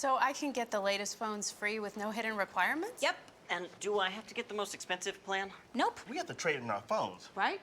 So I can get the latest phones free with no hidden requirements? Yep. And do I have to get the most expensive plan? Nope. We have to trade in our phones. Right?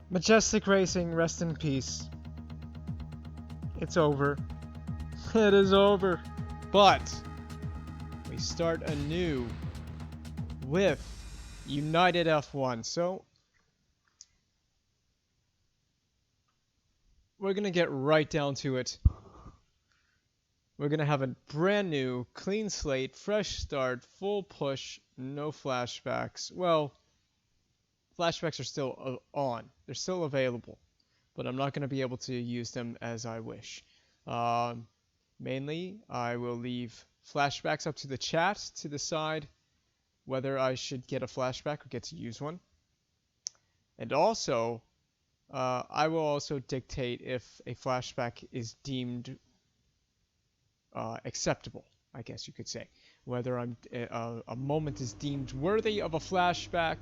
Majestic Racing, rest in peace. It's over. It is over. But we start anew with United F1. So we're going to get right down to it. We're going to have a brand new, clean slate, fresh start, full push, no flashbacks. Well, flashbacks are still on. They're still available, but I'm not going to be able to use them as I wish. Mainly, I will leave flashbacks up to the chat to decide whether I should get a flashback or get to use one. And also, I will also dictate if a flashback is deemed acceptable, I guess you could say. Whether a moment is deemed worthy of a flashback,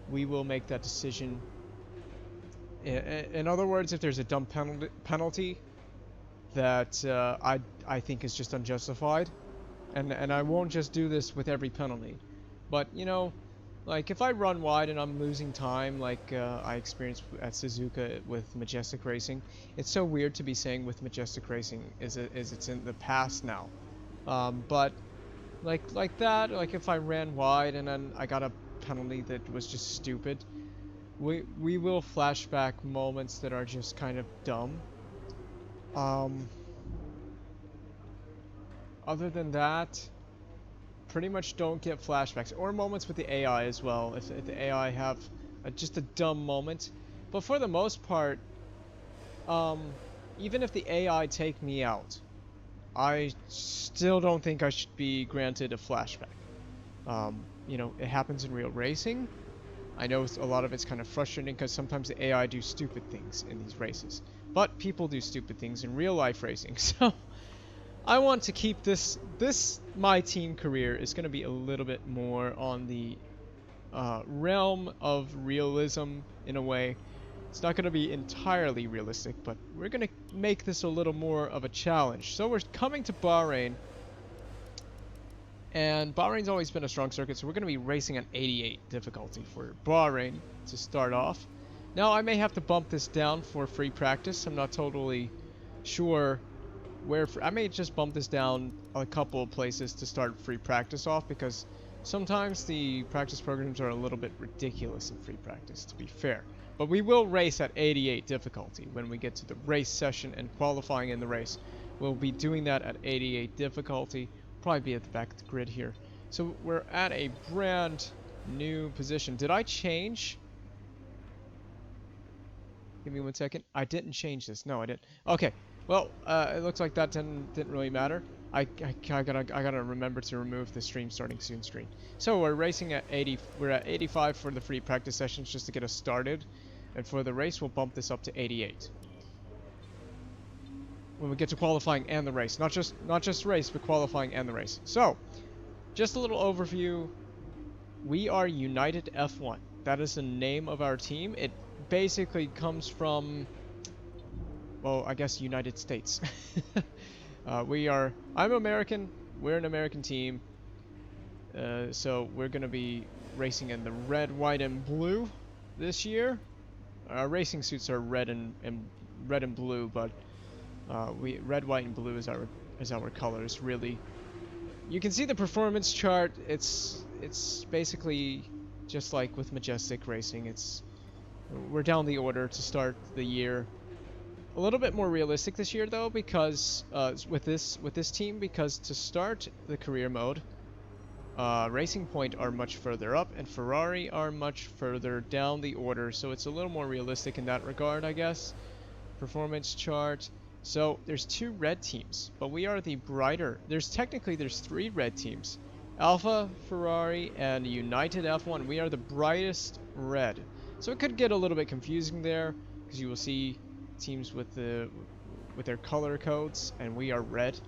we will make that decision. In other words, if there's a dumb penalty that I think is just unjustified, and I won't just do this with every penalty, but you know, like if I run wide and I'm losing time, like I experienced at Suzuka with Majestic Racing, it's so weird to be saying with Majestic Racing is it's in the past now, but like that, like if I ran wide and then I got a penalty that was just stupid, we will flashback moments that are just kind of dumb. Other than that, pretty much don't get flashbacks or moments with the AI as well. If the AI have just a dumb moment, but for the most part, even if the AI take me out, I still don't think I should be granted a flashback. You know, it happens in real racing. I know a lot of it's kind of frustrating because sometimes the AI do stupid things in these races, but people do stupid things in real life racing. So I want to keep this my team career is going to be a little bit more on the realm of realism in a way. It's not going to be entirely realistic, but we're going to make this a little more of a challenge. So we're coming to Bahrain, and Bahrain's always been a strong circuit, so we're going to be racing on 88 difficulty for Bahrain to start off. Now I may have to bump this down for free practice. I'm not totally sure I may just bump this down a couple of places to start free practice off, because sometimes the practice programs are a little bit ridiculous in free practice, to be fair. But we will race at 88 difficulty when we get to the race session and qualifying in the race. We'll be doing that at 88 difficulty, probably be at the back of the grid here. So we're at a brand new position. Did I change? Give me 1 second. I didn't change this. No, I didn't. Okay. Well, it looks like that didn't really matter. I gotta remember to remove the stream starting soon screen. So we're racing at 80. We're at 85 for the free practice sessions just to get us started, and for the race we'll bump this up to 88 when we get to qualifying and the race. Not just race, but qualifying and the race. So, just a little overview. We are United F1. That is the name of our team. It basically comes from, well, I guess United States. I'm American, we're an American team, so we're going to be racing in the red, white, and blue this year. Our racing suits are red and blue, but red, white, and blue is our colors, really. You can see the performance chart. It's basically just like with Majestic Racing. We're down the order to start the year. A little bit more realistic this year, though, because with this team, because to start the career mode, Racing Point are much further up, and Ferrari are much further down the order. So it's a little more realistic in that regard, I guess. Performance chart. So there's 2 red teams, but we are the brighter. There's 3 red teams: Alpha, Ferrari, and United F1. We are the brightest red. So it could get a little bit confusing there, because you will see teams with their color codes, and we are red.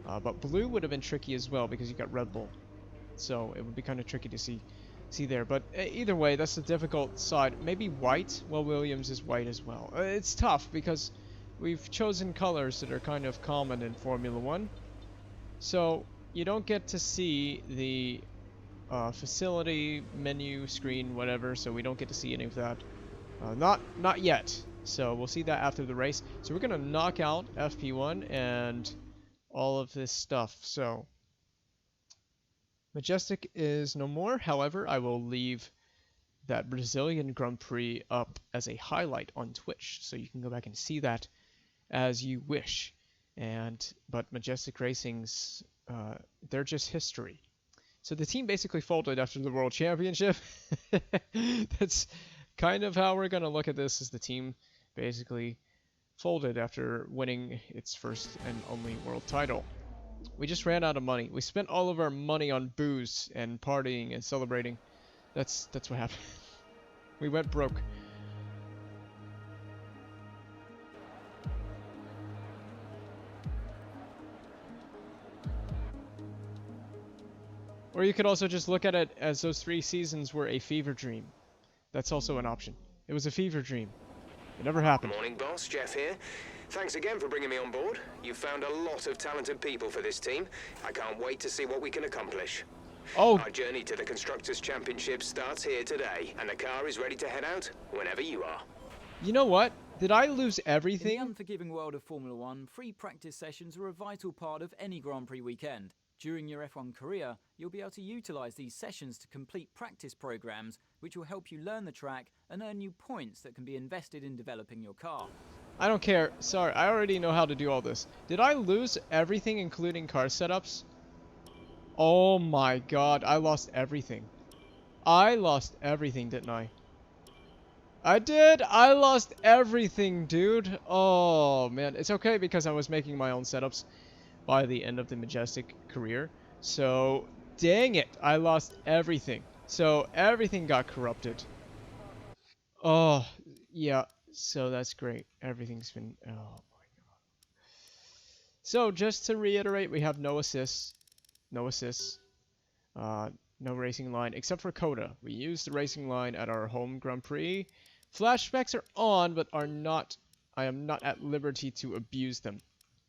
But blue would have been tricky as well, because you got Red Bull, so it would be kind of tricky to see there. But either way, that's the difficult side. Maybe white. Well, Williams is white as well. It's tough because we've chosen colors that are kind of common in Formula 1, so you don't get to see the facility menu screen, whatever, so we don't get to see any of that. Not yet. So we'll see that after the race. So we're gonna knock out FP1 and all of this stuff. So Majestic is no more. However, I will leave that Brazilian Grand Prix up as a highlight on Twitch, so you can go back and see that as you wish. But Majestic Racing's they're just history. So the team basically folded after the World Championship. That's kind of how we're gonna look at this, as the team basically folded after winning its first and only world title. We just ran out of money. We spent all of our money on booze and partying and celebrating. That's what happened. We went broke. Or you could also just look at it as those 3 seasons were a fever dream. That's also an option. It was a fever dream. It never happened. Morning, boss. Jeff here. Thanks again for bringing me on board. You've found a lot of talented people for this team. I can't wait to see what we can accomplish. Oh, Our journey to the Constructors' Championship starts here today, and the car is ready to head out whenever you are. you know what? Did I lose In the everything? unforgiving world of Formula One, free practice sessions are a vital part of any Grand Prix weekend. During your F1 career, you'll be able to utilise these sessions to complete practice programs, which will help you learn the track and earn you points that can be invested in developing your car. I don't care. Sorry, I already know how to do all this. Did I lose everything, including car setups? Oh my god, I lost everything. I lost everything, didn't I? I did! I lost everything, dude! Oh, man. It's okay because I was making my own setups by the end of the Majestic career. So, dang it! I lost everything. So, everything got corrupted. Oh, yeah. So, that's great. Everything's been... Oh, my god. So, just to reiterate, we have no assists. No assists. No racing line, except for Coda. We use the racing line at our home Grand Prix. Flashbacks are on, but are not... I am not at liberty to abuse them.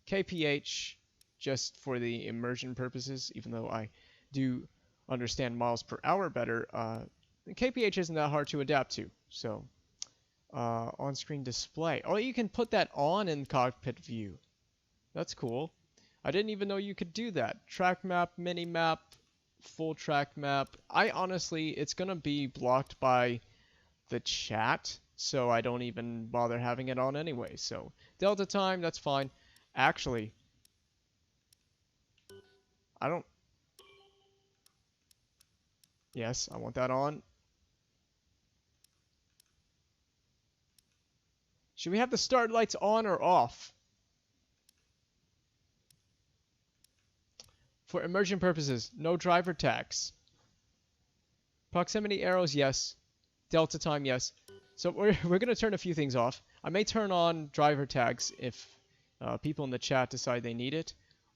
KPH, just for the immersion purposes, even though I do understand miles per hour better, KPH isn't that hard to adapt to. So, on-screen display. Oh, you can put that on in cockpit view. That's cool. I didn't even know you could do that. Track map, mini map, full track map. I honestly, it's gonna be blocked by the chat, so I don't even bother having it on anyway. So, Delta time, that's fine. Actually, I don't... Yes, I want that on. Should we have the start lights on or off? For immersion purposes, no driver tags. Proximity arrows, yes. Delta time, yes. So we're going to turn a few things off. I may turn on driver tags if people in the chat decide they need it.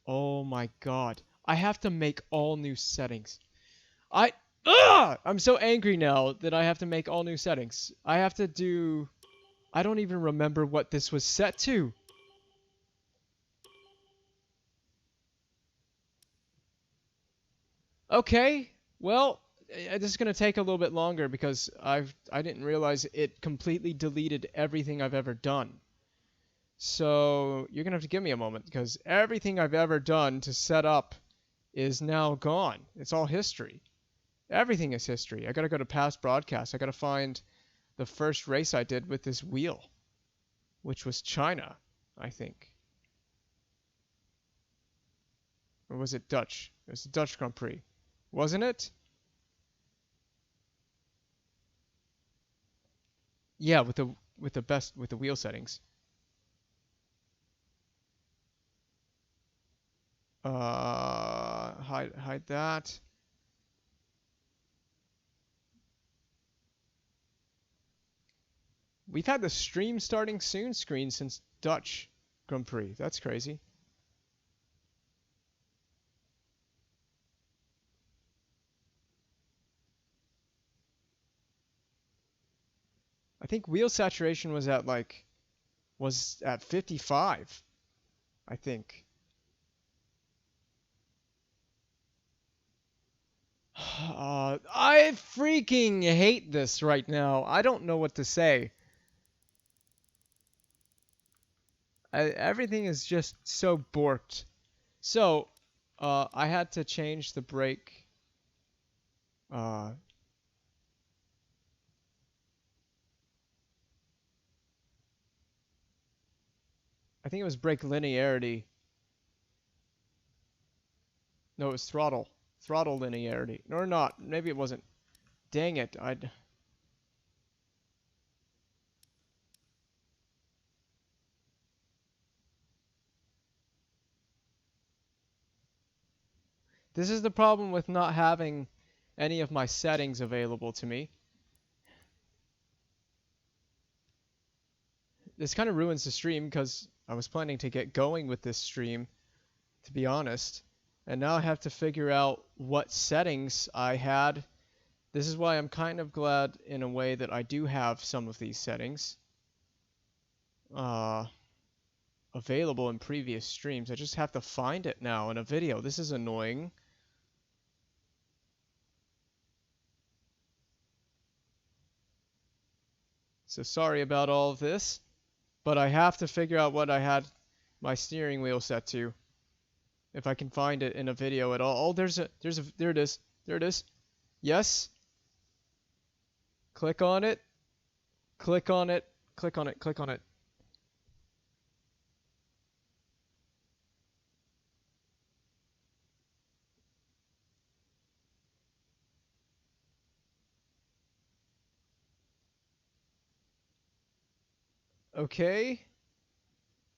Oh my god. I have to make all new settings. I'm so angry now that I have to make all new settings. I have to do... I don't even remember what this was set to. Okay, well, this is gonna take a little bit longer because I didn't realize it completely deleted everything I've ever done. So you're gonna have to give me a moment because everything I've ever done to set up is now gone. It's all history. Everything is history. I gotta go to past broadcasts. I gotta find the first race I did with this wheel, which was China, I think. Or was it Dutch? It was the Dutch Grand Prix. Wasn't it? Yeah, with the wheel settings. Hide that. We've had the stream starting soon screen since Dutch Grand Prix. That's crazy. I think wheel saturation was at 55. I think. I freaking hate this right now. I don't know what to say. Everything is just so borked. So, I had to change the brake. I think it was brake linearity. No, it was throttle. Throttle linearity. Or not. Maybe it wasn't. Dang it. This is the problem with not having any of my settings available to me. This kind of ruins the stream because I was planning to get going with this stream, to be honest. And now I have to figure out what settings I had. This is why I'm kind of glad in a way that I do have some of these settings available in previous streams. I just have to find it now in a video. This is annoying. So sorry about all of this, but I have to figure out what I had my steering wheel set to. If I can find it in a video at all. Oh, there it is. There it is. Yes. Click on it. Click on it. Click on it. Click on it. Okay.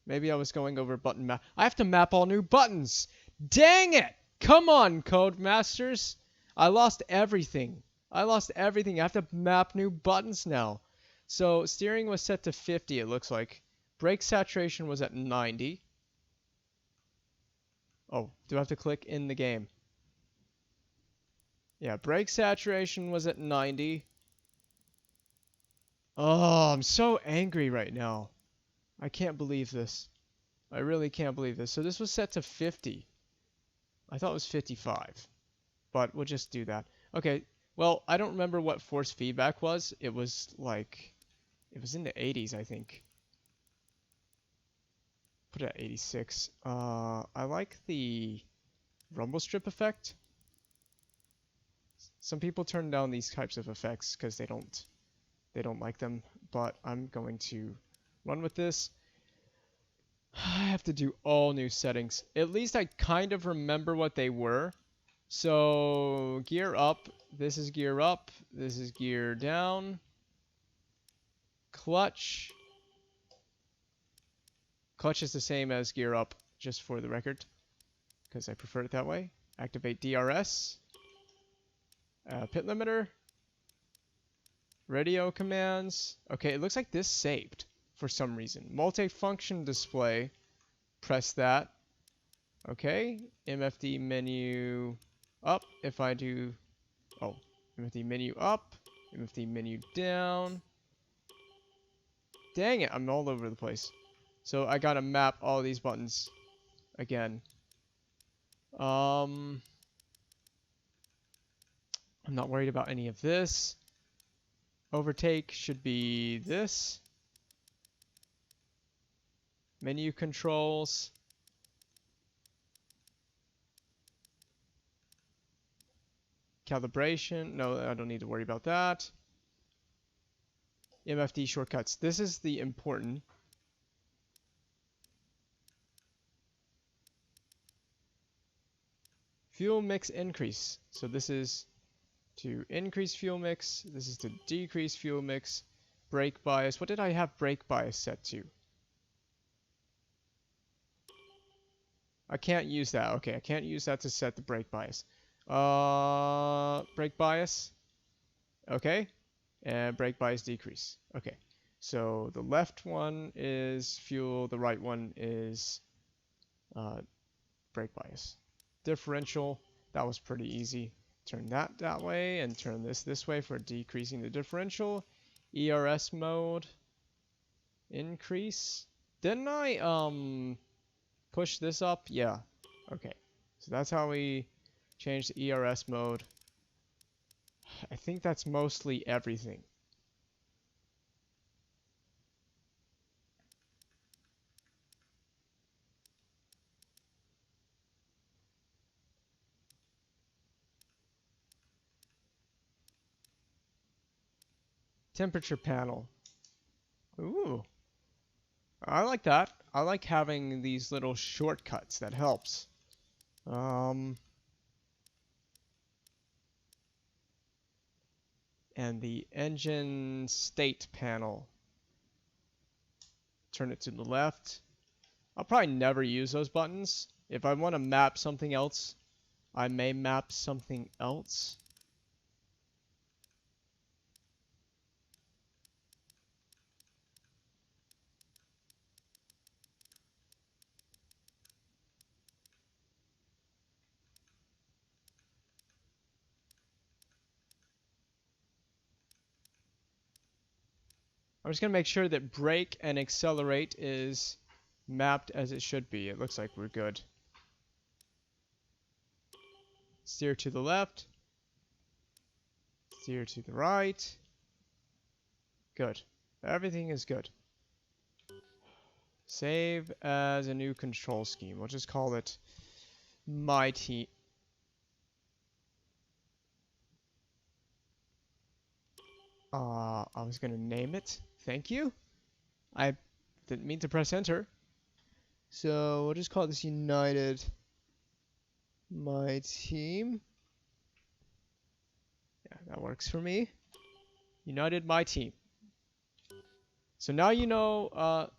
Maybe I was going over button map. I have to map all new buttons. Dang it! Come on, Codemasters. I lost everything. I lost everything. I have to map new buttons now. So steering was set to 50, it looks like. Brake saturation was at 90. Oh, do I have to click in the game? Yeah, brake saturation was at 90. Oh, I'm so angry right now. I can't believe this. I really can't believe this. So this was set to 50. I thought it was 55. But we'll just do that. Okay, well, I don't remember what force feedback was. It was like... It was in the 80s, I think. Put it at 86. I like the rumble strip effect. Some people turn down these types of effects because they don't like them, but I'm going to run with this. I have to do all new settings. At least I kind of remember what they were. So gear up, this is gear up, this is gear down. Clutch. Clutch is the same as gear up, just for the record, because I prefer it that way. Activate DRS. Pit limiter. Radio commands. Okay, it looks like this saved for some reason. Multifunction display. Press that. Okay. MFD menu up. If I do... Oh. MFD menu up. MFD menu down. Dang it, I'm all over the place. So I gotta map all these buttons again. I'm not worried about any of this. Overtake should be this. Menu controls. Calibration. No, I don't need to worry about that. Mfd shortcuts. This is the important. Fuel mix increase. So this is to increase fuel mix. This is to decrease fuel mix. Brake bias. What did I have brake bias set to? I can't use that. Okay, I can't use that to set the brake bias. Brake bias. Okay. And brake bias decrease. Okay. So the left one is fuel. The right one is brake bias. Differential. That was pretty easy. Turn that way and turn this way for decreasing the differential. ERS mode. Increase. Didn't I push this up? Yeah. Okay. So that's how we change the ERS mode. I think that's mostly everything. Temperature panel. Ooh. I like that. I like having these little shortcuts. That helps. And the engine state panel. Turn it to the left. I'll probably never use those buttons. If I want to map something else, I may map something else. I'm just going to make sure that brake and accelerate is mapped as it should be. It looks like we're good. Steer to the left. Steer to the right. Good. Everything is good. Save as a new control scheme. We'll just call it my team. I was going to name it. Thank you. I didn't mean to press enter. So we'll just call this United My Team. Yeah, that works for me. United My Team. So now you know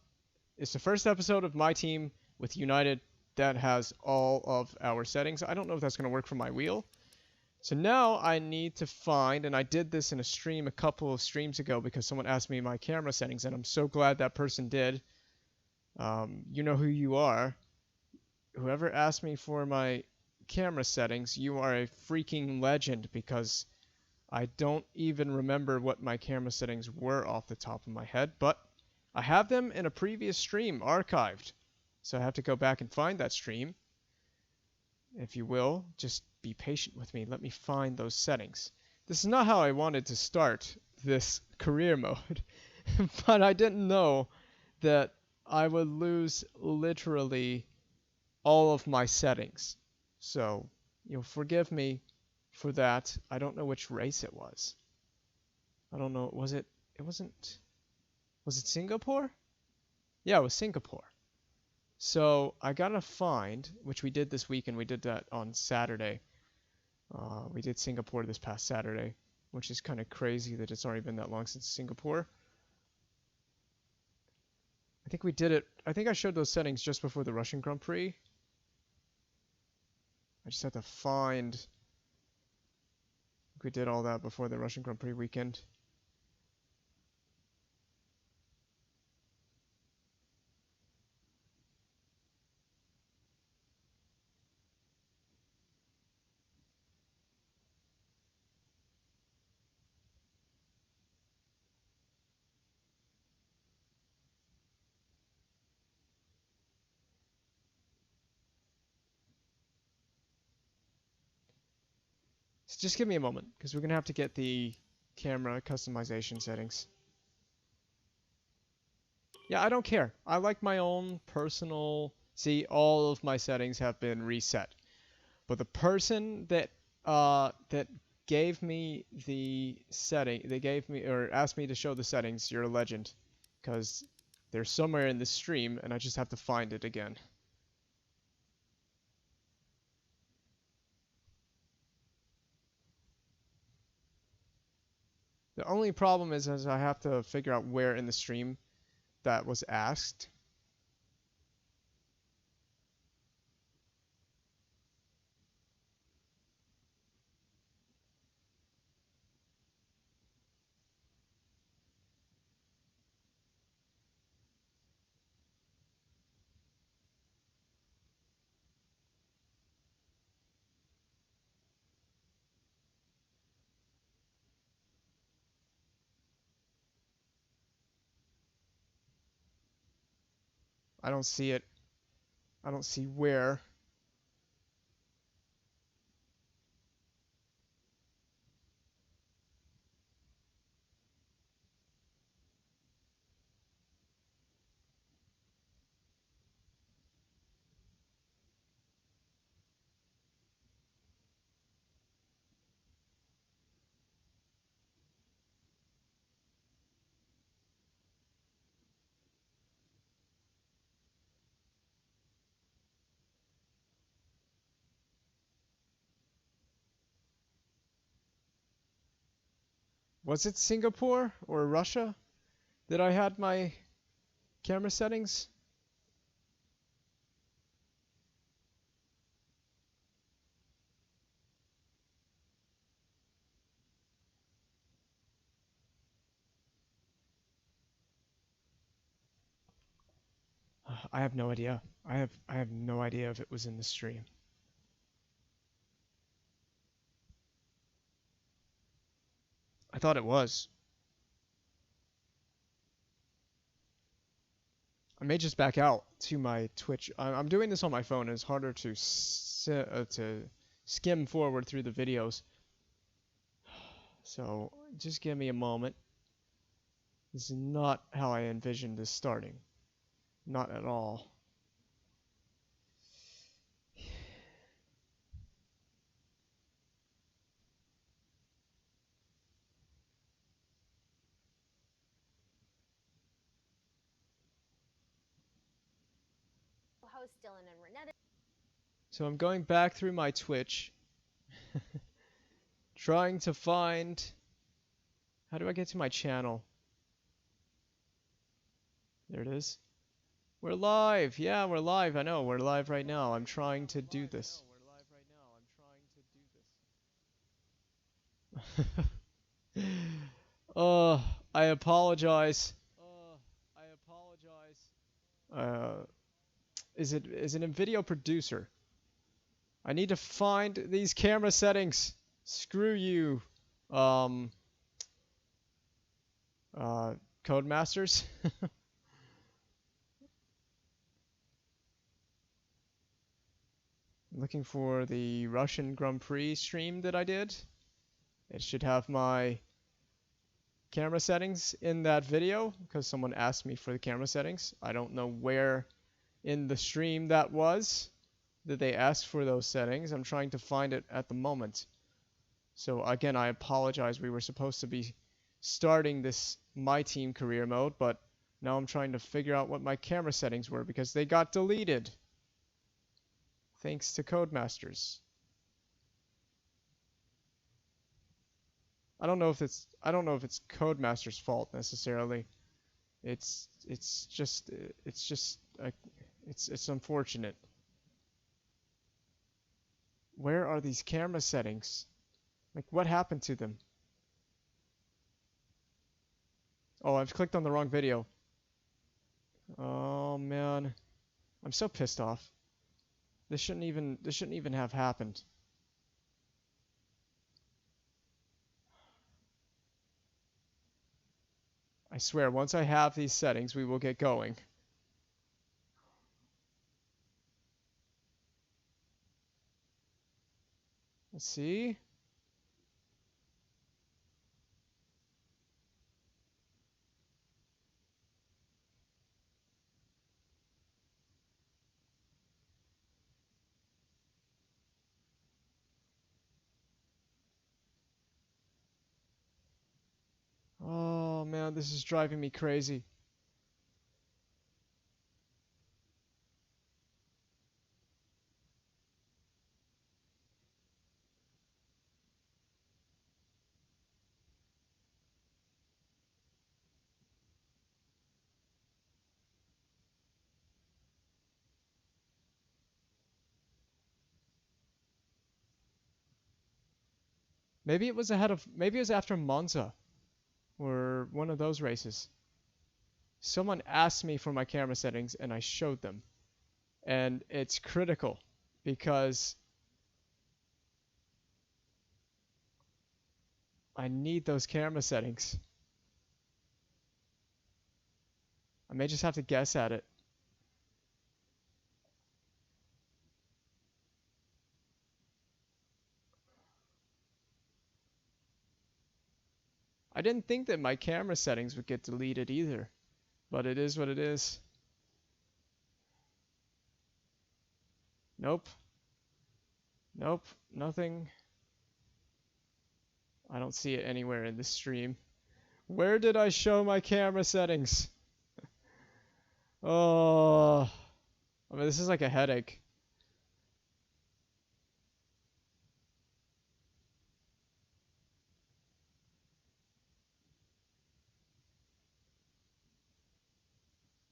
it's the first episode of My Team with United that has all of our settings. I don't know if that's going to work for my wheel. So now I need to find, and I did this in a stream a couple of streams ago because someone asked me my camera settings, and I'm so glad that person did. You know who you are. Whoever asked me for my camera settings, you are a freaking legend because I don't even remember what my camera settings were off the top of my head, but I have them in a previous stream archived. So I have to go back and find that stream. If you will, just be patient with me. Let me find those settings. This is not how I wanted to start this career mode, but I didn't know that I would lose literally all of my settings. So you'll forgive me for that. I don't know which race it was. I don't know. Was it Singapore? Yeah, it was Singapore. So I gotta find, which we did this week, and we did that on Saturday. We did Singapore this past Saturday, which is kind of crazy that it's already been that long since Singapore. I think we did it. I think I showed those settings just before the Russian Grand Prix. I just had to find. We did all that before the Russian Grand Prix weekend. So just give me a moment, because we're going to have to get the camera customization settings. Yeah, I don't care. I like my own personal... See, all of my settings have been reset. But the person that gave me the setting, they gave me, or asked me to show the settings, you're a legend. Because they're somewhere in the stream, and I just have to find it again. The only problem is I have to figure out where in the stream that was asked. I don't see it. I don't see where. Was it Singapore or Russia that I had my camera settings? I have no idea. I have no idea if it was in the stream. I thought it was. I may just back out to my Twitch. I'm doing this on my phone, and it's harder to skim forward through the videos. So just give me a moment. This is not how I envisioned this starting. Not at all. Host Dylan and Renetta. So I'm going back through my Twitch, trying to find... How do I get to my channel? There it is. We're live! Yeah, we're live. I know, we're live right now. I'm trying to do this. I apologize. Is it a video producer? I need to find these camera settings. Screw you. Codemasters. Looking for the Russian Grand Prix stream that I did. It should have my camera settings in that video because someone asked me for the camera settings. I don't know where in the stream that was that they asked for those settings. I'm trying to find it at the moment. So again, I apologize. We were supposed to be starting this My Team career mode, but now I'm trying to figure out what my camera settings were because they got deleted. Thanks to Codemasters. I don't know if it's Codemasters' fault necessarily. It's unfortunate. Where are these camera settings? Like, what happened to them? Oh, I've clicked on the wrong video. Oh man, I'm so pissed off. This shouldn't even have happened. I swear, once I have these settings, we will get going. Let's see. Oh man, this is driving me crazy. Maybe it was after Monza or one of those races. Someone asked me for my camera settings and I showed them. And it's critical because I need those camera settings. I may just have to guess at it. I didn't think that my camera settings would get deleted either, but it is what it is. Nope. Nope, nothing. I don't see it anywhere in this stream. Where did I show my camera settings? Oh, I mean, this is like a headache.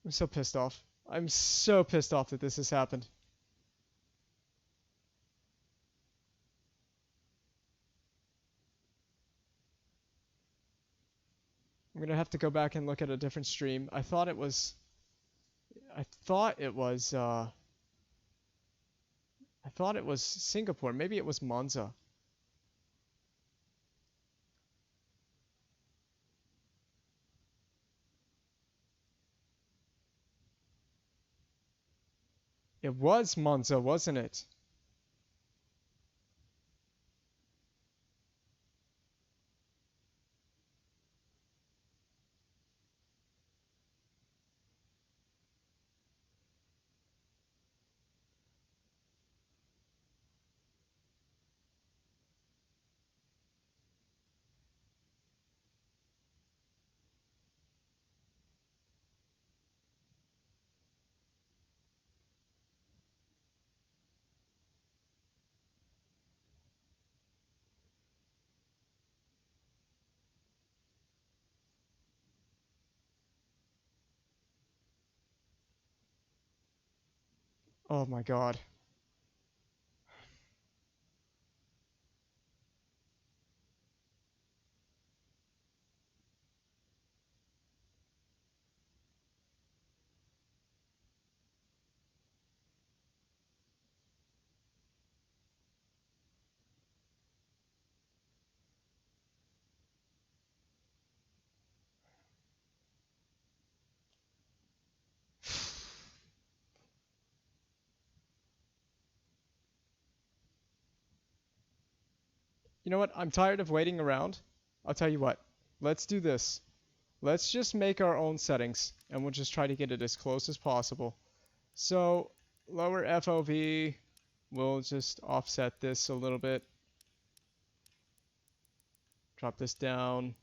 I'm so pissed off. I'm so pissed off that this has happened. I'm gonna have to go back and look at a different stream. I thought it was Singapore. Maybe it was Monza. It was Monza, wasn't it? Oh my god. You know what? I'm tired of waiting around. I'll tell you what. Let's do this. Let's just make our own settings, and we'll just try to get it as close as possible. So, lower FOV. We'll just offset this a little bit. Drop this down.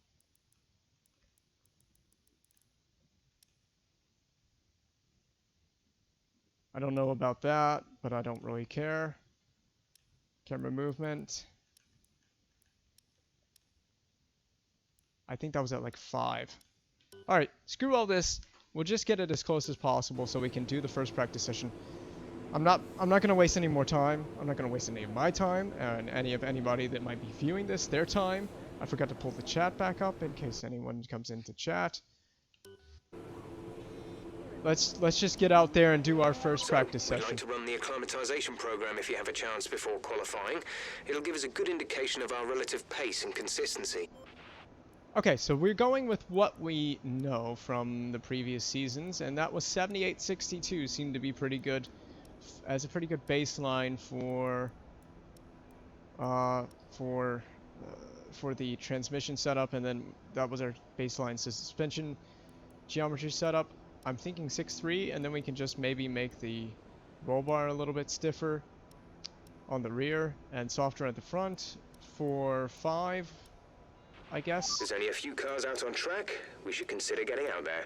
I don't know about that, but I don't really care. Camera movement. I think that was at like 5. Alright, screw all this. We'll just get it as close as possible so we can do the first practice session. I'm not gonna waste any more time. I'm not gonna waste any of my time and any of anybody that might be viewing this, their time. I forgot to pull the chat back up in case anyone comes into chat. Let's just get out there and do our first practice We'd session. like to run the acclimatization program if you have a chance before qualifying. It'll give us a good indication of our relative pace and consistency. Okay, so we're going with what we know from the previous seasons, and that was 78.62 seemed to be pretty good as a pretty good baseline for the transmission setup, and then that was our baseline suspension geometry setup. I'm thinking 6.3, and then we can just maybe make the roll bar a little bit stiffer on the rear and softer at the front for 5, I guess. There's only a few cars out on track. We should consider getting out there.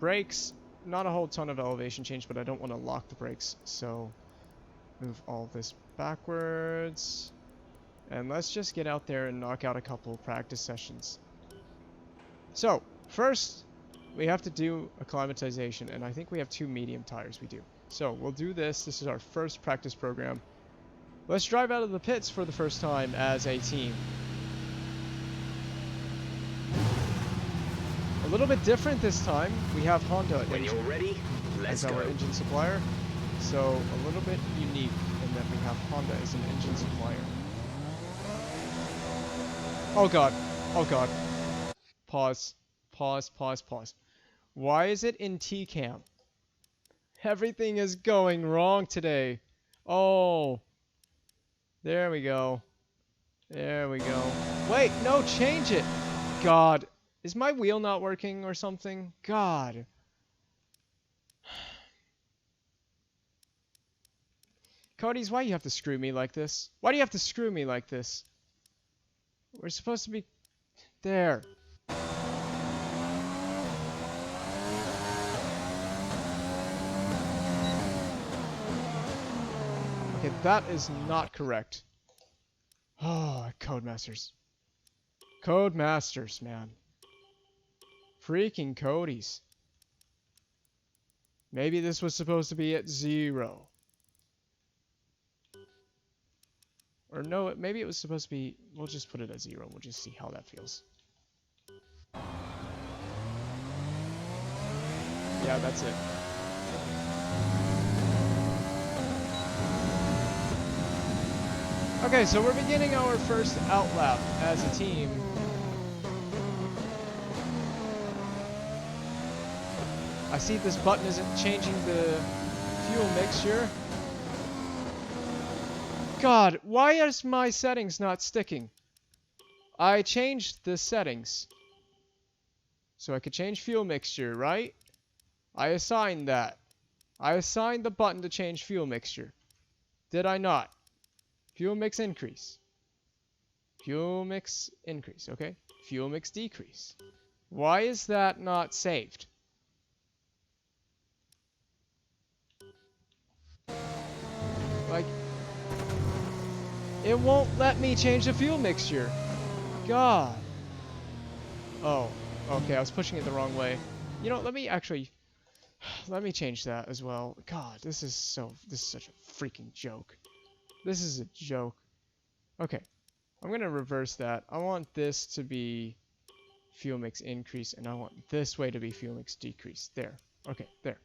Brakes, not a whole ton of elevation change, but I don't want to lock the brakes, so move all this backwards. And let's just get out there and knock out a couple practice sessions. So, first, we have to do acclimatization, and I think we have 2 medium tires, we do. So, we'll do this. This is our first practice program. Let's drive out of the pits for the first time as a team. A little bit different this time. We have Honda When you're ready, let's as our go. engine supplier. So, a little bit unique in that we have Honda as an engine supplier. Oh god. Oh god. Pause. Pause, pause, pause. Why is it in T-cam? Everything is going wrong today. Oh. There we go. There we go. Wait, no, change it. God. Is my wheel not working or something? God. Cody's, why do you have to screw me like this? Why do you have to screw me like this? We're supposed to be... There. Okay, that is not correct. Oh, Codemasters. Codemasters, man. Freaking Codys. Maybe this was supposed to be at 0. Or no, maybe it was supposed to be... We'll just put it at 0. We'll just see how that feels. Yeah, that's it. Okay, so we're beginning our first outlap as a team. I see this button isn't changing the fuel mixture. God, why is my settings not sticking? I changed the settings. So I could change fuel mixture, right? I assigned that. I assigned the button to change fuel mixture. Did I not? Fuel mix increase. Fuel mix increase, okay? Fuel mix decrease. Why is that not saved? Like, it won't let me change the fuel mixture. God. Oh, okay, I was pushing it the wrong way. You know, let me change that as well. God, this is such a freaking joke. This is a joke. Okay, I'm gonna reverse that. I want this to be fuel mix increase, and I want this way to be fuel mix decrease. There. Okay, there.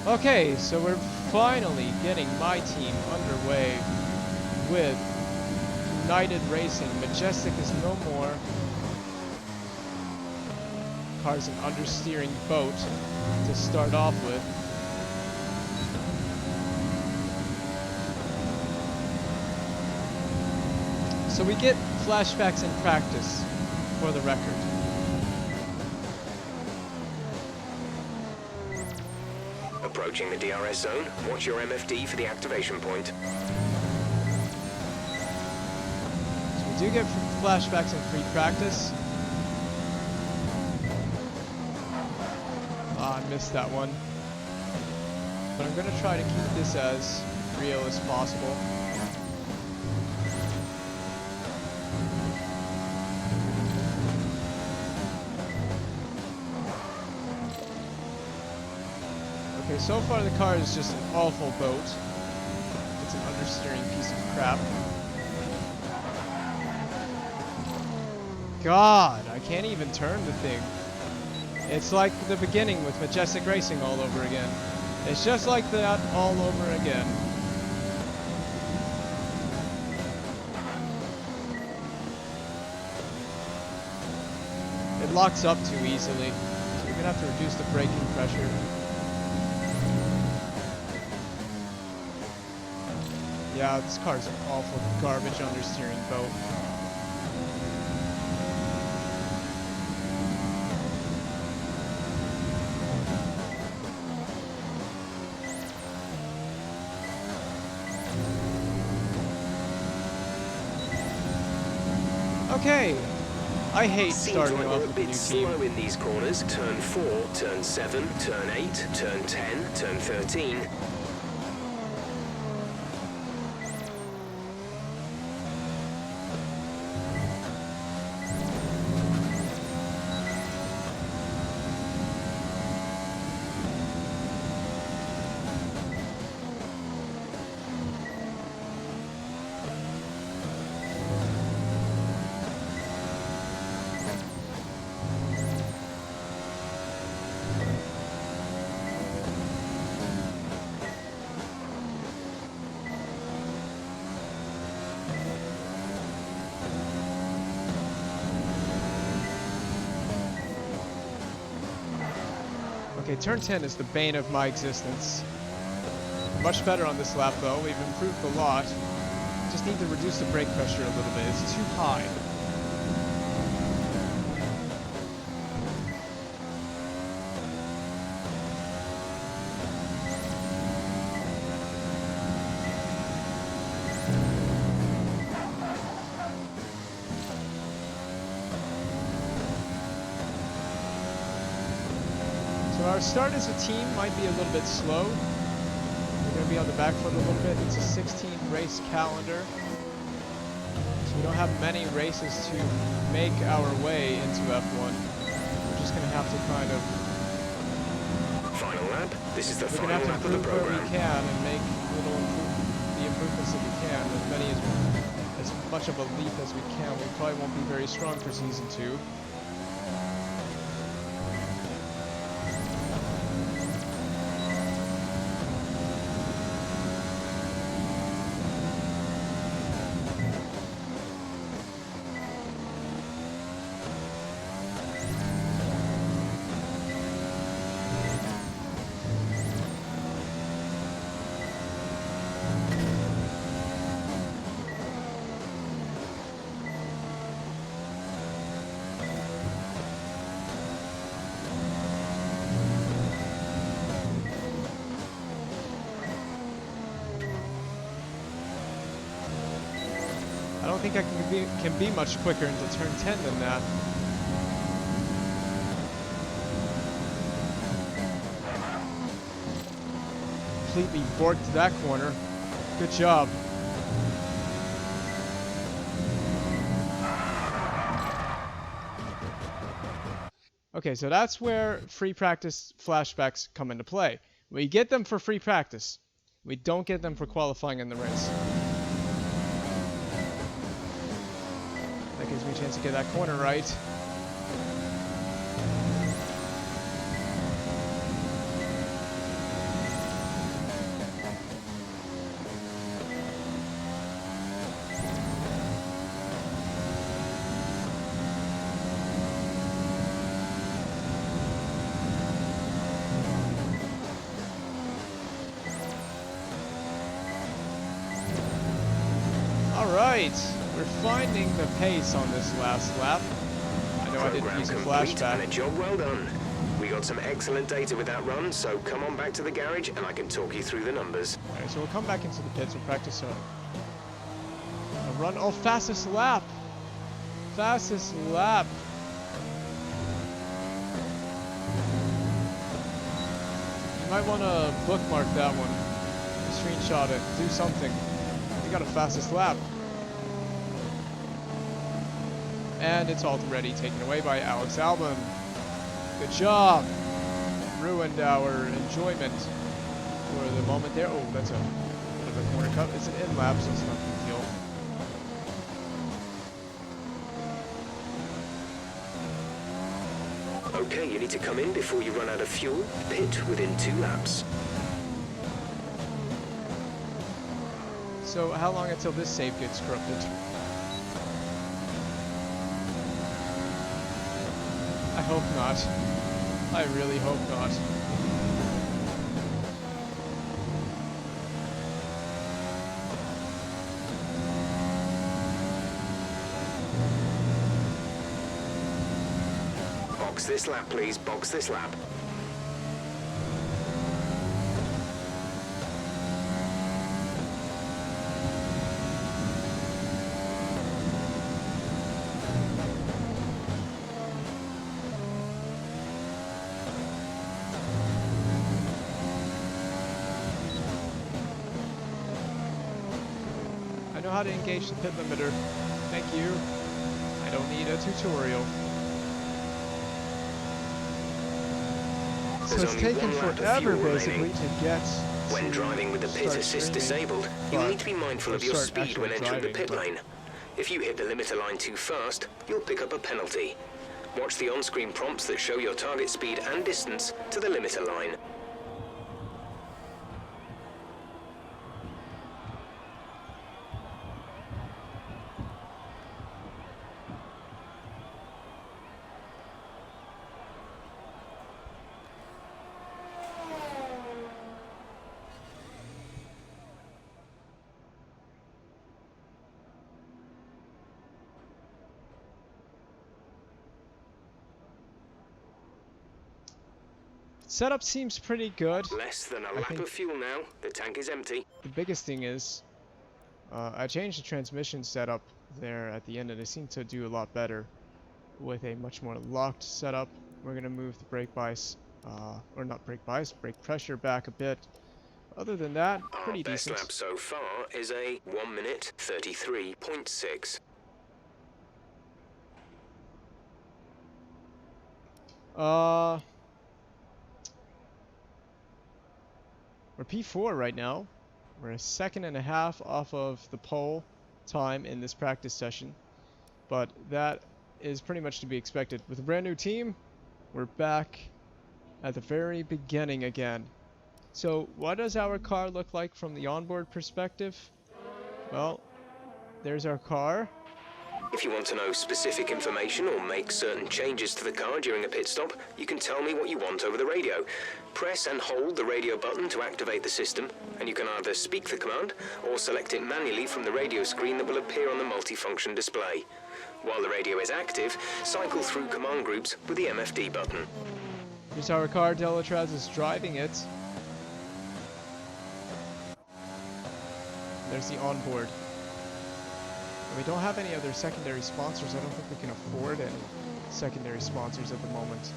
Okay, so we're finally getting my team underway with United Racing. Majestic is no more. Car's an understeering boat to start off with. So we get flashbacks in practice, for the record. Approaching the DRS zone, watch your MFD for the activation point. So we do get flashbacks in free practice. I missed that one. But I'm going to try to keep this as real as possible. Okay, so far the car is just an awful boat. It's an understeering piece of crap. God, I can't even turn the thing. It's like the beginning with Majestic Racing all over again. It's just like that all over again. It locks up too easily. So you're gonna have to reduce the braking pressure. Yeah, this car's an awful garbage understeering boat. Okay, I hate starting off with a new team. Slow in these corners. Turn 4, turn 7, turn 8, turn 10, turn 13. Okay, turn 10 is the bane of my existence. Much better on this lap though, we've improved a lot. just need to reduce the brake pressure a little bit. It's too high. So our start as a team might be a little bit slow. We're going to be on the back foot a little bit. It's a 16 race calendar. So we don't have many races to make our way into F1. We're just going to have to kind of... Final lap. This is the We're final going to have lap to of the improve where we program. can and make the improvements that we can. As much of a leap as we can. We probably won't be very strong for Season 2. I don't think I can be much quicker into turn 10 than that. Completely borked that corner. Good job. Okay, so that's where free practice flashbacks come into play. We get them for free practice. We don't get them for qualifying in the race. That gives me a chance to get that corner right. All right. We're finding the pace on this last lap. I know I didn't Program use a complete and a flashback. job well done. We got some excellent data with that run, so come on back to the garage and I can talk you through the numbers. Alright, so we'll come back into the pits. We'll practice a run. Oh, fastest lap! Fastest lap! You might want to bookmark that one. Screenshot it. Do something. We got a fastest lap. And it's already taken away by Alex Albon. Good job. Ruined our enjoyment for the moment there. Oh, that's a bit of a corner cut. It's an in lap, so it's not a big deal. Okay, you need to come in before you run out of fuel. Pit within 2 laps. So how long until this save gets corrupted? I hope not. I really hope not. Box this lap, please. Box this lap. I know how to engage the pit limiter. Thank you. I don't need a tutorial. So There's it's only taken one lap of forever, fuel basically, remaining. to get When to driving with the pit start assist streaming, disabled, you'll but- need to be mindful or of your start speed when actually entering the pit driving, lane. If you hit the limiter line too fast, you'll pick up a penalty. Watch the on-screen prompts that show your target speed and distance to the limiter line. Setup seems pretty good. Less than a I lap think of fuel now. The tank is empty. the biggest thing is I changed the transmission setup there at the end, and it seemed to do a lot better with a much more locked setup. We're going to move the brake bias, or not brake bias, brake pressure back a bit. Other than that, pretty Our best decent. lap so far is a 1 minute 33.6. We're P4 right now. We're a second and a half off of the pole time in this practice session, but that is pretty much to be expected. With a brand new team, we're back at the very beginning again. So what does our car look like from the onboard perspective? Well, there's our car. If you want to know specific information or make certain changes to the car during a pit stop, you can tell me what you want over the radio. Press and hold the radio button to activate the system, and you can either speak the command or select it manually from the radio screen that will appear on the multifunction display. While the radio is active, cycle through command groups with the MFD button. Here's our car. Delatraz is driving it. There's the onboard. We don't have any other secondary sponsors. I don't think we can afford any secondary sponsors at the moment.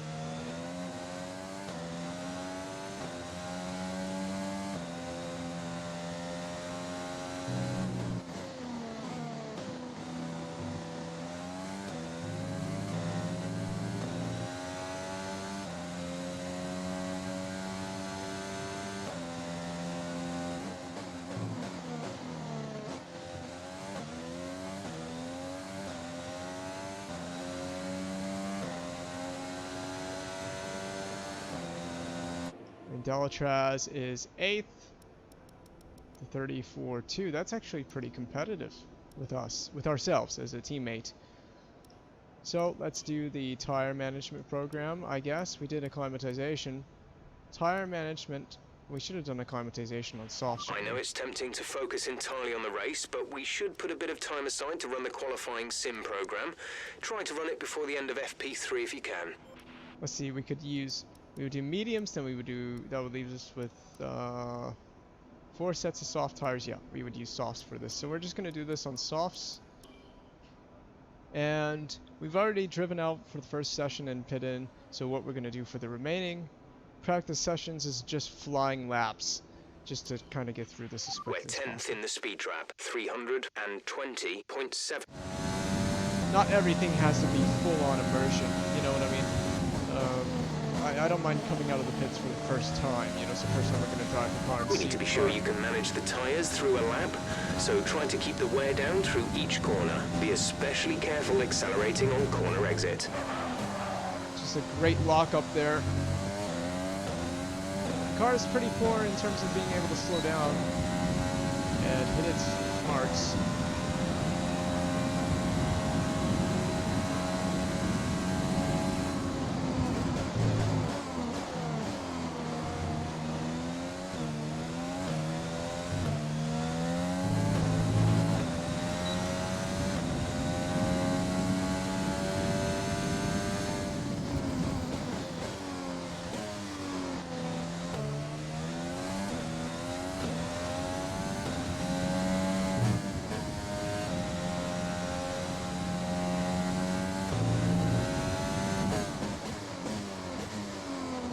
Delatraz is 8th to 34-2. That's actually pretty competitive with us, with ourselves as a teammate. So let's do the tire management program, I guess. We did acclimatization. Tire management, we should have done acclimatization on soft. I know it's tempting to focus entirely on the race, but we should put a bit of time aside to run the qualifying sim program. Try to run it before the end of FP3 if you can. Let's see, we would do mediums, then that would leave us with 4 sets of soft tires. Yeah, we would use softs for this. So we're just going to do this on softs. And we've already driven out for the first session and pit in. So what we're going to do for the remaining practice sessions is just flying laps, just to kind of get through this as quickly as We're 10th possible. in the speed trap, 320.7. Not everything has to be full-on immersion, you know what I mean? I don't mind coming out of the pits for the first time, you know, it's the first time we're going to drive the car. We need to be sure you can manage the tyres through a lap, so try to keep the wear down through each corner. Be especially careful accelerating on corner exit. Just a great lock up there. The car is pretty poor in terms of being able to slow down and hit its marks.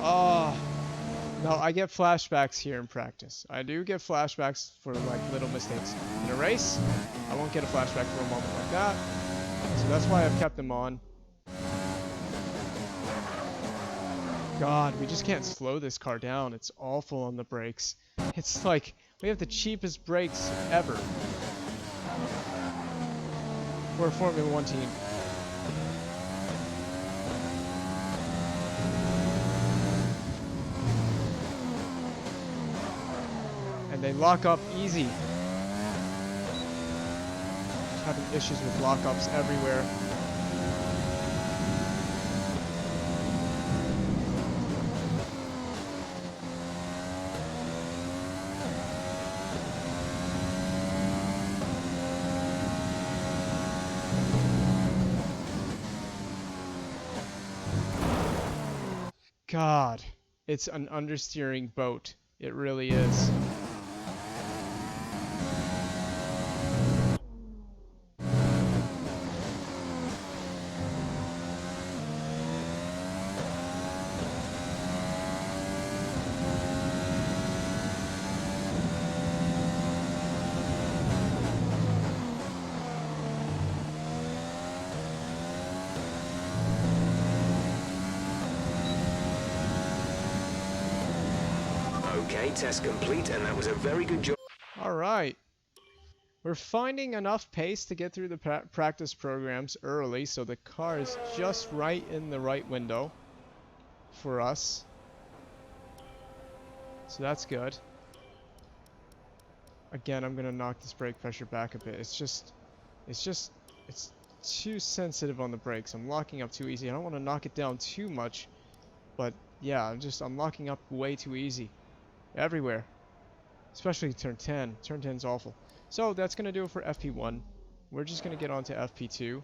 Oh, no, I get flashbacks here in practice. I do get flashbacks for like little mistakes. In a race, I won't get a flashback for a moment like that. So that's why I've kept them on. God, we just can't slow this car down. It's awful on the brakes. It's like we have the cheapest brakes ever for a Formula 1 team. They lock up easy. Just having issues with lockups everywhere. God. it's an understeering boat. It really is. Okay, test complete, and that was a very good job. All right. We're finding enough pace to get through the practice programs early, so the car is just right in the right window for us. So that's good. Again, I'm gonna knock this brake pressure back a bit. It's too sensitive on the brakes. I'm locking up too easy. I don't want to knock it down too much, but yeah, I'm locking up way too easy. Everywhere. Especially turn 10. Turn 10 is awful. So that's going to do it for FP1. We're just going to get on to FP2,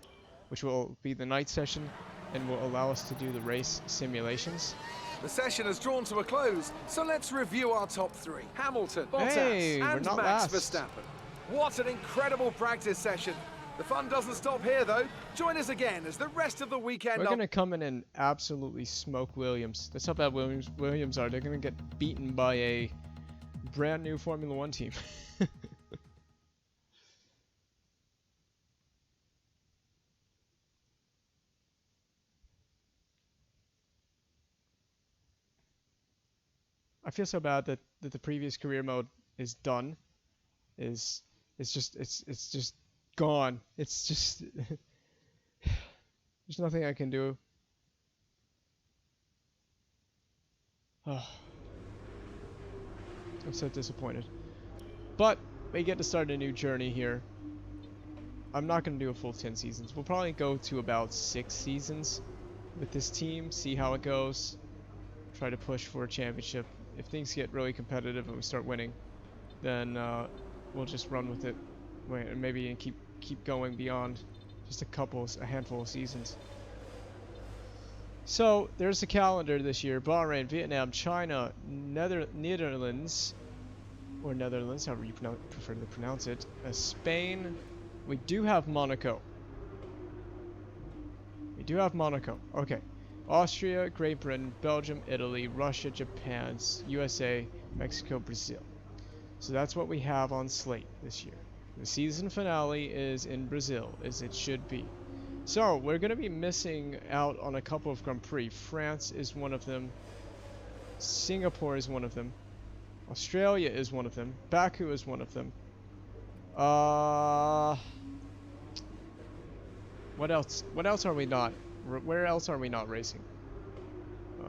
which will be the night session and will allow us to do the race simulations. The session has drawn to a close, so let's review our top three. Hamilton, Bottas, Hey, we're and not Max last. Verstappen. What an incredible practice session. The fun doesn't stop here, though. Join us again as the rest of the weekend... We're going to come in and absolutely smoke Williams. That's how bad Williams are. They're going to get beaten by a brand new Formula 1 team. I feel so bad that the previous career mode is done. It's just gone. It's just there's nothing I can do. Oh. I'm so disappointed. But we get to start a new journey here. I'm not going to do a full 10 seasons. We'll probably go to about 6 seasons with this team, see how it goes. Try to push for a championship. If things get really competitive and we start winning, then we'll just run with it. And maybe keep going beyond just a handful of seasons. So there's the calendar this year: Bahrain, Vietnam, China, Netherlands, or Netherlands, however you prefer to pronounce it. Spain. We do have Monaco. Okay. Austria, Great Britain, Belgium, Italy, Russia, Japan, USA, Mexico, Brazil. So that's what we have on slate this year. The season finale is in Brazil, as it should be. So we're going to be missing out on a couple of Grand Prix. France is one of them. Singapore is one of them. Australia is one of them. Baku is one of them. What else? What else are we not? Where else are we not racing?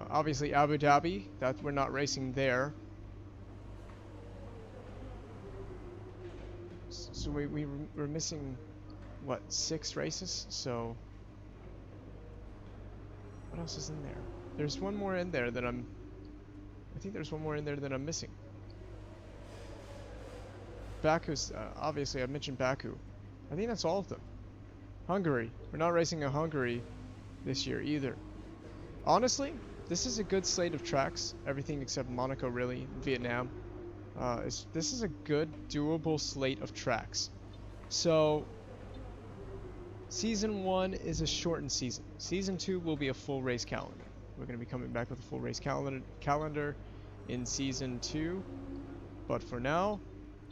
Obviously Abu Dhabi. That we're not racing there. So we're missing, what, 6 races? So what else is in there? There's one more in there that I think there's one more in there that I'm missing. Baku's, obviously I mentioned Baku. I think that's all of them. Hungary. We're not racing in Hungary this year either. Honestly, this is a good slate of tracks. Everything except Monaco, really. Vietnam. This is a good, doable slate of tracks. So, Season 1 is a shortened season. Season 2 will be a full race calendar. We're going to be coming back with a full race calendar in Season 2. But for now,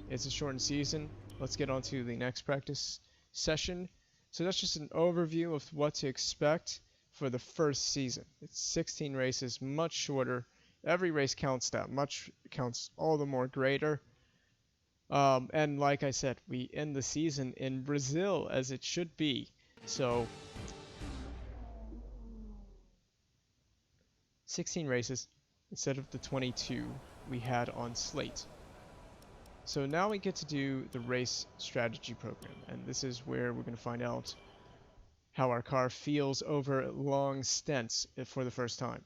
it's a shortened season. Let's get on to the next practice session. So that's just an overview of what to expect for the first season. It's 16 races, much shorter. Every race counts counts all the more greater. And like I said, we end the season in Brazil, as it should be. So 16 races instead of the 22 we had on slate. So now we get to do the race strategy program, and this is where we're going to find out how our car feels over long stints for the first time.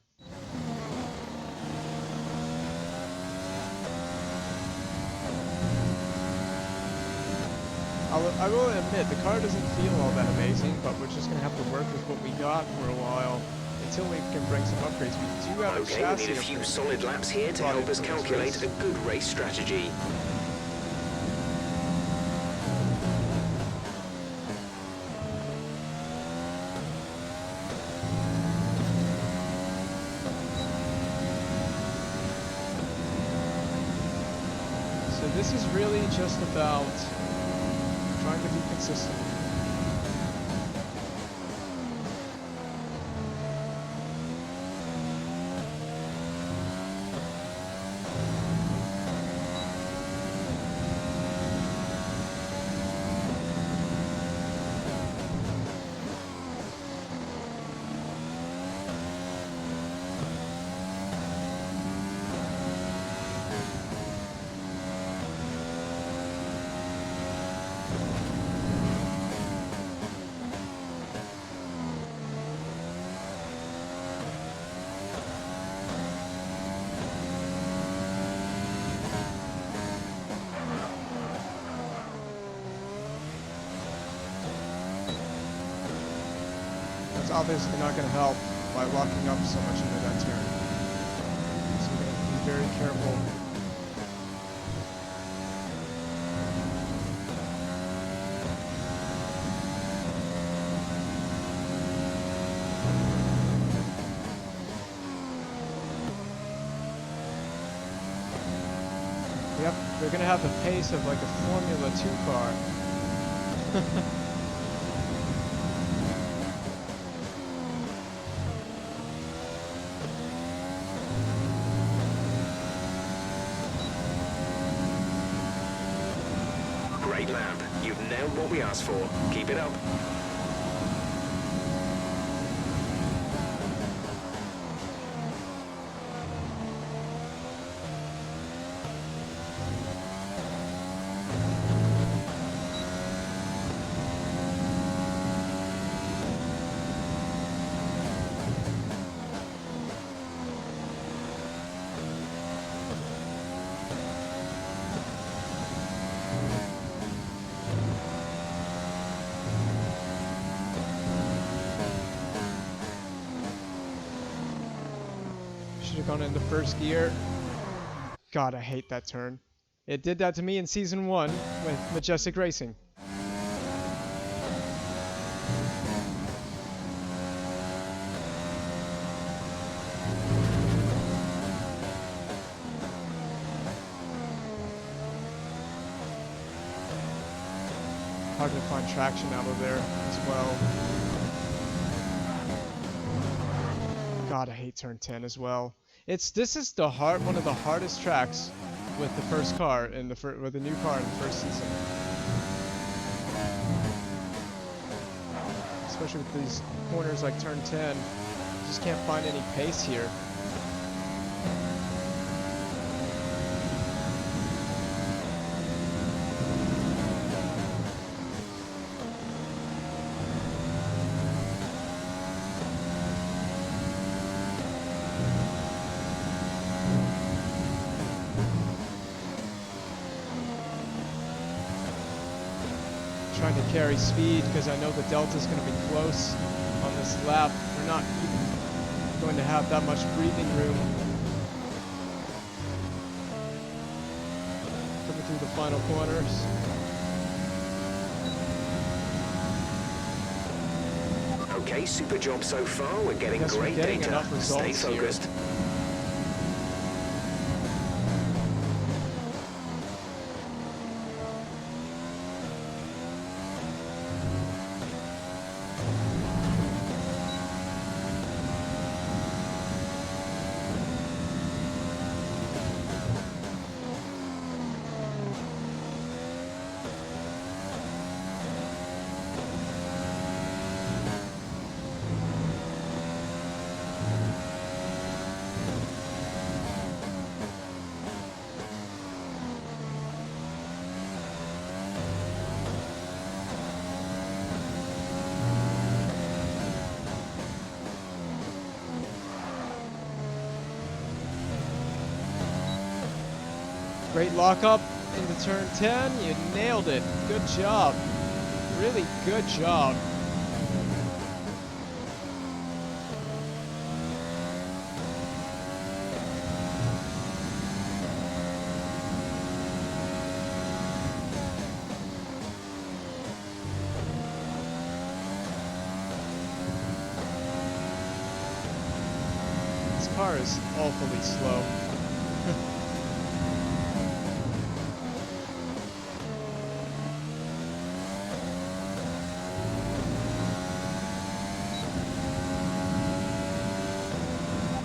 I will admit, the car doesn't feel all that amazing, but we're just going to have to work with what we got for a while until we can bring some upgrades. We do have a Okay, we chassis need a few upgrade solid laps here to brought help in us for this calculate race. a good race strategy. So this is really just about trying to be consistent. That's obviously not going to help by locking up so much into that turn. So we're going to be very careful. Yep, they're going to have the pace of like a Formula 2 car. Great lap. You've nailed what we asked for. Keep it up. Should have gone into first gear. God, I hate that turn. It did that to me in Season 1 with Majestic Racing. Hard to find traction out of there as well. God, I hate turn 10 as well. This is one of the hardest tracks with the first car in with the new car in the first season. Especially with these corners like turn 10, you just can't find any pace here. Trying to carry speed because I know the Delta's going to be close on this lap. We're not even going to have that much breathing room. Coming through the final corners. Okay, super job so far. We're getting Guess we're great getting data. enough Stay results here. focused. Great lockup into turn 10. You nailed it. Good job. Really good job. car is awfully slow.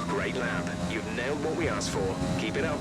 Great lap. You've nailed what we asked for. Keep it up.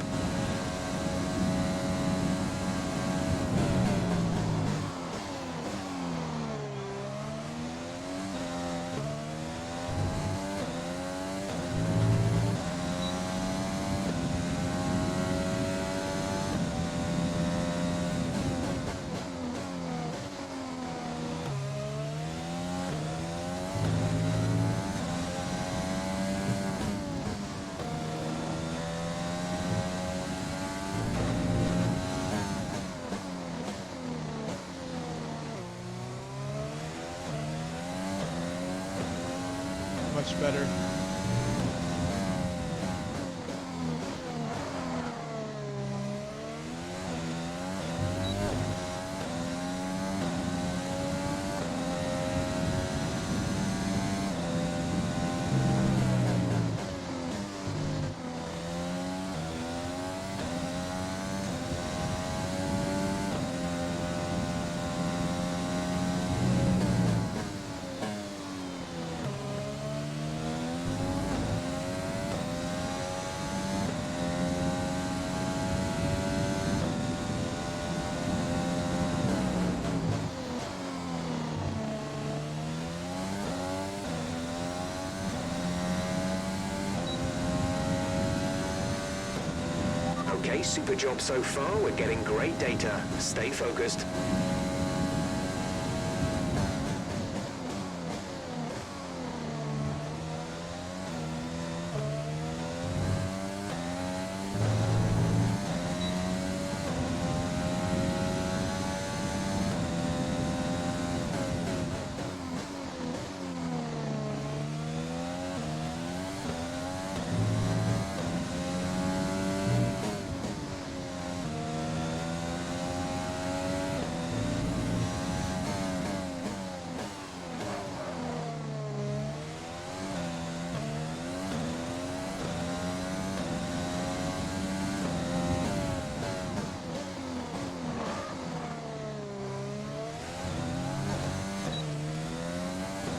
Much better. Okay, super job so far. We're getting great data. Stay focused.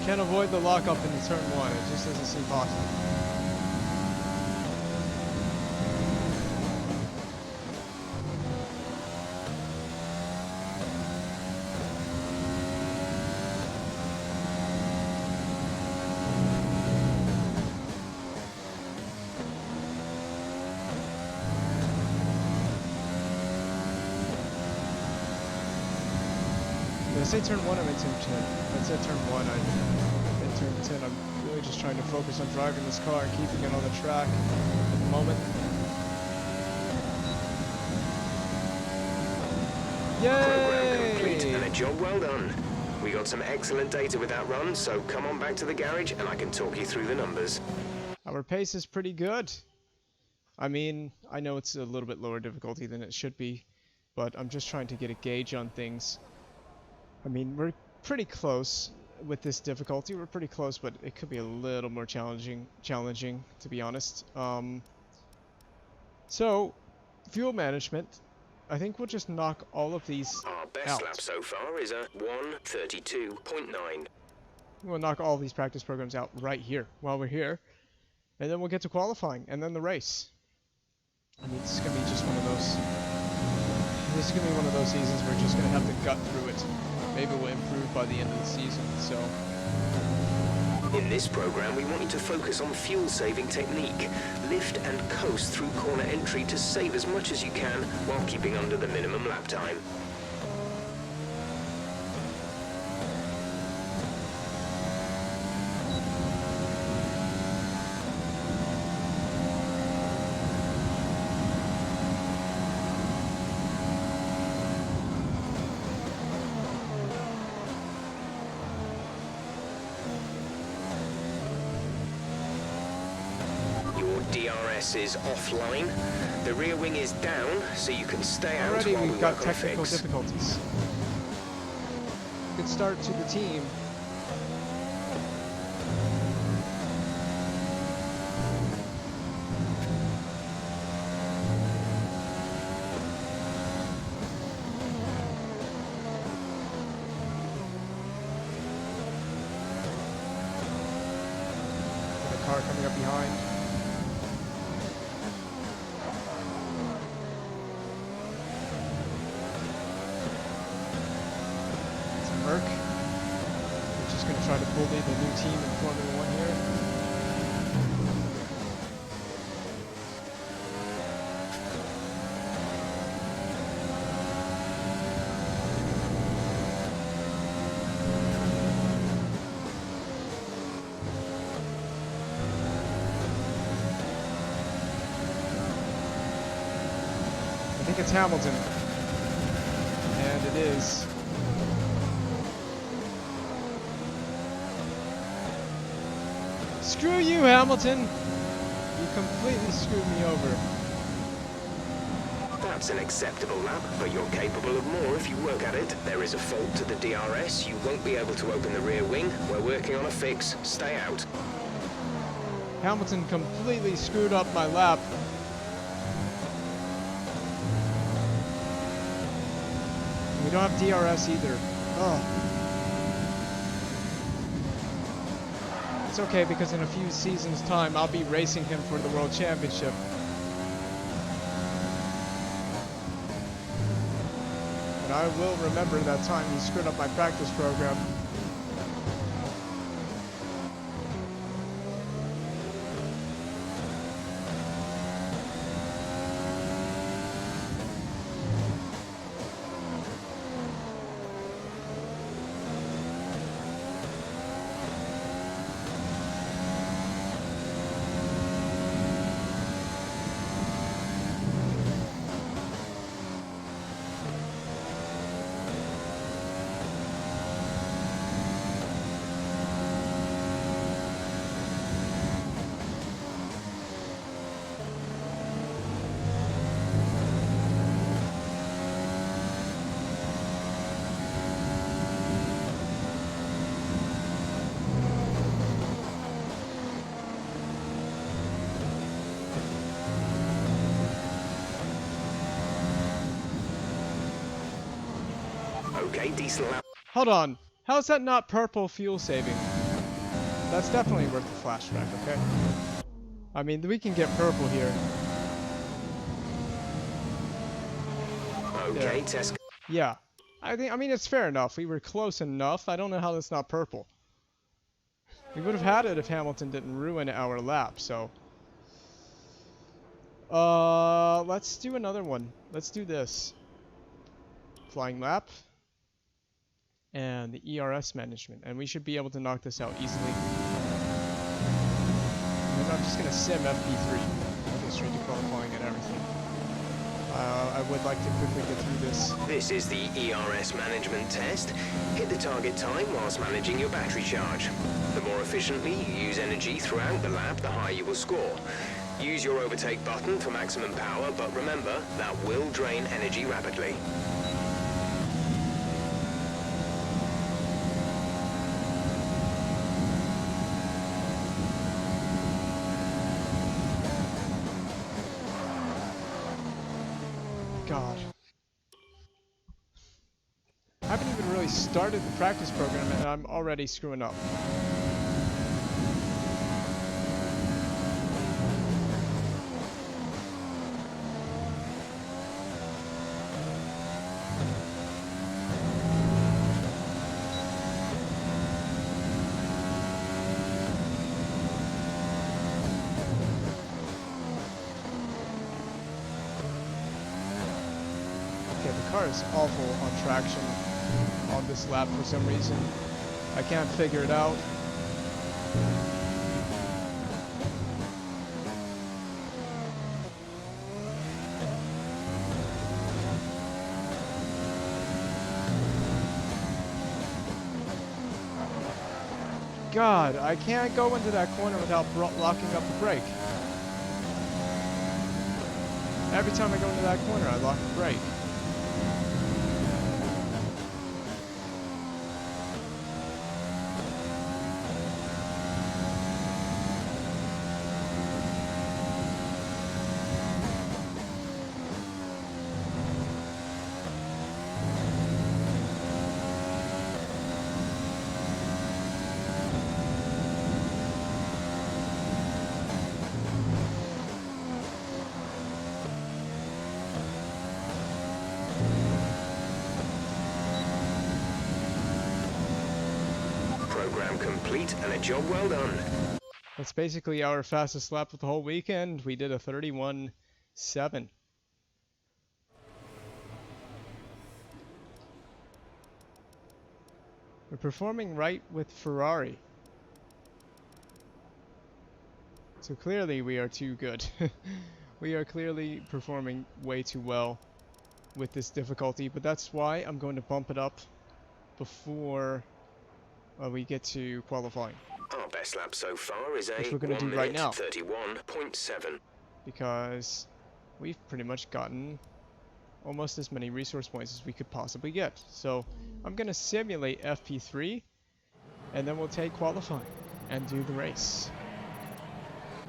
Can't avoid the lockup in the turn one. It just doesn't seem possible. Did I say turn one? I meant turn 10. I said turn one. I meant turn 10. I'm really just trying to focus on driving this car and keeping it on the track at the moment. Program complete Yay! and a job well done. We got some excellent data with that run, so come on back to the garage and I can talk you through the numbers. Our pace is pretty good. I mean, I know it's a little bit lower difficulty than it should be, but I'm just trying to get a gauge on things. I mean, we're pretty close with this difficulty. We're pretty close, but it could be a little more challenging, to be honest. So, fuel management. I think we'll just knock all of these Our best out. lap so far is a 1:32.9. We'll knock all of these practice programs out right here, while we're here. And then we'll get to qualifying, and then the race. I mean, this is going to be just one of those... This is going to be one of those seasons where we're just going to have to gut through it. Maybe we'll improve by the end of the season, so... In this program, we want you to focus on fuel-saving technique. Lift and coast through corner entry to save as much as you can while keeping under the minimum lap time. DRS is offline. The rear wing is down, so you can stay out Already while we we've got work on a technical fix. difficulties. Good start to the team. behind. It's Merc. We're just going to try to bully the new team in Formula 1 here. I think it's Hamilton. And it is. Screw you, Hamilton! You completely screwed me over. That's an acceptable lap, but you're capable of more if you work at it. There is a fault to the DRS. You won't be able to open the rear wing. We're working on a fix. Stay out. Hamilton completely screwed up my lap. We don't have DRS either. Oh. It's okay because in a few seasons' time I'll be racing him for the World Championship. And I will remember that time he screwed up my practice program. Okay, decent lap. Hold on. How is that not purple fuel saving? That's definitely worth the flash track, okay? I mean, we can get purple here. Okay, Yeah. test. Yeah. I mean, it's fair enough. We were close enough. I don't know how that's not purple. We would have had it if Hamilton didn't ruin our lap, so. Let's do another one. Let's do this. Flying lap. And the ERS management. And we should be able to knock this out easily. And then I'm just going to sim FP3. Go straight to qualifying and everything. I would like to quickly get through this. This is the ERS management test. Hit the target time whilst managing your battery charge. The more efficiently you use energy throughout the lap, the higher you will score. Use your overtake button for maximum power, but remember, that will drain energy rapidly. God. I haven't even really started the practice program and I'm already screwing up. The car is awful on traction on this lap for some reason. I can't figure it out. God, I can't go into that corner without locking up the brake. Every time I go into that corner, I lock the brake. complete and a job well done. That's basically our fastest lap of the whole weekend. We did a 31.7. We're performing right with Ferrari. So clearly we are too good. We are clearly performing way too well with this difficulty, but that's why I'm going to bump it up before we get to qualifying. Our best lap so far is a Which we're gonna 1 do minute right now. 31.7. Because we've pretty much gotten almost as many resource points as we could possibly get. So I'm going to simulate FP3 and then we'll take qualifying and do the race.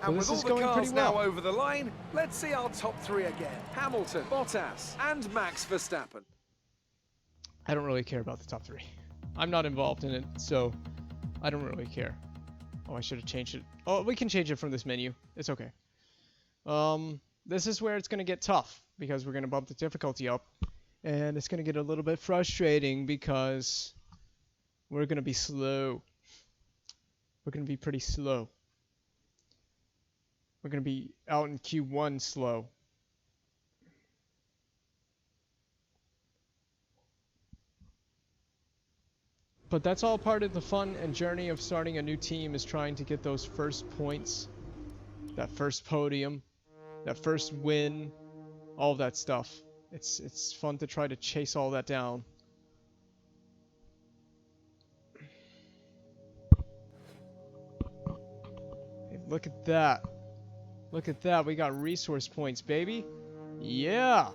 So And this with is all the going cars pretty now well. over the line, let's see our top three again. Hamilton, Bottas, and Max Verstappen. I don't really care about the top three. I'm not involved in it, so I don't really care. Oh, I should have changed it. Oh, we can change it from this menu. It's okay. This is where it's going to get tough because we're going to bump the difficulty up. And it's going to get a little bit frustrating because we're going to be slow. We're going to be pretty slow. We're going to be out in Q1 slow. But that's all part of the fun and journey of starting a new team, is trying to get those first points, that first podium, that first win, all of that stuff. It's fun to try to chase all that down. Hey, look at that. Look at that. We got resource points, baby. Yeah.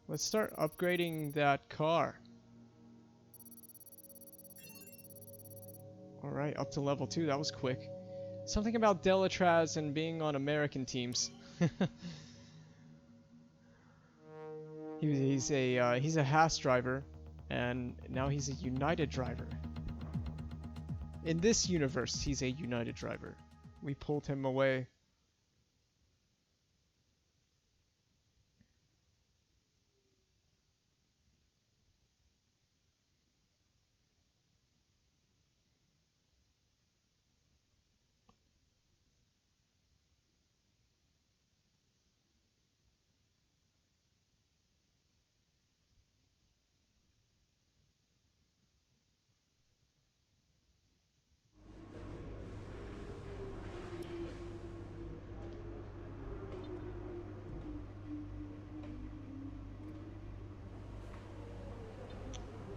Let's start upgrading that car. Alright, up to level 2. That was quick. Something about Delatraz and being on American teams. He's a Haas driver, and now he's a United driver. In this universe, he's a United driver. We pulled him away.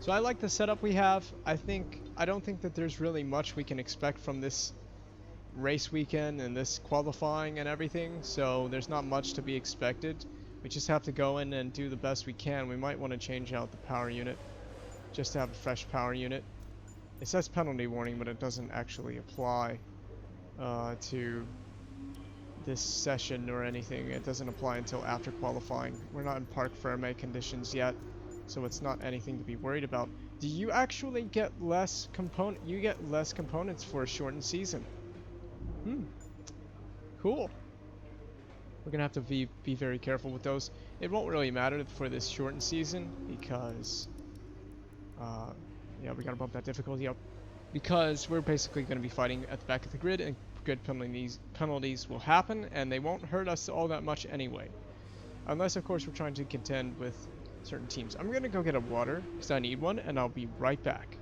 So I like the setup we have. I don't think that there's really much we can expect from this race weekend and this qualifying and everything. So there's not much to be expected. We just have to go in and do the best we can. We might want to change out the power unit just to have a fresh power unit. It says penalty warning, but it doesn't actually apply to this session or anything. It doesn't apply until after qualifying. We're not in parc fermé conditions yet, so it's not anything to be worried about. Do you actually get less components for a shortened season? Cool. We're gonna have to be very careful with those. It won't really matter for this shortened season because yeah, we gotta bump that difficulty up because we're basically gonna be fighting at the back of the grid, and grid penalties will happen, and they won't hurt us all that much anyway, unless of course we're trying to contend with certain teams. I'm gonna go get a water because I need one, and I'll be right back.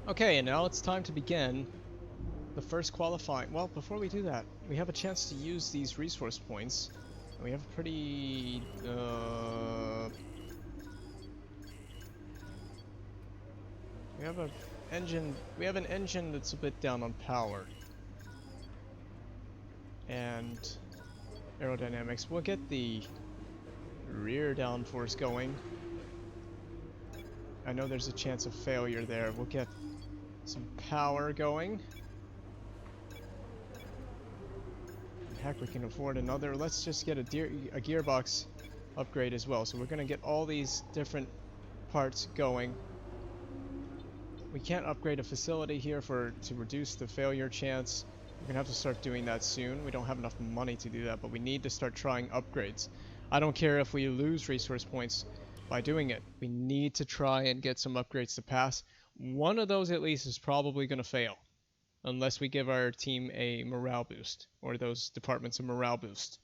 Okay, and now it's time to begin the first qualifying. Well, before we do that, we have a chance to use these resource points. We have a pretty we have an engine that's a bit down on power and aerodynamics. We'll get the rear downforce going. I know there's a chance of failure there. We'll get some power going. Heck, we can afford another. Let's just get a gearbox upgrade as well. So we're going to get all these different parts going. We can't upgrade a facility here to reduce the failure chance. We're going to have to start doing that soon. We don't have enough money to do that, but we need to start trying upgrades. I don't care if we lose resource points by doing it. We need to try and get some upgrades to pass. One of those at least is probably going to fail, unless we give our team a morale boost, or those departments a morale boost.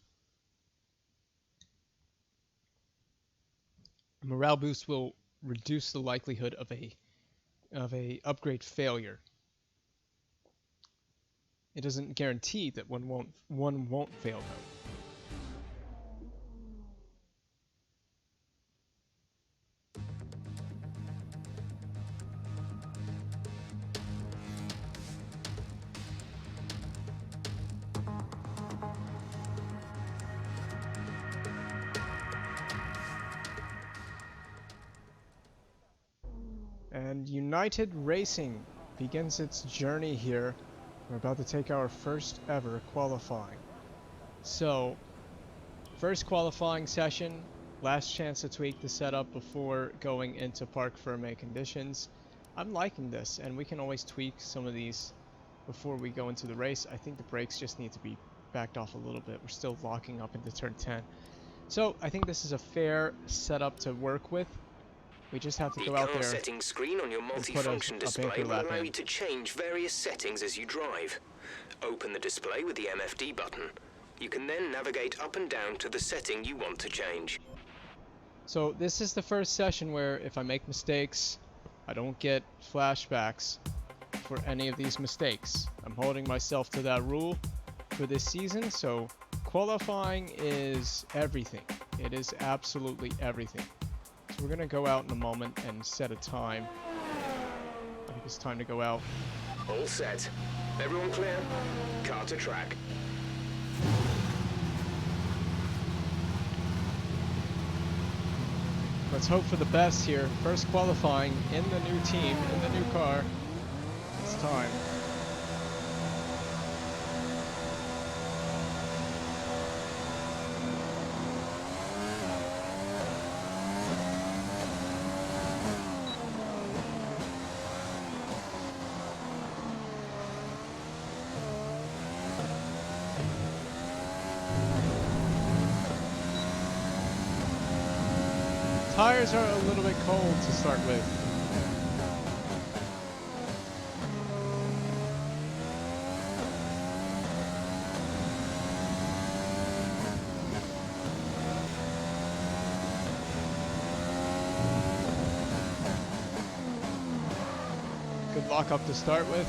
A morale boost will reduce the likelihood of a upgrade failure. It doesn't guarantee that one won't fail though. And United Racing begins its journey here. We're about to take our first ever qualifying. So, first qualifying session, last chance to tweak the setup before going into parc fermé conditions. I'm liking this, and we can always tweak some of these before we go into the race. I think the brakes just need to be backed off a little bit. We're still locking up into turn 10. So, I think this is a fair setup to work with. We just have to go out there. The car settings screen on your multi-function display will allow you to change various settings as you drive. Open the display with the Mfd button. You can then navigate up and down to the setting you want to change. So this is the first session where if I make mistakes, I don't get flashbacks for any of these mistakes. I'm holding myself to that rule for this season, so qualifying is everything. It is absolutely everything. So we're going to go out in a moment and set a time. I think it's time to go out. All set. Everyone clear? Car to track. Let's hope for the best here. First qualifying in the new team, in the new car. It's time. Tires are a little bit cold to start with. Good lock up to start with.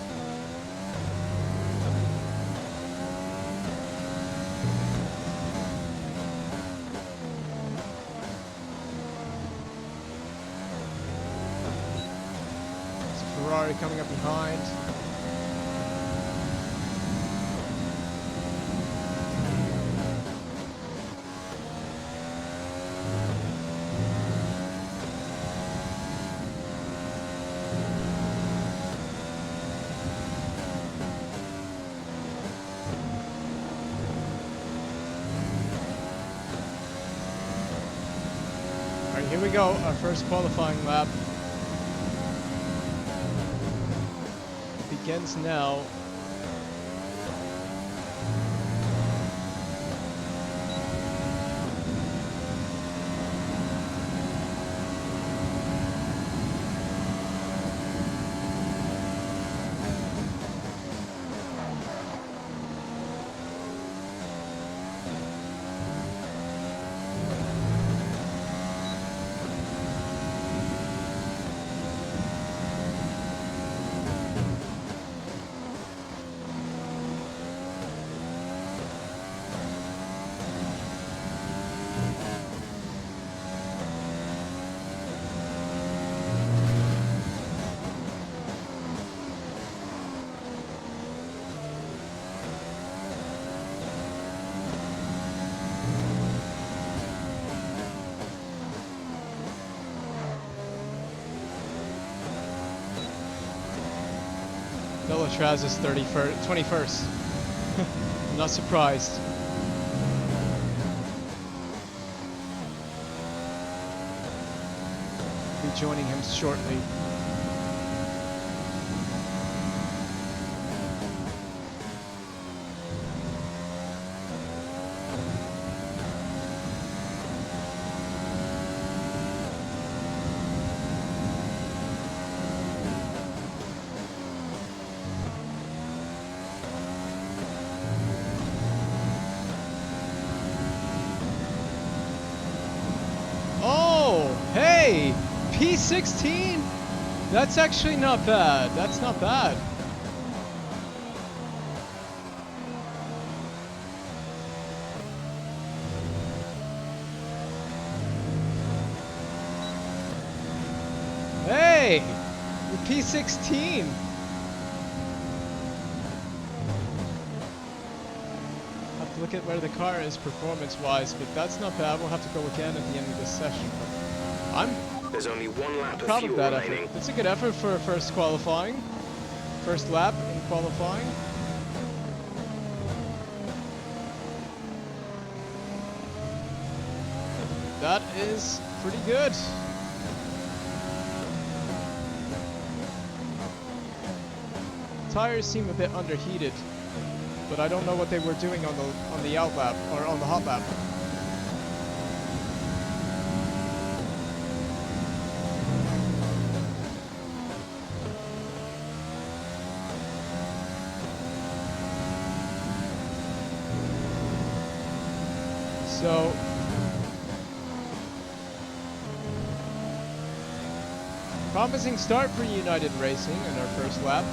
Ferrari coming up behind. All right, here we go, our first qualifying lap. Begins now. Stella Traz is 21st. I'm not surprised. Be joining him shortly. Hey, P16? That's actually not bad. That's not bad. Hey, the P16. Have to look at where the car is performance-wise, but that's not bad. We'll have to go again at the end of this session. There's only one lap of proud fuel of that remaining. effort. It's a good effort for first qualifying. First lap in qualifying. That is pretty good. Tires seem a bit underheated, but I don't know what they were doing on the out lap or on the hot lap. So promising start for United Racing in our first lap.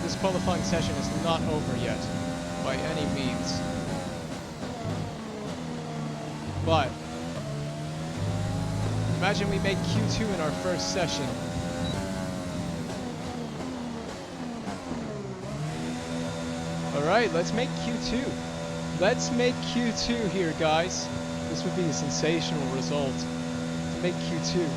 This qualifying session is not over yet, by any means. But imagine we make Q2 in our first session. All right, let's make Q2. Let's make Q2 here, guys. This would be a sensational result to make Q2.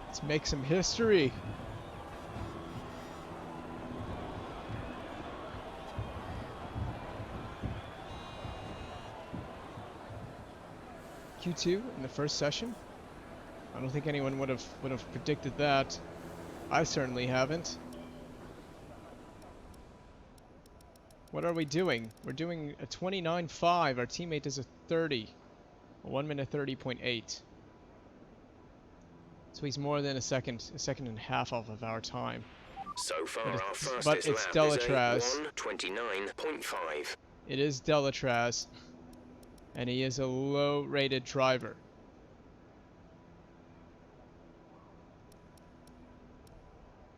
Let's make some history. Q2 in the first session. I don't think anyone would have predicted that. I certainly haven't. What are we doing? We're doing a 29.5. Our teammate does a 30. A 1 minute 30.8. So he's more than a second and a half off of our time. So far, our fastest but it's lap is a Delatraz. 1:29.5. It is Delatraz, and he is a low-rated driver.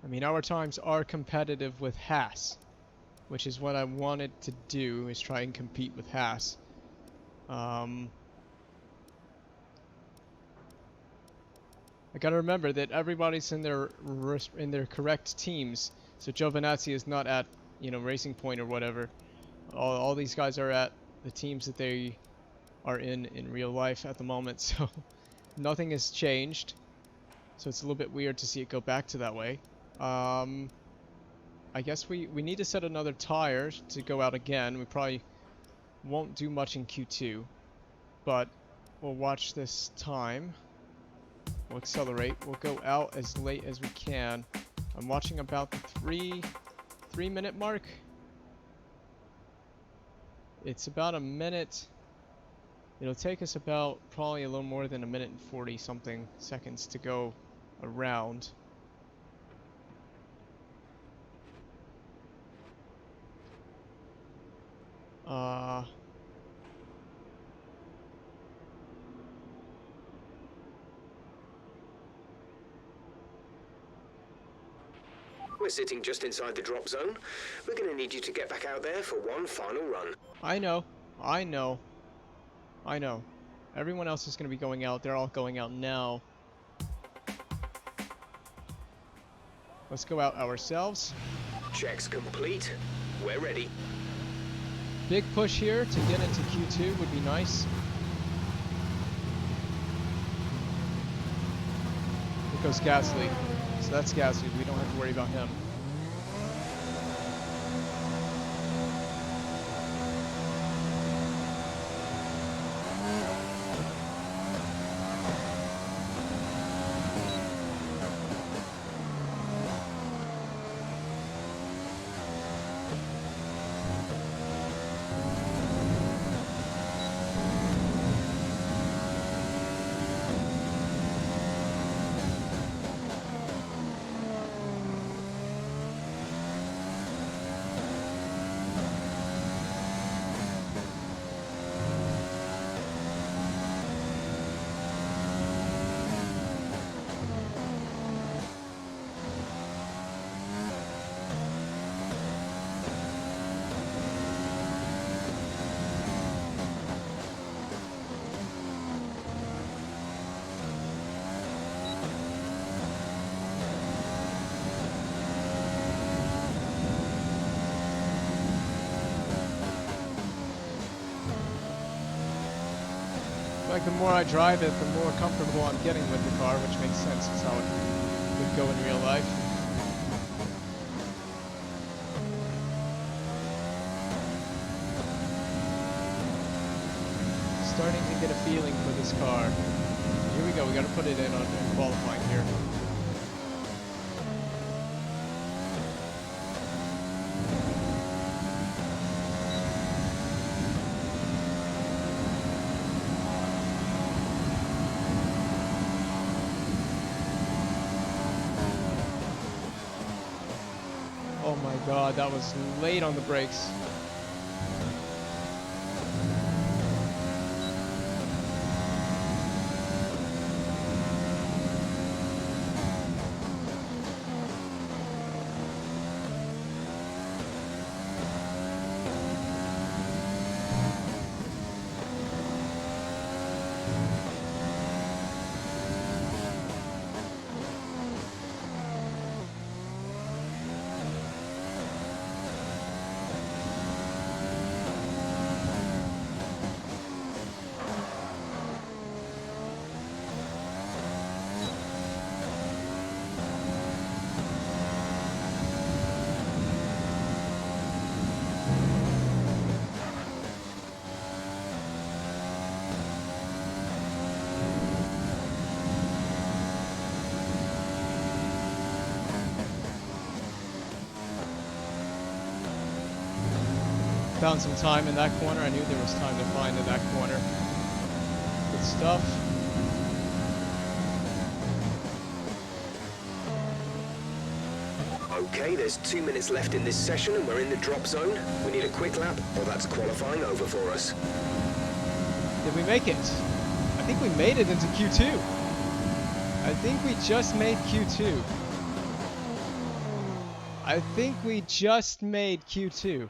I mean, our times are competitive with Haas, which is what I wanted to do, is try and compete with Haas. I gotta remember that everybody's in their correct teams. So Giovinazzi is not at, Racing Point or whatever. All these guys are at the teams that they are in real life at the moment. So nothing has changed. So it's a little bit weird to see it go back to that way. I guess we need to set another tire to go out again. We probably won't do much in Q2, but we'll watch this time. We'll accelerate. We'll go out as late as we can. I'm watching about the three minute mark. It's about a minute. It'll take us about probably a little more than a minute and 40 something seconds to go around. We're sitting just inside the drop zone. We're going to need you to get back out there for one final run. I know. Everyone else is going to be going out. They're all going out now. Let's go out ourselves. Checks complete. We're ready. big push here to get into Q2 would be nice. Here goes Gasly. So that's Gasly. We don't have to worry about him. Like the more I drive it, the more comfortable I'm getting with the car, which makes sense. It's how it would go in real life. Starting to get a feeling for this car. Here we go. We got to put it in on qualifying here. Oh my god, that was late on the brakes. Found some time in that corner. I knew there was time to find in that corner. Good stuff. Okay, there's 2 minutes left in this session and we're in the drop zone. We need a quick lap, or that's qualifying over for us. Did we make it? I think we made it into Q2. I think we just made Q2. I think we just made Q2.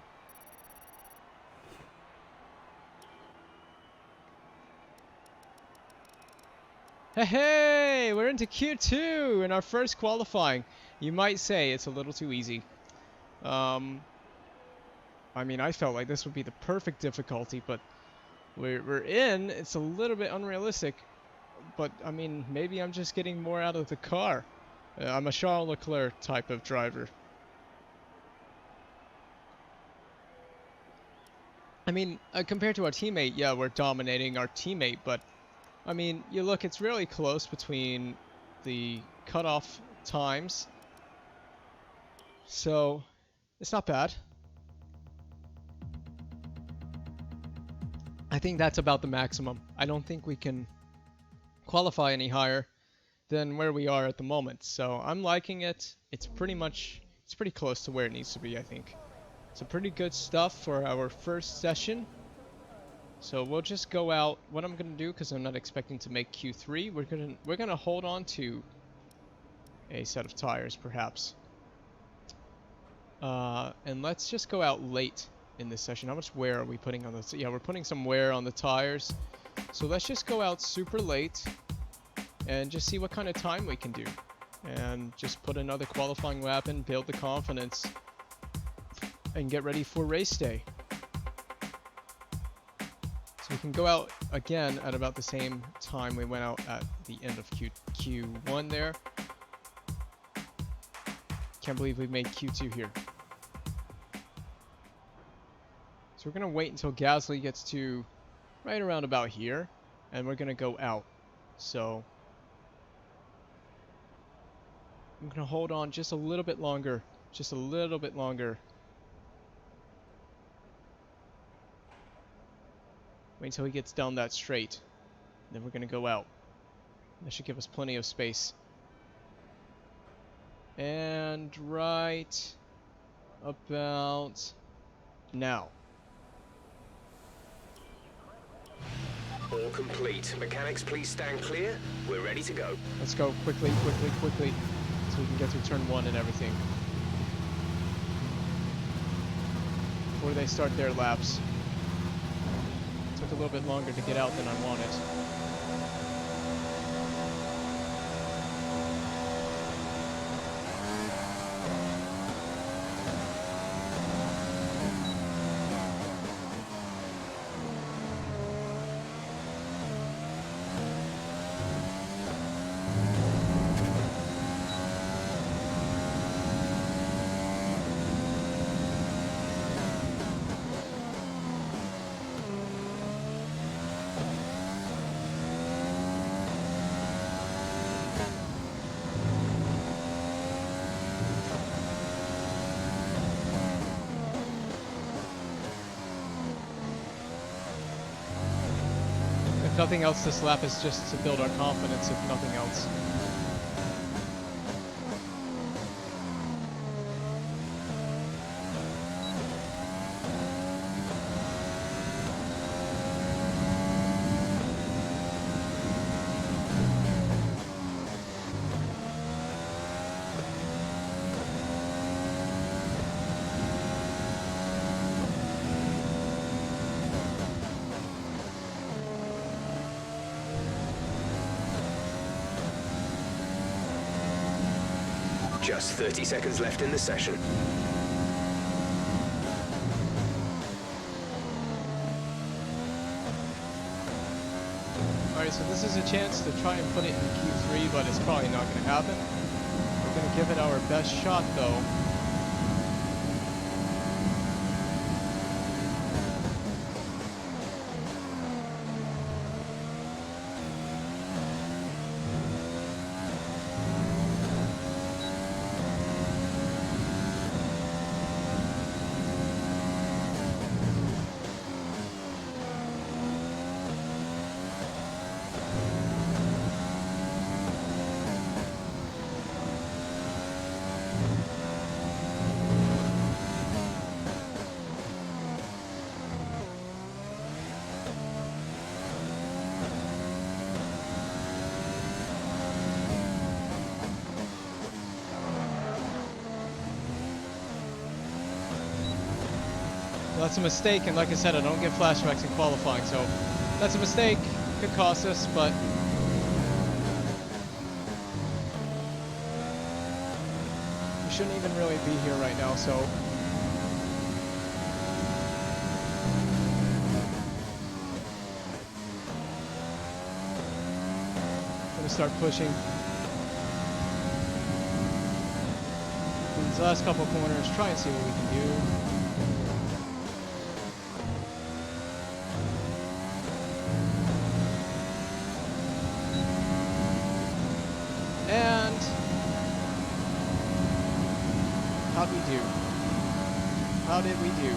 Hey, we're into Q2 in our first qualifying. You might say it's a little too easy. I mean, I felt like this would be the perfect difficulty, but we're in. It's a little bit unrealistic, but I mean, maybe I'm just getting more out of the car. I'm a Charles Leclerc type of driver. I mean, compared to our teammate, yeah, we're dominating our teammate, but I mean, you look, it's really close between the cutoff times. So, it's not bad. I think that's about the maximum. I don't think we can qualify any higher than where we are at the moment. So, I'm liking it. It's pretty close to where it needs to be, I think. It's a pretty good stuff for our first session. So we'll just go out. What I'm gonna do, because I'm not expecting to make Q3, we're gonna hold on to a set of tires, perhaps. And let's just go out late in this session. How much wear are we putting on this? Yeah, we're putting some wear on the tires. So let's just go out super late and just see what kind of time we can do, and just put another qualifying lap in, build the confidence, and get ready for race day. So we can go out again at about the same time we went out at the end of Q1 there. Can't believe we made Q2 here. So we're going to wait until Gasly gets to right around about here, and we're going to go out. So I'm going to hold on just a little bit longer. Just a little bit longer. Wait until he gets down that straight. Then we're going to go out. That should give us plenty of space. And right about now. All complete. Mechanics, please stand clear. We're ready to go. Let's go quickly, quickly, quickly, so we can get through turn 1 and everything. Before they start their laps. Took a little bit longer to get out than I wanted. If nothing else, this lap is just to build our confidence, if nothing else. Just 30 seconds left in the session. Alright, so this is a chance to try and put it in Q3, but it's probably not going to happen. We're going to give it our best shot, though. That's a mistake, and like I said, I don't get flashbacks in qualifying, so that's a mistake. Could cost us, but we shouldn't even really be here right now, so I'm gonna start pushing these last couple corners, try and see what we can do. And how'd we do? How did we do?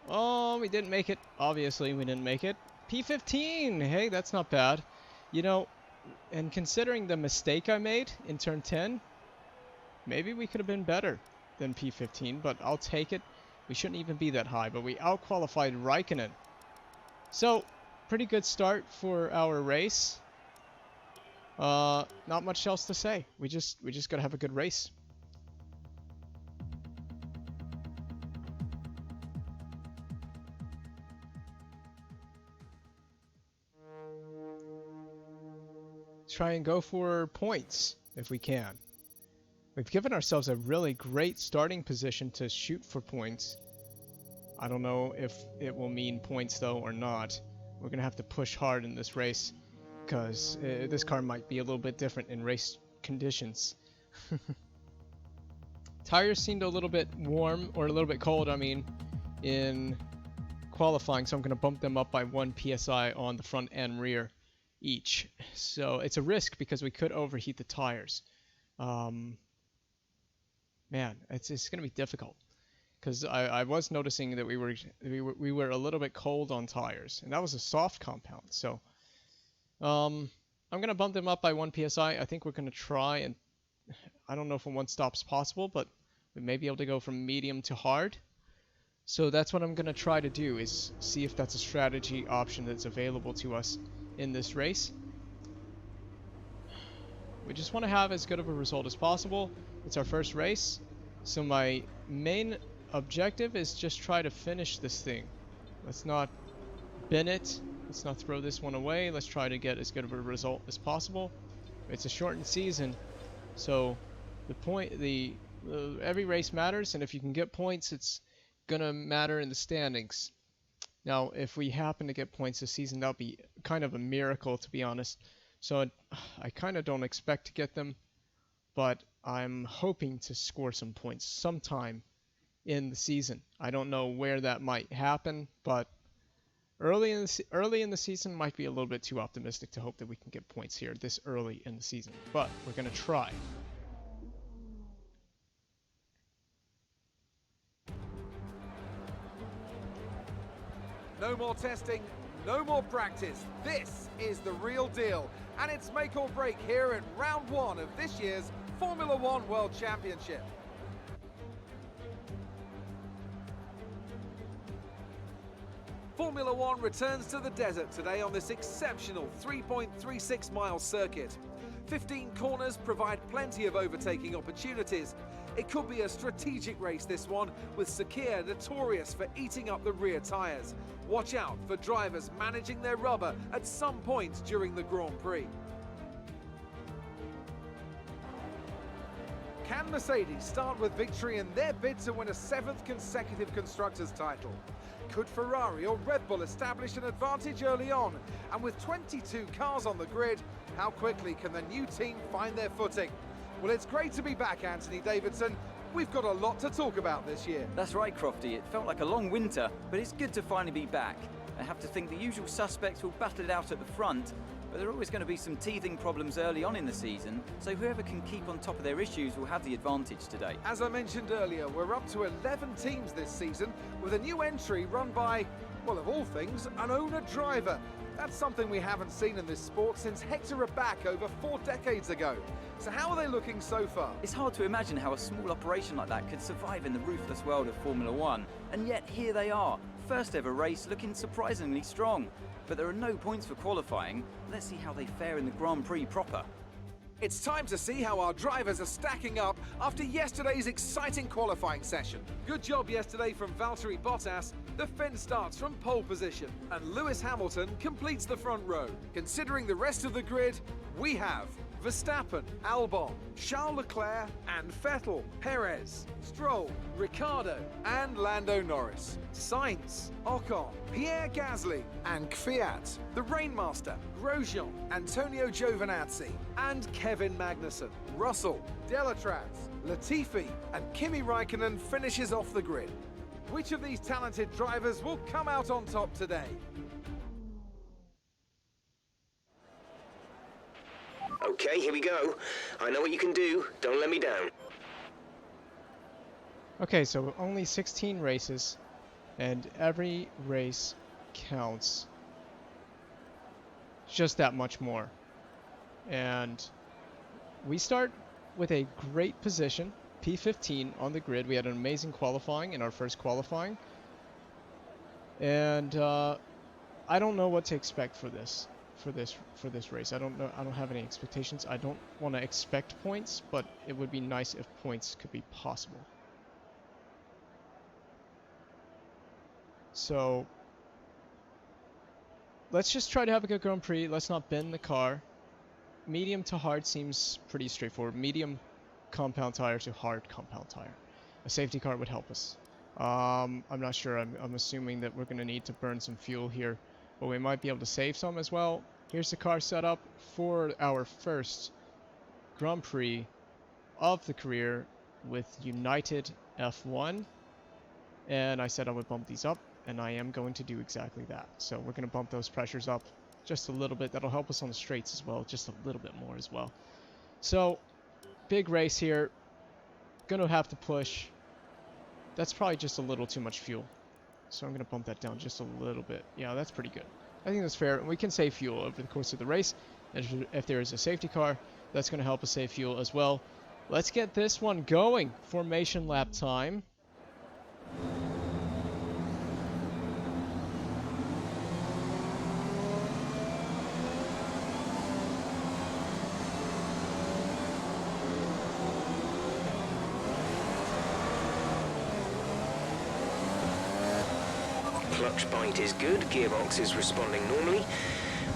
Oh, we didn't make it. Obviously, we didn't make it. P15. Hey, that's not bad. You know, and considering the mistake I made in turn 10, maybe we could have been better than P15, but I'll take it. We shouldn't even be that high, but we out-qualified Raikkonen. So, pretty good start for our race. Not much else to say. We just gotta have a good race. Try and go for points. if we can. We've given ourselves a really great starting position to shoot for points. I don't know if it will mean points though or not. We're going to have to push hard in this race because this car might be a little bit different in race conditions. Tires seemed a little bit warm, or a little bit cold, I mean, in qualifying, so I'm going to bump them up by 1 psi on the front and rear each. So it's a risk because we could overheat the tires. Man, it's going to be difficult because I was noticing that we were a little bit cold on tires, and that was a soft compound. So I'm going to bump them up by 1 psi. I think we're going to try, and I don't know if a one stop's possible, but we may be able to go from medium to hard. So that's what I'm going to try to do, is see if that's a strategy option that's available to us in this race. We just want to have as good of a result as possible. It's our first race, so my main objective is just try to finish this thing. Let's not bin it. Let's not throw this one away. Let's try to get as good of a result as possible. It's a shortened season, so every race matters, and if you can get points, it's gonna matter in the standings. Now, if we happen to get points this season, that'll be kind of a miracle, to be honest. So I kind of don't expect to get them, but I'm hoping to score some points sometime in the season. I don't know where that might happen, but early in the season might be a little bit too optimistic to hope that we can get points here this early in the season. But we're gonna try. No more testing, no more practice. This is the real deal, and it's make or break here in round 1 of this year's Formula One World Championship. Formula One returns to the desert today on this exceptional 3.36 mile circuit. 15 corners provide plenty of overtaking opportunities. It could be a strategic race, this one, with Sakir notorious for eating up the rear tyres. Watch out for drivers managing their rubber at some point during the Grand Prix. Can Mercedes start with victory in their bid to win a 7th consecutive Constructors' title? Could Ferrari or Red Bull establish an advantage early on? And with 22 cars on the grid, how quickly can the new team find their footing? Well, it's great to be back, Anthony Davidson. We've got a lot to talk about this year. That's right, Crofty. It felt like a long winter, but it's good to finally be back. I have to think the usual suspects will battle it out at the front, but there are always going to be some teething problems early on in the season, so whoever can keep on top of their issues will have the advantage today. As I mentioned earlier, we're up to 11 teams this season, with a new entry run by, well, of all things, an owner-driver. That's something we haven't seen in this sport since Hector Raback over 4 decades ago. So how are they looking so far? It's hard to imagine how a small operation like that could survive in the ruthless world of Formula One, and yet here they are, first ever race looking surprisingly strong. But there are no points for qualifying. Let's see how they fare in the Grand Prix proper. It's time to see how our drivers are stacking up after yesterday's exciting qualifying session. Good job yesterday from Valtteri Bottas. The Finn starts from pole position, and Lewis Hamilton completes the front row. Considering the rest of the grid, we have Verstappen, Albon, Charles Leclerc and Vettel, Perez, Stroll, Ricciardo and Lando Norris, Sainz, Ocon, Pierre Gasly and Kvyat, the Rainmaster, Grosjean, Antonio Giovinazzi and Kevin Magnuson, Russell, Delatraz, Latifi and Kimi Raikkonen finishes off the grid. Which of these talented drivers will come out on top today? Okay, here we go. I know what you can do. Don't let me down. Okay, so only 16 races, and every race counts just that much more. And we start with a great position, P15 on the grid. We had an amazing qualifying in our first qualifying. And I don't know what to expect for this race. I don't know. I don't have any expectations. I don't want to expect points, but it would be nice if points could be possible. So let's just try to have a good Grand Prix. Let's not bend the car. medium to hard seems pretty straightforward. Medium compound tire to hard compound tire. A safety car would help us. I'm not sure. I'm assuming that we're going to need to burn some fuel here, but we might be able to save some as well. Here's the car setup for our first Grand Prix of the career with United F1. And I said I would bump these up, and I am going to do exactly that. So we're going to bump those pressures up just a little bit. That'll help us on the straights as well, just a little bit more as well. So, big race here. Gonna have to push. That's probably just a little too much fuel. So I'm gonna bump that down just a little bit. Yeah, that's pretty good. I think that's fair. And we can save fuel over the course of the race. And if there is a safety car, that's gonna help us save fuel as well. Let's get this one going. Formation lap time. Clutch bite is good, gearbox is responding normally.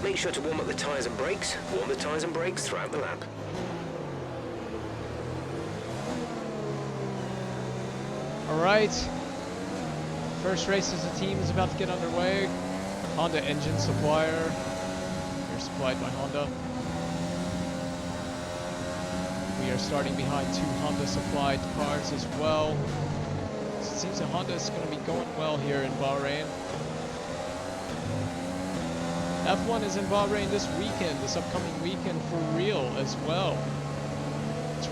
Make sure to warm up the tyres and brakes. Warm the tyres and brakes throughout the lap. Alright. First race as a team is about to get underway. Honda engine supplier. You're supplied by Honda. We are starting behind 2 Honda supplied cars as well. It seems that Honda is going to be going well here in Bahrain. F1 is in Bahrain this weekend, this upcoming weekend for real as well.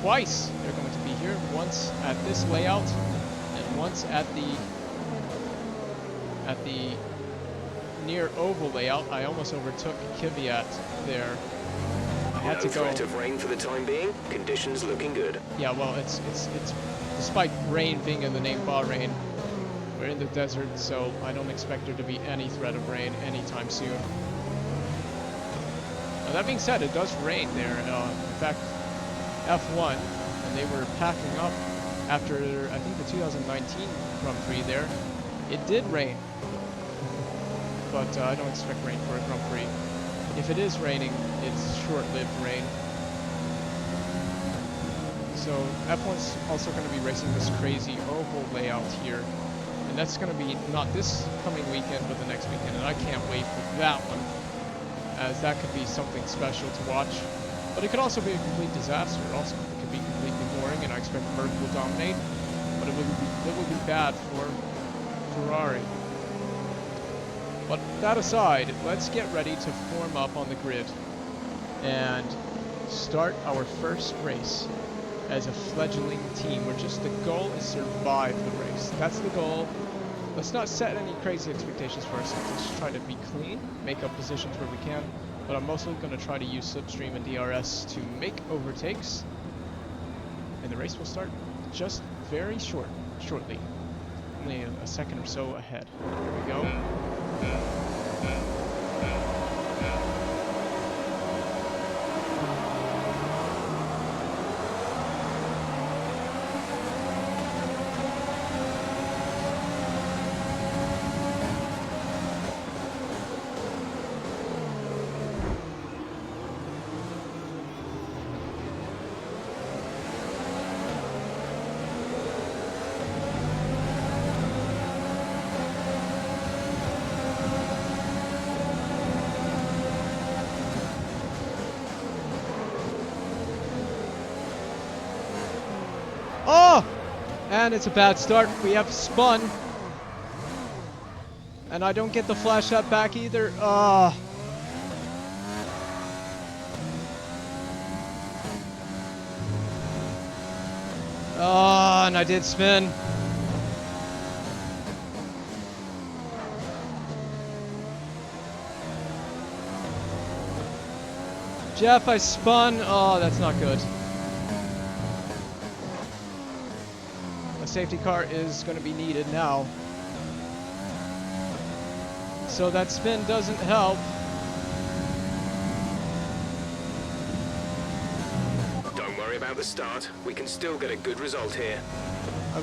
Twice they're going to be here, once at this layout and once at the near oval layout. I almost overtook Kvyat there. I had to go. No threat of rain for the time being. Conditions looking good. Yeah, well, it's despite rain being in the name Bahrain, we're in the desert, so I don't expect there to be any threat of rain anytime soon. Now, that being said, it does rain there. In fact, F1, and they were packing up after, I think, the 2019 Grand Prix there. It did rain, but I don't expect rain for a Grand Prix. If it is raining, it's short-lived rain. So F1's also going to be racing this crazy oval layout here. And that's going to be not this coming weekend, but the next weekend. And I can't wait for that one, as that could be something special to watch. But it could also be a complete disaster. Also, it could be completely boring, and I expect Merc will dominate. But it would be bad for Ferrari. But that aside, let's get ready to form up on the grid and start our first race as a fledgling team, where just the goal is survive the race. That's the goal. Let's not set any crazy expectations for ourselves. Let's try to be clean, make up positions where we can, but I'm mostly going to try to use slipstream and DRS to make overtakes, and the race will start just very shortly. Only a second or so ahead. Here we go. Oh! And it's a bad start. We have spun. And I don't get the flash shot back either. Oh. Oh, and I did spin. Jeff, I spun. Oh, that's not good. A safety car is going to be needed now. So that spin doesn't help. Don't worry about the start. We can still get a good result here.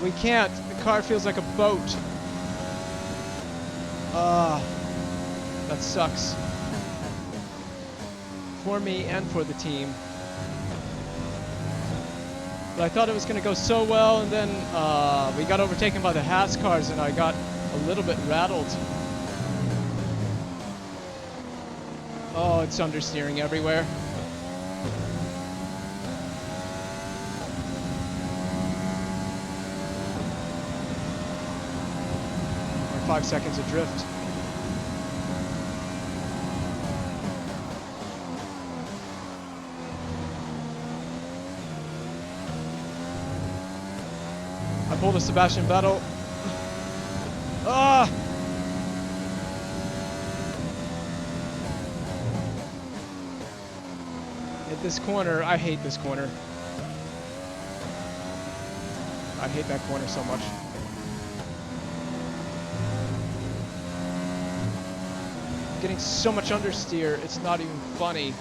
We can't. The car feels like a boat. Ah, that sucks. for me and for the team. But I thought it was going to go so well, and then we got overtaken by the Haas cars, and I got a little bit rattled. Oh, it's understeering everywhere. Or 5 seconds adrift. I pulled a Sebastian Vettel. Ah! At this corner, I hate this corner. I hate that corner so much. I'm getting so much understeer, it's not even funny.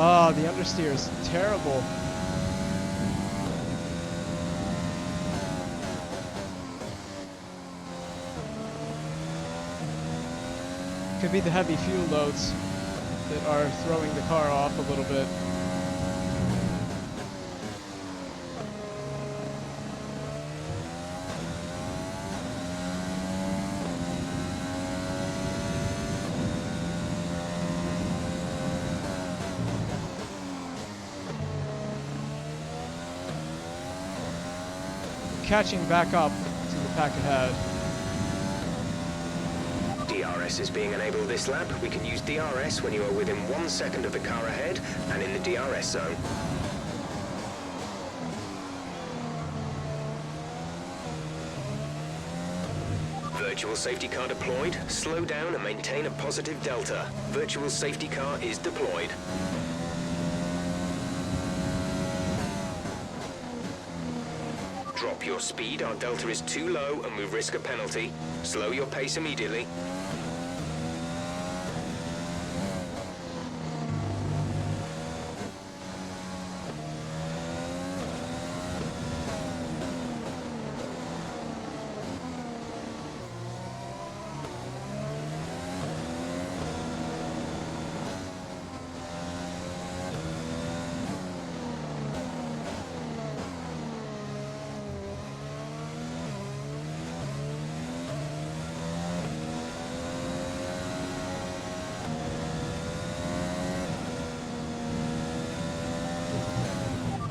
Ah, the understeer is terrible. Could be the heavy fuel loads that are throwing the car off a little bit. Catching back up to the pack ahead. DRS is being enabled this lap. We can use DRS when you are within 1 second of the car ahead and in the DRS zone. Virtual safety car deployed. Slow down and maintain a positive delta. Virtual safety car is deployed. Drop your speed, our delta is too low and we risk a penalty. Slow your pace immediately.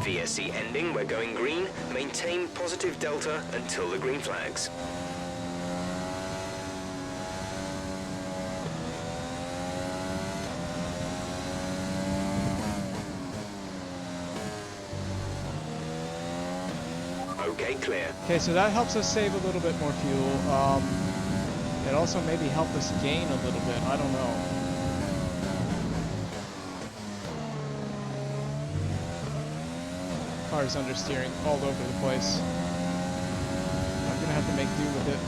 VSC ending, we're going green. Maintain positive delta until the green flags. Okay, clear. Okay, so that helps us save a little bit more fuel. It also maybe helped us gain a little bit, I don't know. Car's understeering all over the place. I'm gonna have to make do with it.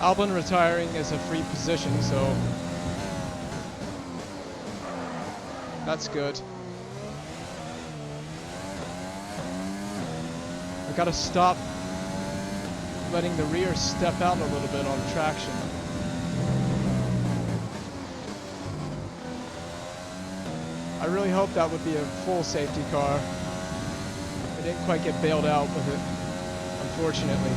Albon retiring is a free position, so that's good. I gotta stop letting the rear step out a little bit on traction. I really hope that would be a full safety car. I didn't quite get bailed out with it, unfortunately.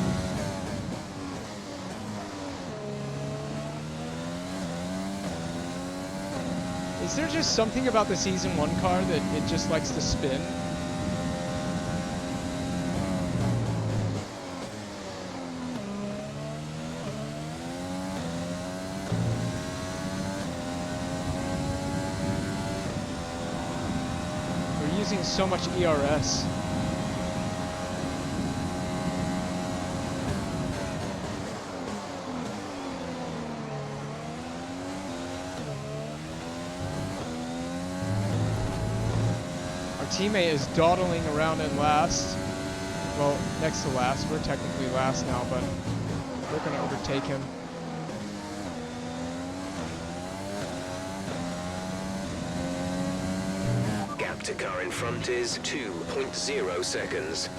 Is there just something about the Season 1 car that it just likes to spin? We're using so much ERS. Teammate is dawdling around in last. Well, next to last. We're technically last now, but we're going to overtake him. Gap to car in front is 2.0 seconds.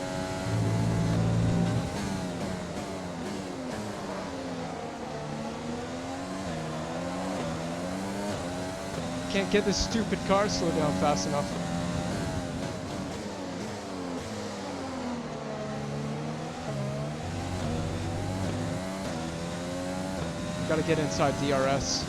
Can't get this stupid car slowed down fast enough. Gotta get inside DRS.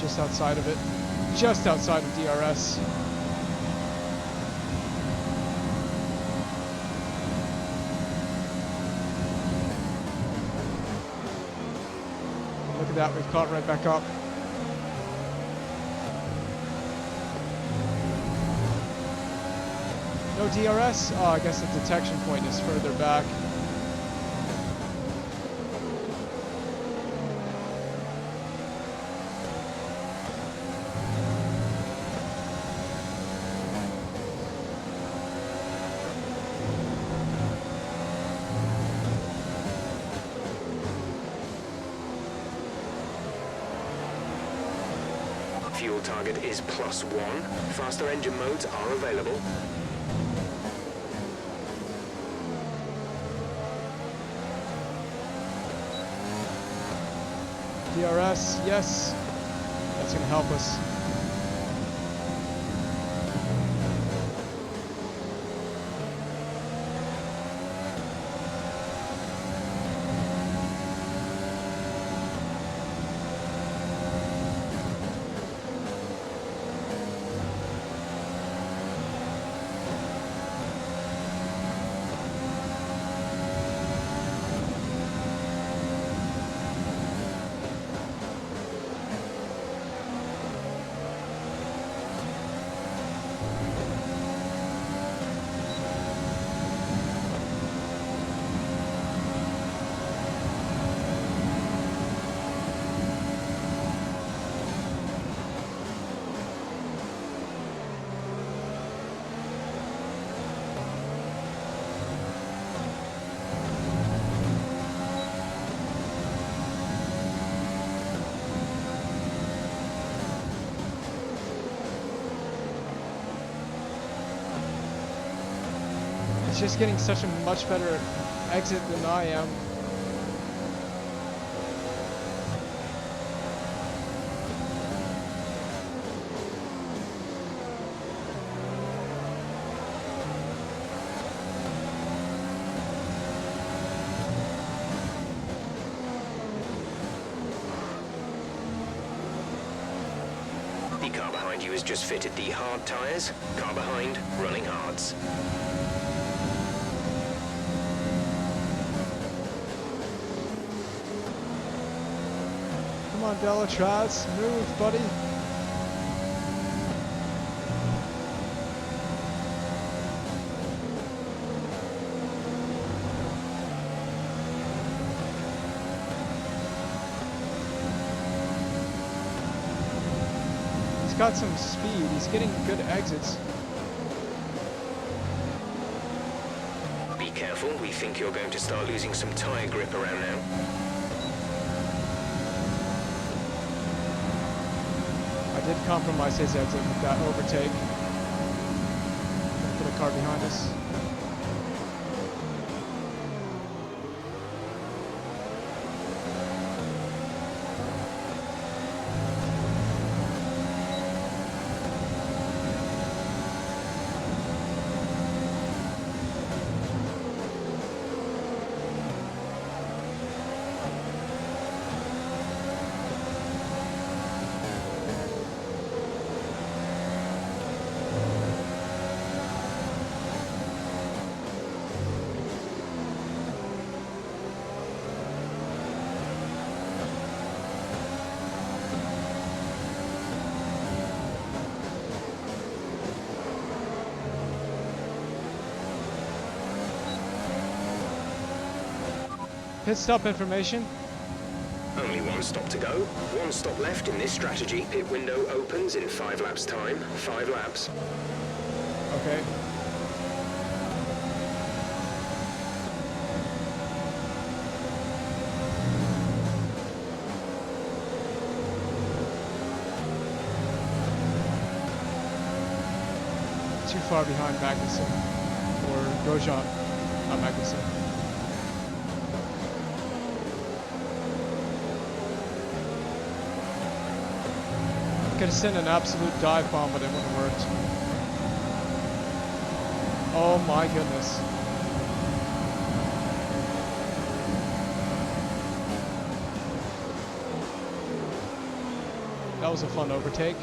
Just outside of it. Just outside of DRS. Look at that, we've caught right back up. No DRS? Oh, I guess the detection point is further back. Fuel target is +1. Faster engine modes are available. DRS, yes. That's gonna help us. Just getting such a much better exit than I am. The car behind you has just fitted the hard tyres. Car behind, running hards. Come on, Delatraz, move, buddy. He's got some speed. He's getting good exits. Be careful, we think you're going to start losing some tyre grip around now. did compromise his exit with that overtake. Put a car behind us. Pit stop information. Only one stop to go. One stop left in this strategy. Pit window opens in 5 laps time. 5 laps. Okay. Too far behind Magnuson. Or Grosjean. Not Magnuson. Could have sent an absolute dive bomb, but it wouldn't have worked. Oh my goodness. That was a fun overtake.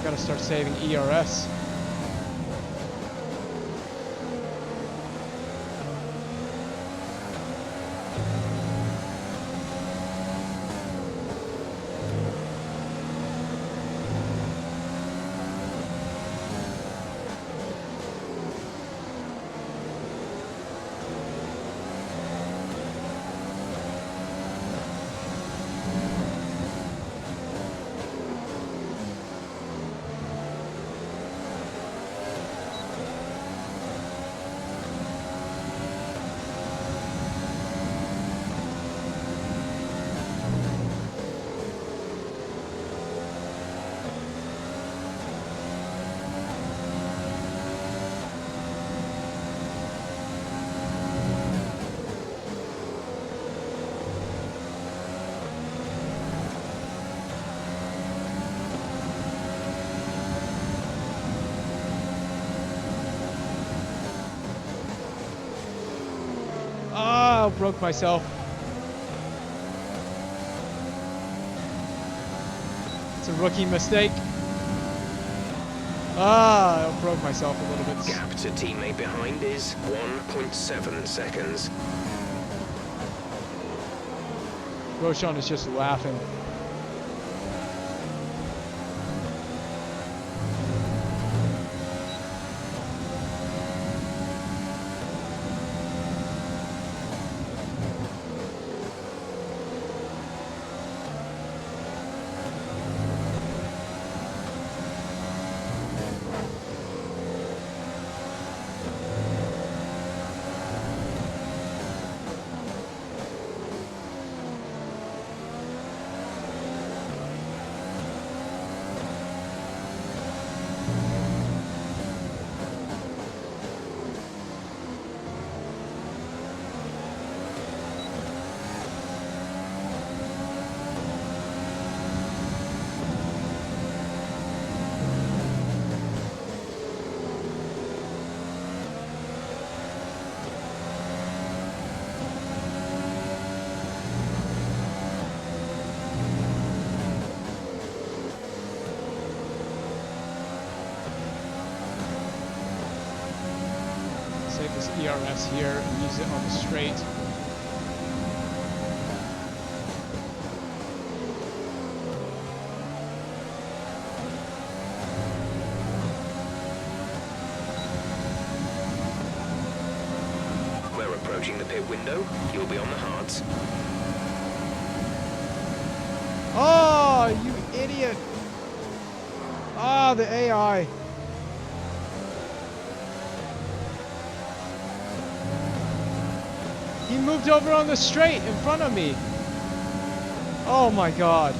Gotta start saving ERS. Oh, broke myself. It's a rookie mistake. Ah, I broke myself a little bit. Gap to teammate behind is 1.7 seconds. Grosjean is just laughing. Save this ERS here and use it on the straight. We're approaching the pit window. You'll be on the hards. Oh, you idiot! Ah, the AI. He moved over on the straight in front of me. Oh my god.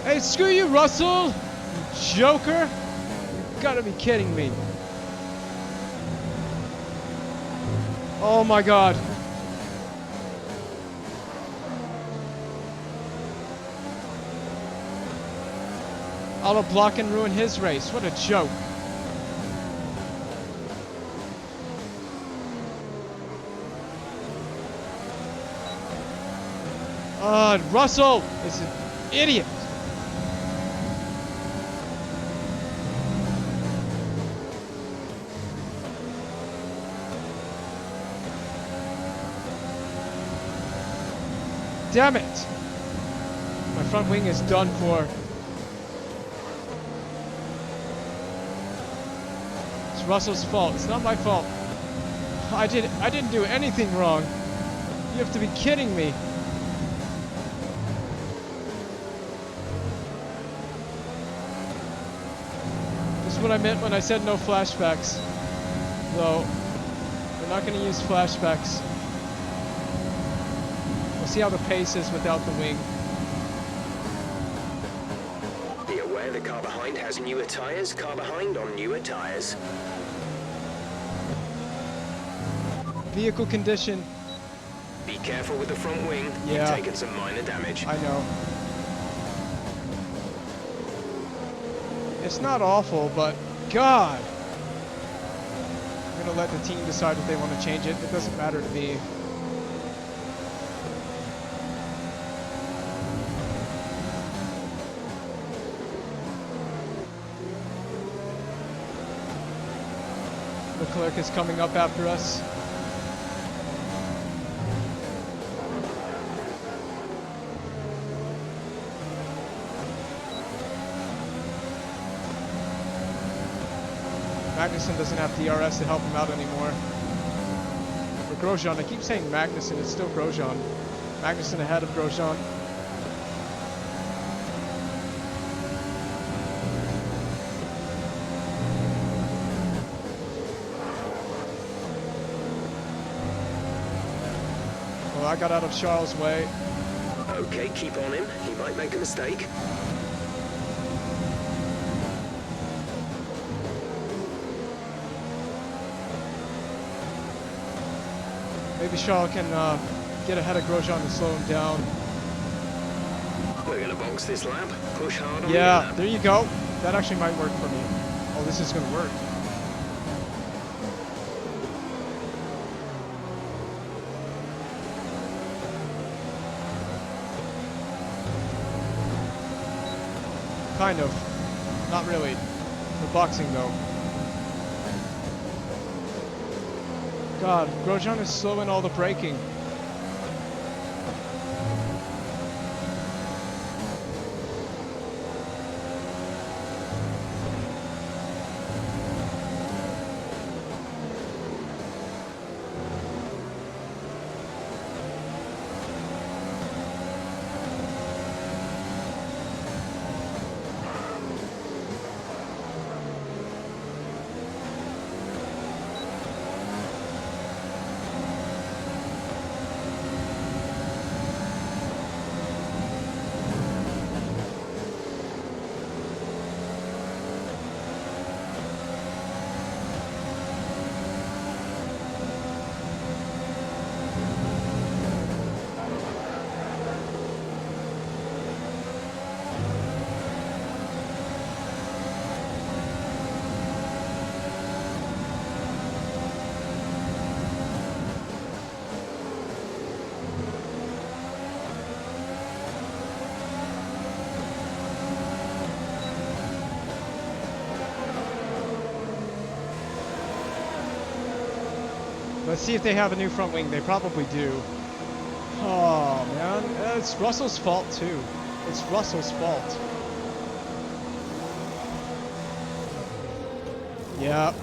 Hey, screw you, Russell! You joker! You gotta be kidding me. Oh my god. Auto block and ruin his race. What a joke. Russell is an idiot. Damn it. My front wing is done for. It's Russell's fault. It's not my fault. I didn't do anything wrong. You have to be kidding me. This is what I meant when I said no flashbacks. Though, we're not going to use flashbacks. We'll see how the pace is without the wing. Be aware the car behind has newer tires. Car behind on newer tires. Vehicle condition. Be careful with the front wing. Yeah. You've taken some minor damage. I know. It's not awful, but God. I'm gonna let the team decide if they want to change it. It doesn't matter to me. Leclerc is coming up after us. Magnuson doesn't have DRS to help him out anymore. Or Grosjean. I keep saying Magnuson. It's still Grosjean. Magnuson ahead of Grosjean. Well, I got out of Charles' way. Okay, keep on him. He might make a mistake. Maybe Charles can get ahead of Grosjean and slow him down. We're gonna box this lap. Push hard on the Yeah, lap. there you go. That actually might work for me. Oh, this is gonna work. Kind of. Not really. For boxing, though. God, Grosjean is slowing all the braking. Let's see if they have a new front wing. They probably do. Oh, man. It's Russell's fault, too. It's Russell's fault. Yeah.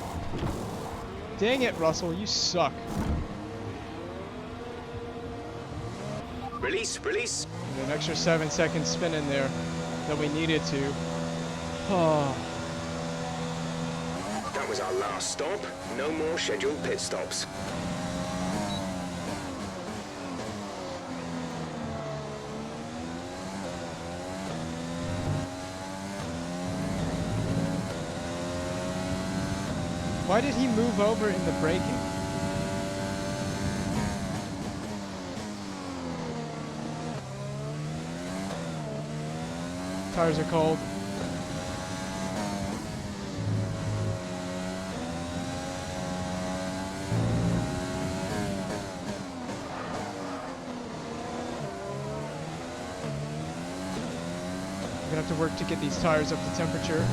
Dang it, Russell. You suck. Release, release. And an extra 7 seconds spin in there that we needed to. Oh. That That was our last stop. No more scheduled pit stops. Why did he move over in the braking? Tires are cold. I'm gonna have to work to get these tires up to temperature.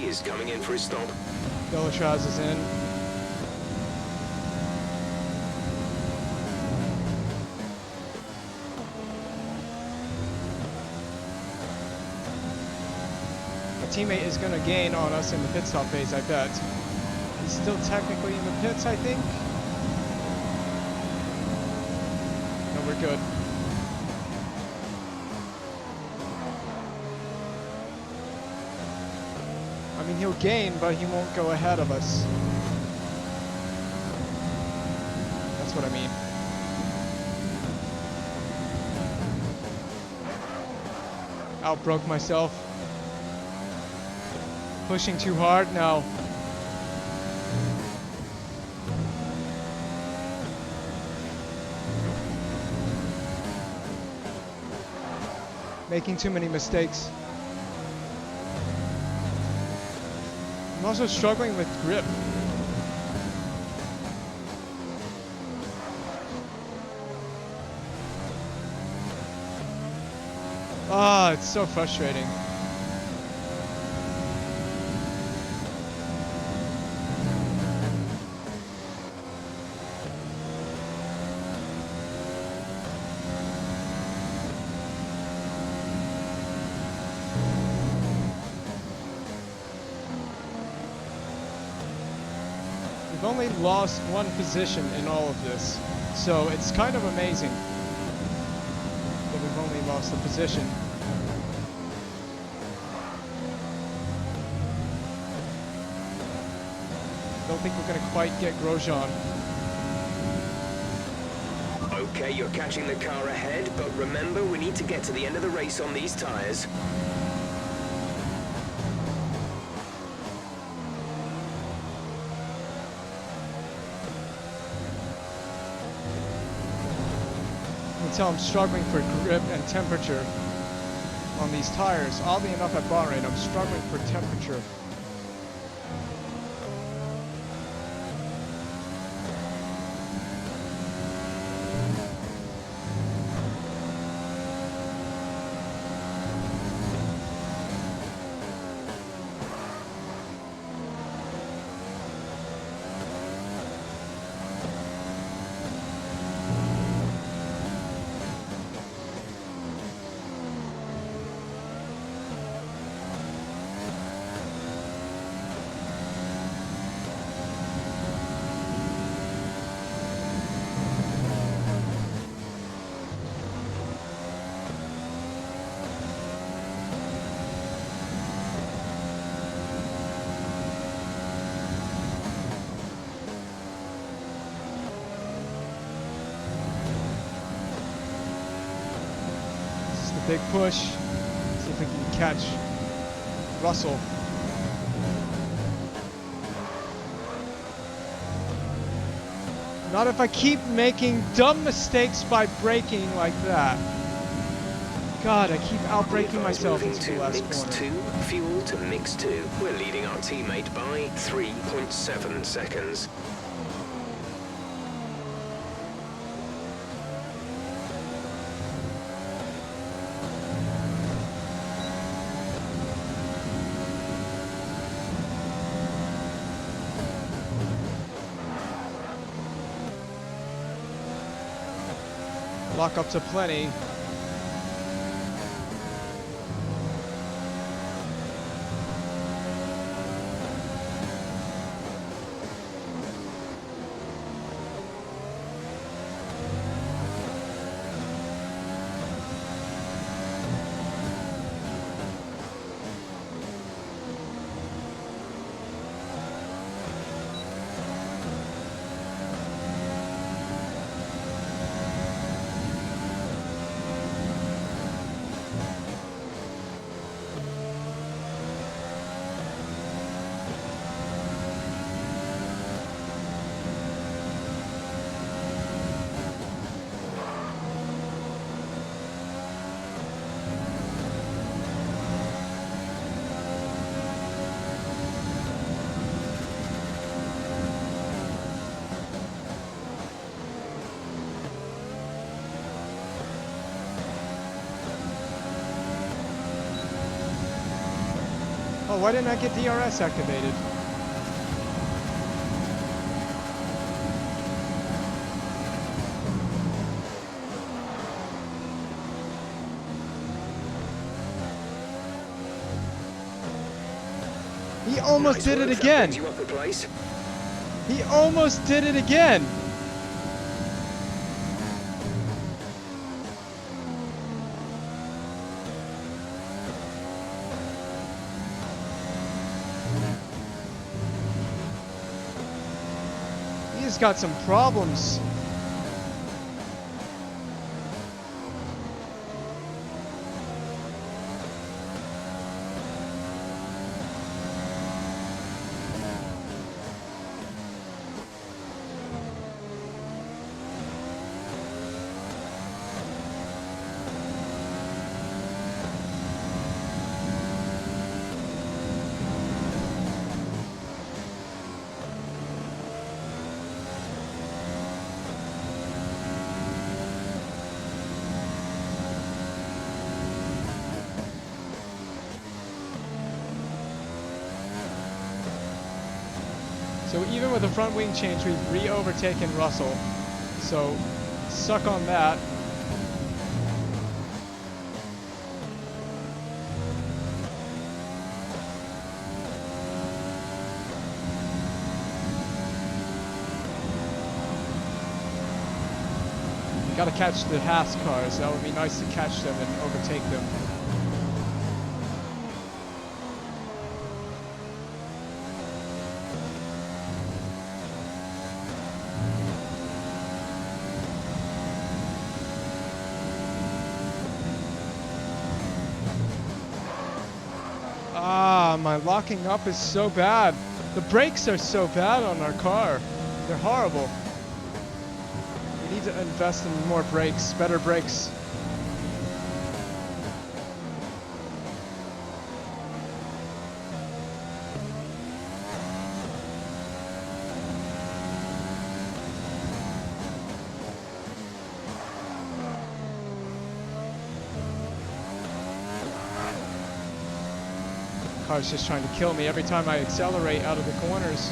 Is coming in for his stop. Delatraz is in. A teammate is going to gain on us in the pit stop phase, I bet. He's still technically in the pits, I think. No, we're good. I mean, he'll gain, but he won't go ahead of us. That's what I mean. Outbroke myself. Pushing too hard now. Making too many mistakes. I'm also struggling with grip. Ah, it's so frustrating. We've only lost one position in all of this, so it's kind of amazing that we've only lost a position. Don't think we're gonna quite get Grosjean. Okay, you're catching the car ahead, but remember, we need to get to the end of the race on these tires. Tell I'm struggling for grip and temperature on these tires. Oddly enough, at Bahrain, I'm struggling for temperature. Big push. See if we can catch Russell. Not if I keep making dumb mistakes by braking like that. God, I keep outbraking myself into the last mix corner. 2, fuel to mix 2. We're leading our teammate by 3.7 seconds. lock up to plenty. Oh, why didn't I get DRS activated? He almost Nice did work, it that again. brings you up a place. He almost did it again. He's got some problems. So even with the front wing change, we've re-overtaken Russell. So suck on that. We gotta catch the Haas cars. That would be nice to catch them and overtake them. Ah, my locking up is so bad. The brakes are so bad on our car. They're horrible. We need to invest in more brakes, better brakes. Car's just trying to kill me every time I accelerate out of the corners.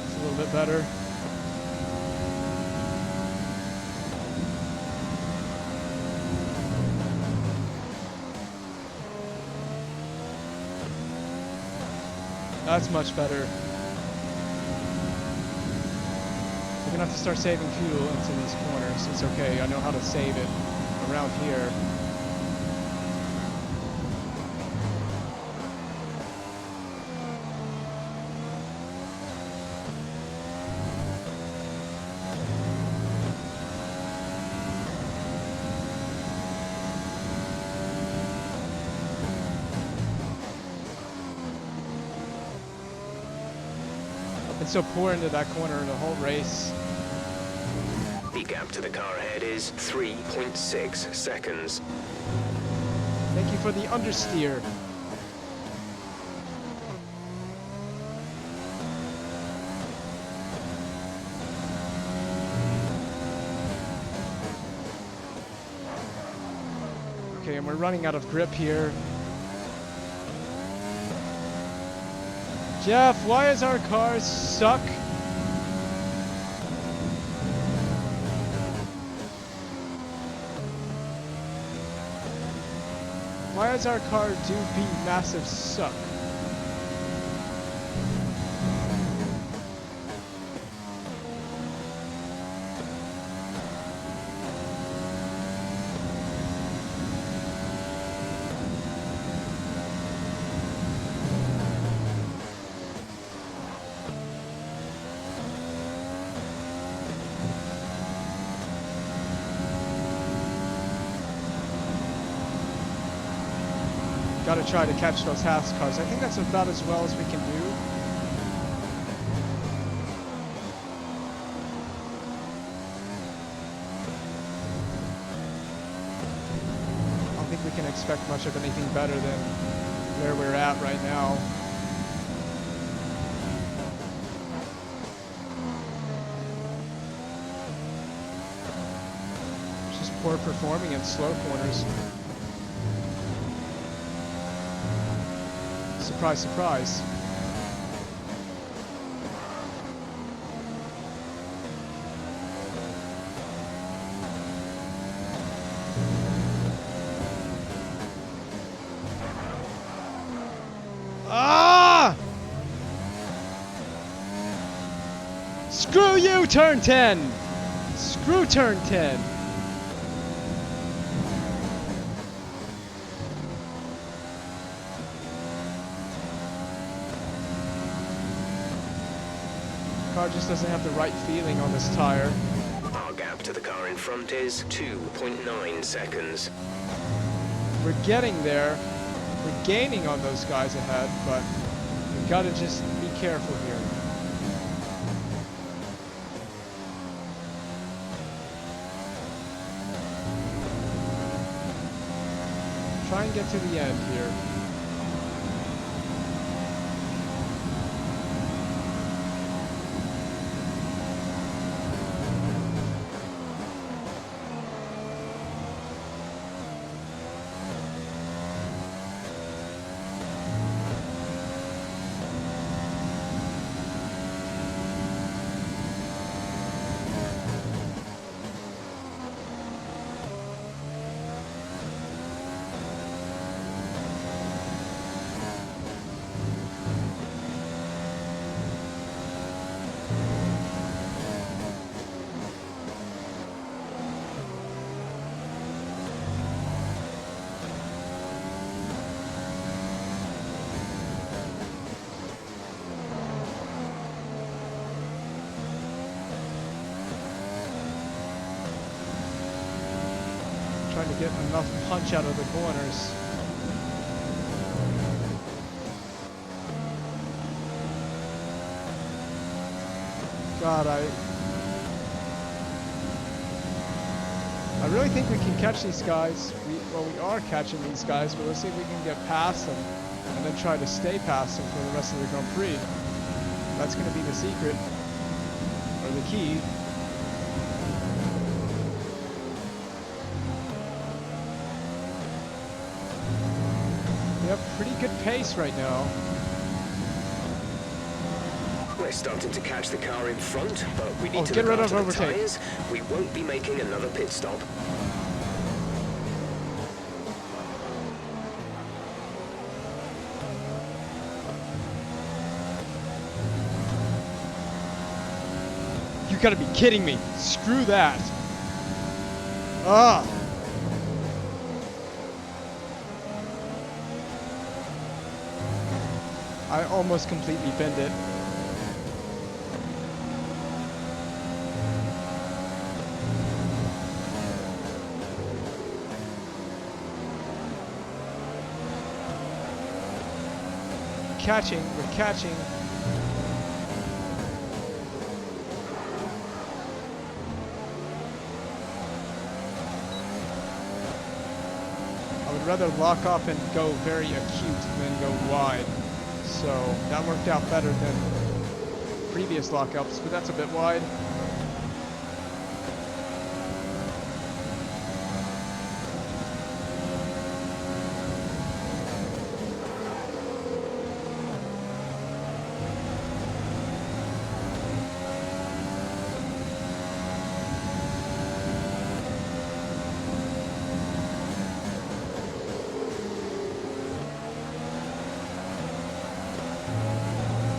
It's a little bit better. That's much better. We're gonna have to start saving fuel into these corners. It's okay, I know how to save it around here. So poor into that corner in the whole race. The gap to the car ahead is 3.6 seconds. Thank you for the understeer. and we're running out of grip here. Jeff, why does our car suck? Why does our car do be massive suck? Gotta try to catch those half cars. I think that's about as well as we can do. I don't think we can expect much of anything better than where we're at right now. Just poor performing in slow corners. Surprise, surprise. Ah! Screw you, turn 10! Screw turn 10! Car just doesn't have the right feeling on this tire. Our gap to the car in front is 2.9 seconds. We're getting there. We're gaining on those guys ahead, but we gotta just be careful here. Try and get to the end here. Trying to get enough punch out of the corners. God, I really think we can catch these guys. We are catching these guys, but let's see if we can get past them and then try to stay past them for the rest of the Grand Prix. That's going to be the secret, or the key. We have pretty good pace right now. We're starting to catch the car in front, but we need to get look rid of after the overtake. tires. We won't be making another pit stop. You gotta be kidding me. Screw that. Ah. I almost completely bent it. We're catching. I would rather lock up and go very acute than go wide. So that worked out better than previous lockups, but that's a bit wide.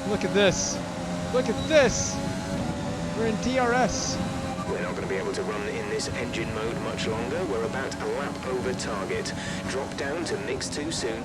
Look at this. Look at this. We're in DRS. We're not going to be able to run in this engine mode much longer. We're about a lap over target. Drop down to mix 2 soon.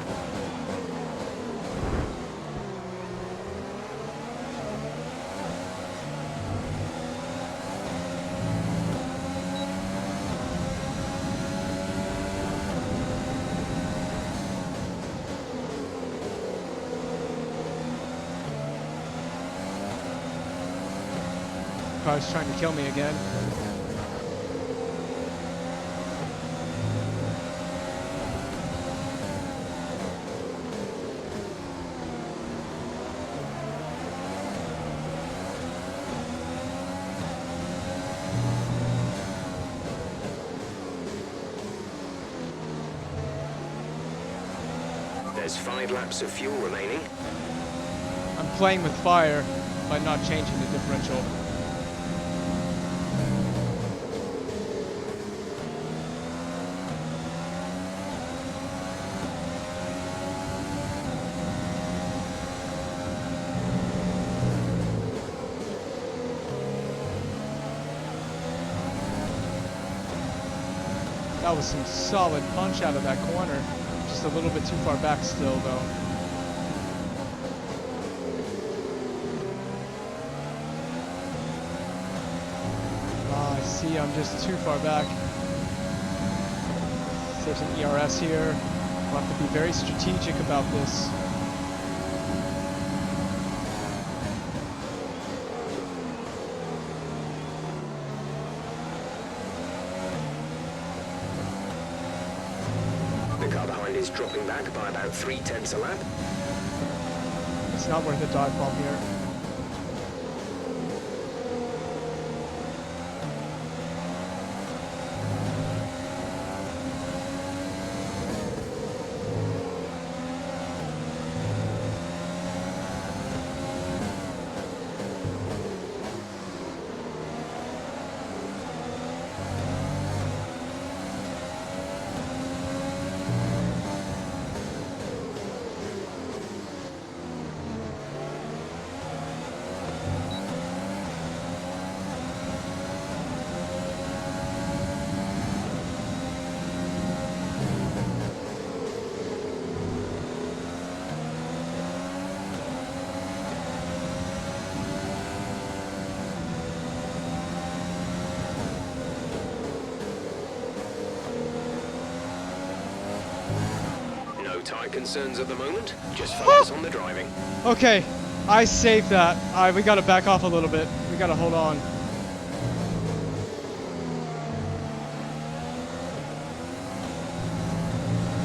Car's trying to kill me again. There's 5 laps of fuel remaining. I'm playing with fire by not changing the differential. That was some solid punch out of that corner. Just a little bit too far back still, though. Ah, I see, I'm just too far back. There's an ERS here. We'll have to be very strategic about this. Is dropping back by about 0.3 a lap. It's not worth a dive bomb here. Tyre concerns at the moment. Just focus on the driving. Okay, I saved that. We gotta back off a little bit. We gotta hold on.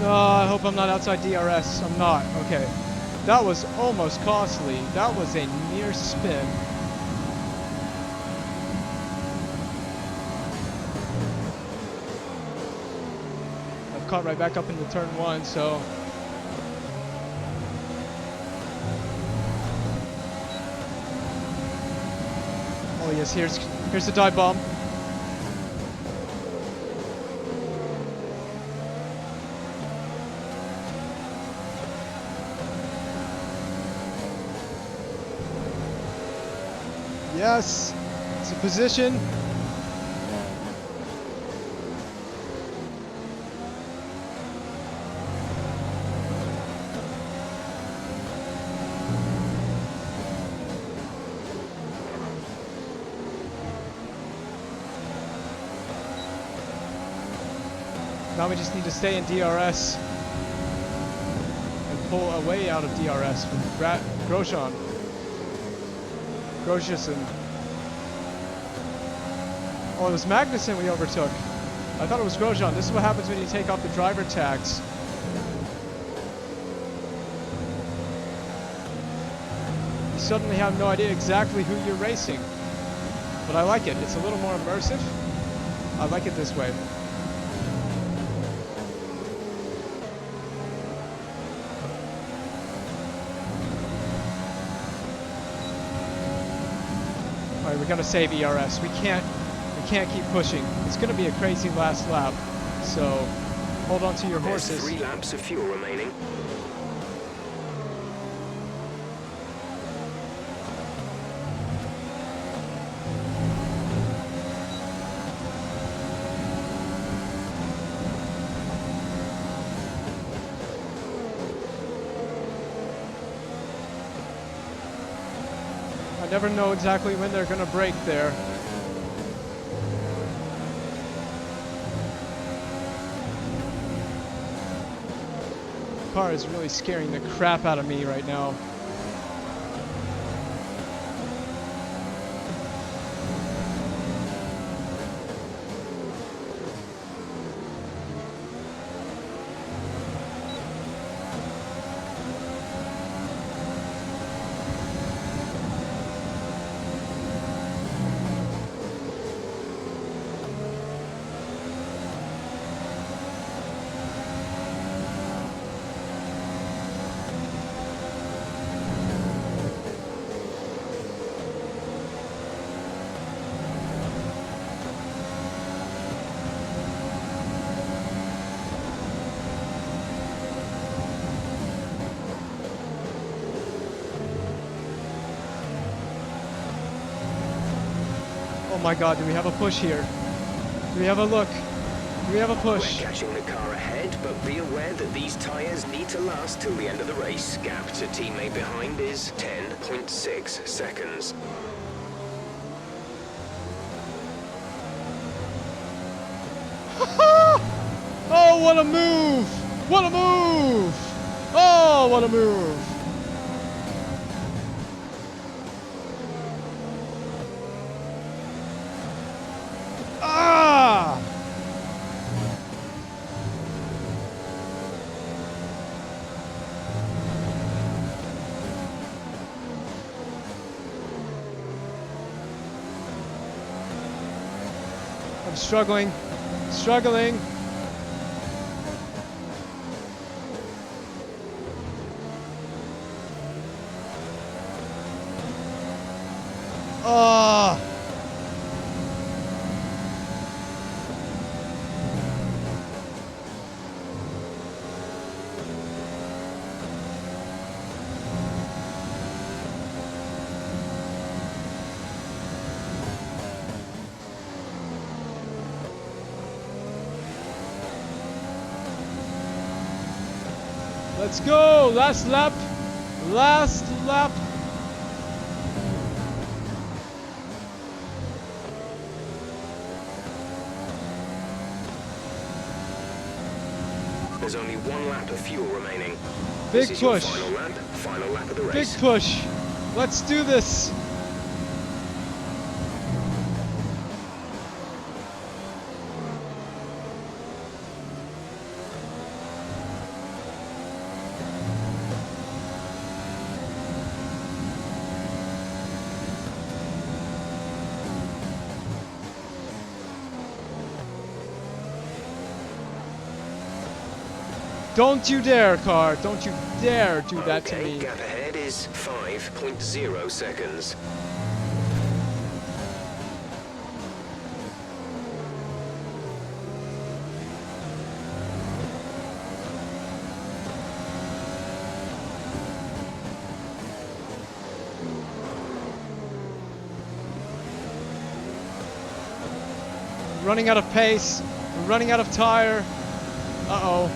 I hope I'm not outside DRS. I'm not. Okay. That was almost costly. That was a near spin. I've caught right back up into turn 1, so... Oh yes, here's the dive bomb. Yes, it's a position. Now we just need to stay in DRS and pull away out of DRS with Grosjean. Oh, it was Magnuson we overtook. I thought it was Grosjean. This is what happens when you take off the driver tags. You suddenly have no idea exactly who you're racing. But I like it. It's a little more immersive. I like it this way. Alright, we gotta save ERS. We can't keep pushing. It's gonna be a crazy last lap. So hold on to your horses. There's 3 laps of fuel remaining. I never know exactly when they're gonna break there. The car is really scaring the crap out of me right now. Oh my god, do we have a push here? Do we have a look? Do we have a push? We're catching the car ahead, but be aware that these tyres need to last till the end of the race. Gap to teammate behind is 10.6 seconds. Oh, what a move! What a move! Oh, what a move! Ah! I'm struggling. Struggling. Oh! Let's go! Last lap! Last lap! There's only one lap of fuel remaining. Big This is push. your final lap of the Big race. push! Let's do this! Don't you dare, car! Don't you dare do that to Okay, me! gap ahead is 5.0 seconds. Running out of pace. Running out of tire. Uh-oh.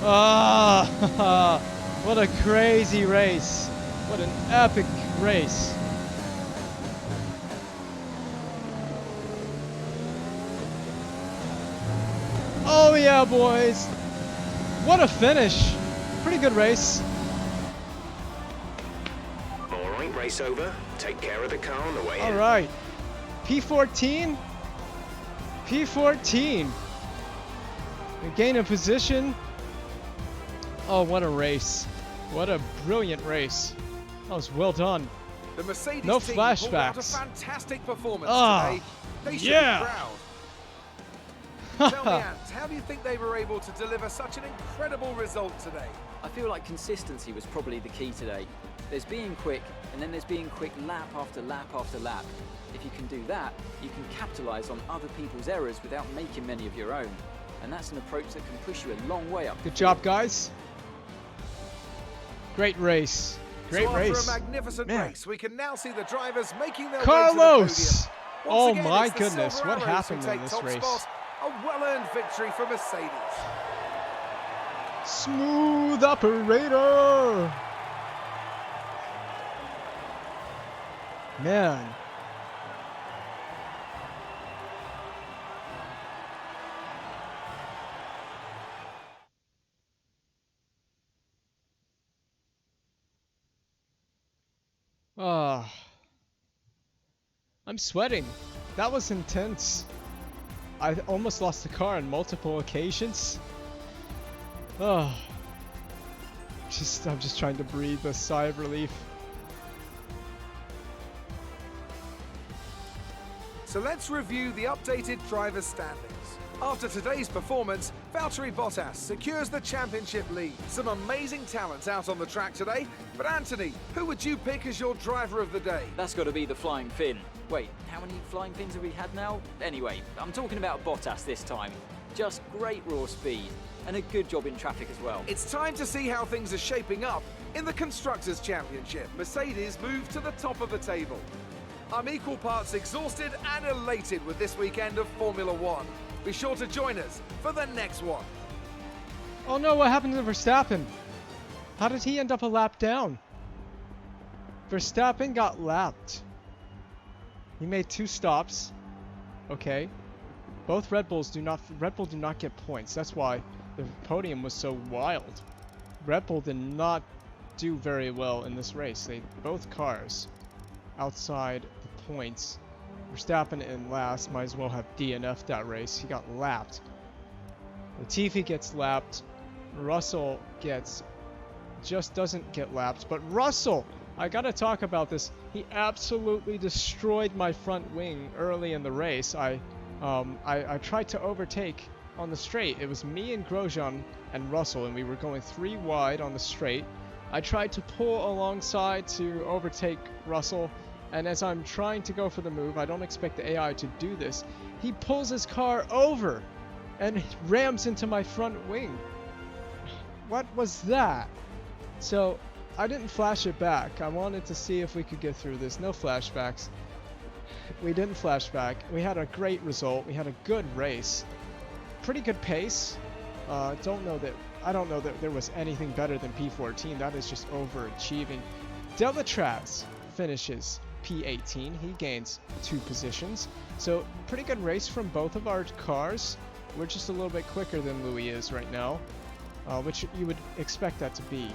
Ah, what a crazy race. What an epic race. Oh yeah, boys. What a finish. Pretty good race. All right, race over. Take care of the car on the way in. All right. P14. P14. We gain a position. Oh, what a race. What a brilliant race. That was well done. The Mercedes No team pulled out a flashbacks. fantastic performance Ah, today. They should yeah. be proud. Tell me, Ant, how do you think they were able to deliver such an incredible result today? I feel like consistency was probably the key today. There's being quick, and then there's being quick lap after lap after lap. If you can do that, you can capitalise on other people's errors without making many of your own. And that's an approach that can push you a long way up. Good job, guys. Great race. Great so race. After a magnificent Man. race, we can now see the drivers making their way Carlos! to the podium. Once Oh again, my it's the goodness, Silver what Arrows happened who in take this top race? spot. A well-earned victory for Mercedes. Smooth operator! Man. Ah. I'm sweating. That was intense. I almost lost the car on multiple occasions. Oh. I'm just trying to breathe a sigh of relief. So let's review the updated driver's standings. After today's performance, Valtteri Bottas secures the championship lead. Some amazing talents out on the track today. But Anthony, who would you pick as your driver of the day? That's got to be the Flying Finn. Wait, how many Flying Fins have we had now? Anyway, I'm talking about Bottas this time. Just great raw speed, and a good job in traffic as well. It's time to see how things are shaping up in the Constructors' Championship. Mercedes move to the top of the table. I'm equal parts exhausted and elated with this weekend of Formula One. Be sure to join us for the next one. Oh no, what happened to Verstappen? How did he end up a lap down? Verstappen got lapped. He made 2 stops. Okay. Both Red Bull do not get points. That's why the podium was so wild. Red Bull did not do very well in this race. Both cars outside the points. Verstappen in last, might as well have DNF'd that race. He got lapped. Latifi gets lapped. Russell just doesn't get lapped. But Russell, I gotta talk about this. He absolutely destroyed my front wing early in the race. I tried to overtake on the straight. It was me and Grosjean and Russell, and we were going 3 wide on the straight. I tried to pull alongside to overtake Russell, and as I'm trying to go for the move, I don't expect the AI to do this, he pulls his car over and rams into my front wing. What was that? So I didn't flash it back. I wanted to see if we could get through this. No flashbacks. We didn't flash back. We had a great result. We had a good race. Pretty good pace. I don't know that there was anything better than P14. That is just overachieving. Delatraz finishes P18. He gains 2 positions. So pretty good race from both of our cars. We're just a little bit quicker than Louis is right now, which you would expect that to be.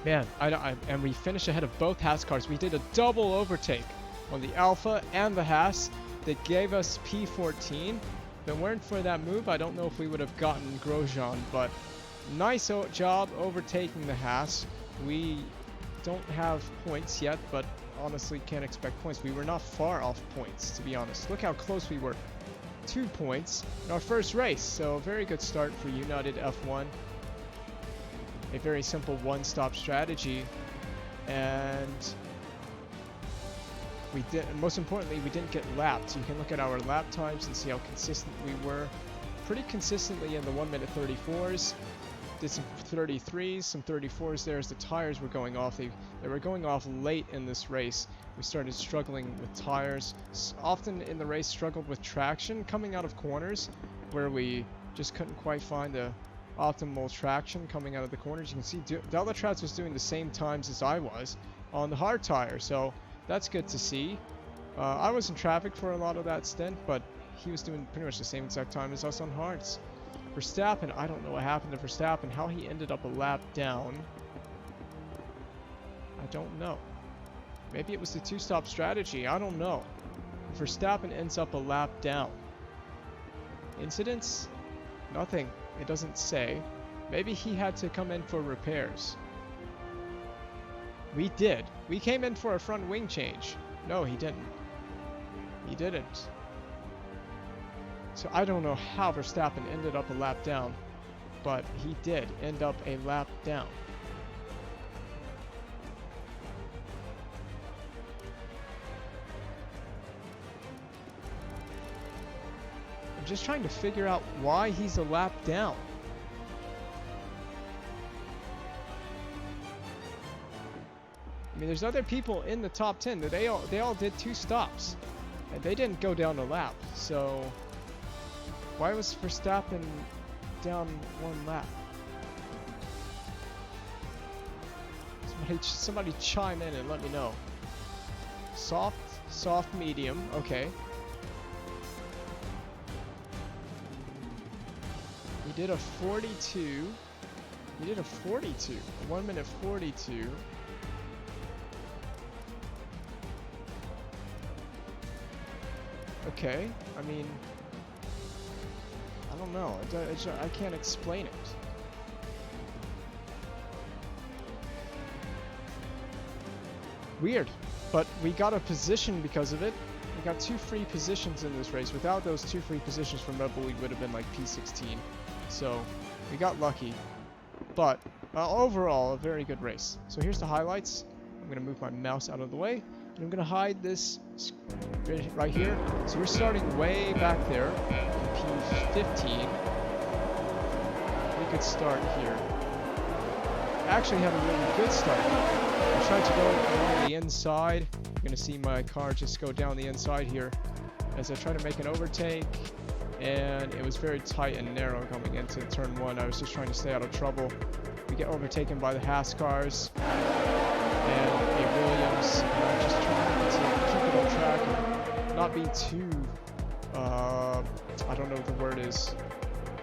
Man, and we finished ahead of both Haas cars. We did a double overtake on the Alpha and the Haas that gave us P14. If it weren't for that move, I don't know if we would have gotten Grosjean, but nice job overtaking the Haas. We don't have points yet, but honestly can't expect points. We were not far off points, to be honest. Look how close we were. 2 points in our first race, so a very good start for United F1. A very simple one-stop strategy, and most importantly, we didn't get lapped. You can look at our lap times and see how consistent we were. Pretty consistently in the 1:34s. Did some 33s, some 34s there as the tires were going off. They were going off late in this race. We started struggling with tires. Often in the race struggled with traction coming out of corners where we just couldn't quite find the optimal traction coming out of the corners. You can see Delatraz was doing the same times as I was on the hard tire, so that's good to see. I was in traffic for a lot of that stint, but he was doing pretty much the same exact time as us on hards. Verstappen, I don't know what happened to Verstappen, how he ended up a lap down. I don't know. Maybe it was the 2-stop strategy, I don't know. Verstappen ends up a lap down. Incidents? Nothing. It doesn't say. Maybe he had to come in for repairs. We did. We came in for a front wing change. No, he didn't. He didn't. So I don't know how Verstappen ended up a lap down, but he did end up a lap down. I'm just trying to figure out why he's a lap down. I mean, there's other people in the top 10 that they all did 2 stops, and they didn't go down a lap. So why was Verstappen down 1 lap? Somebody chime in and let me know. Soft, medium. Okay. He did a 42. He did a 42. 1 minute 42. Okay. I mean, I don't know. I can't explain it. Weird. But we got a position because of it. We got 2 free positions in this race. Without those 2 free positions from Red Bull, we would have been like P16. So we got lucky. But overall, a very good race. So here's the highlights. I'm going to move my mouse out of the way. And I'm going to hide this right here. So we're starting way back there in P15. We could start here. Actually have a really good start. I tried to go along the inside. You're going to see my car just go down the inside here as I try to make an overtake. And it was very tight and narrow coming into turn 1. I was just trying to stay out of trouble. We get overtaken by the Haas cars and a Williams. And I'm just trying to keep it on track and not be too, I don't know what the word is,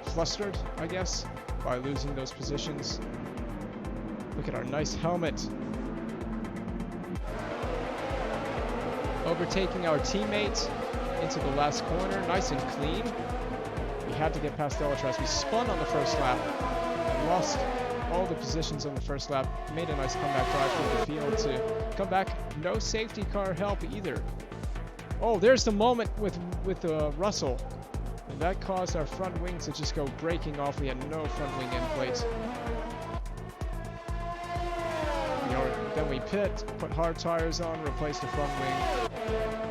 flustered, I guess, by losing those positions. Look at our nice helmet. Overtaking our teammate into the last corner, nice and clean. We had to get past Delatraz. We spun on the first lap and lost all the positions on the first lap. Made a nice comeback drive through the field to come back. No safety car help either. Oh, there's the moment with Russell. And that caused our front wing to just go breaking off. We had no front wing end plate. Then we pit, put hard tires on, replace the front wing.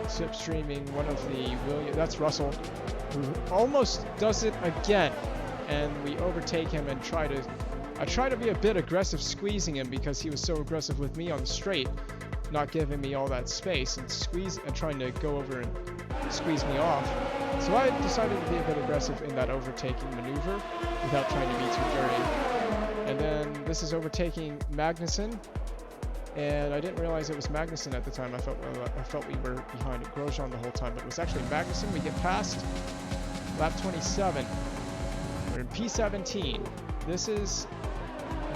Slipstreaming one of the Williams, that's Russell, who almost does it again. And we overtake him and I try to be a bit aggressive squeezing him because he was so aggressive with me on the straight, not giving me all that space and trying to go over and squeeze me off. So I decided to be a bit aggressive in that overtaking maneuver without trying to be too dirty. And then this is overtaking Magnuson. And I didn't realize it was Magnuson at the time. I felt we were behind Grosjean the whole time, but it was actually Magnuson. We get past lap 27. We're in P17. This is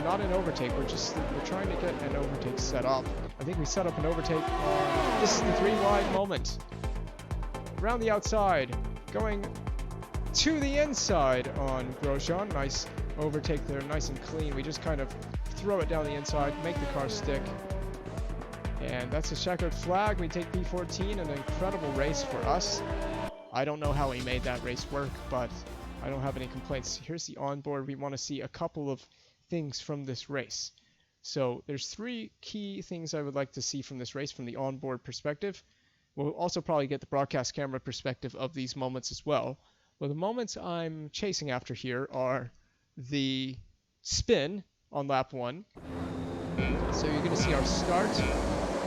not an overtake. We're trying to get an overtake set up. I think we set up an overtake on, this is the 3 wide moment. Around the outside, going to the inside on Grosjean. Nice overtake there, nice and clean. We just kind of throw it down the inside, make the car stick. And that's a checkered flag. We take P14, an incredible race for us. I don't know how we made that race work, but I don't have any complaints. Here's the onboard. We want to see a couple of things from this race. So there's 3 key things I would like to see from this race from the onboard perspective. We'll also probably get the broadcast camera perspective of these moments as well. Well, the moments I'm chasing after here are the spin on lap 1. So you're going to see our start.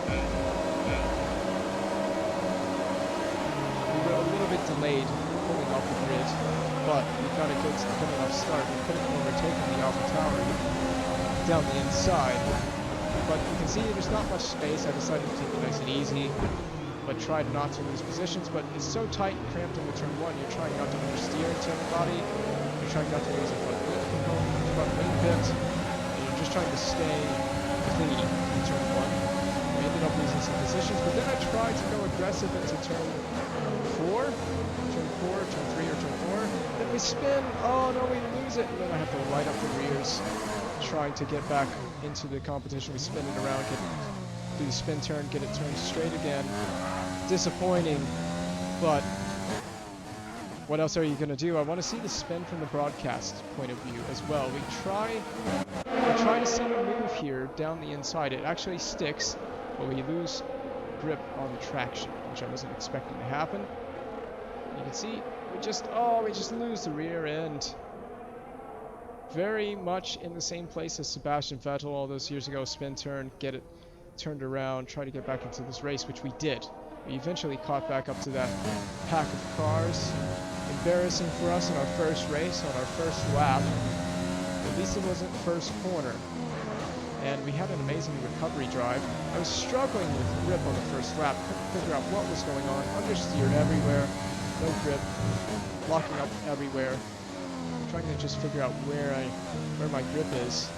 We were a little bit delayed pulling off the grid, but we got a good enough start. We couldn't overtake the Alpha Tower down the inside. But you can see there's not much space. I decided to take it nice and easy, but tried not to lose positions. But it's so tight and cramped in the turn 1, you're trying not to oversteer into anybody. You're trying not to lose a front wing pit. Just trying to stay clean in turn 1. We ended up losing some positions, but then I tried to go aggressive into turn 4, turn 3, or turn 4. Then we spin. Oh no, we lose it. And then I have to light up the rears, trying to get back into the competition. We spin it around, do the spin turn, get it turned straight again. Disappointing, but what else are you going to do? I want to see the spin from the broadcast point of view as well. We try to send a move here down the inside. It actually sticks, but we lose grip on the traction, which I wasn't expecting to happen. You can see we just lose the rear end. Very much in the same place as Sebastian Vettel all those years ago. Spin turn, get it turned around, tried to get back into this race, which we did. We eventually caught back up to that pack of cars. Embarrassing for us in our first race, on our first lap. At least it wasn't first corner. And we had an amazing recovery drive. I was struggling with grip on the first lap. Couldn't figure out what was going on. Understeered everywhere. No grip. Locking up everywhere. Trying to just figure out where my grip is.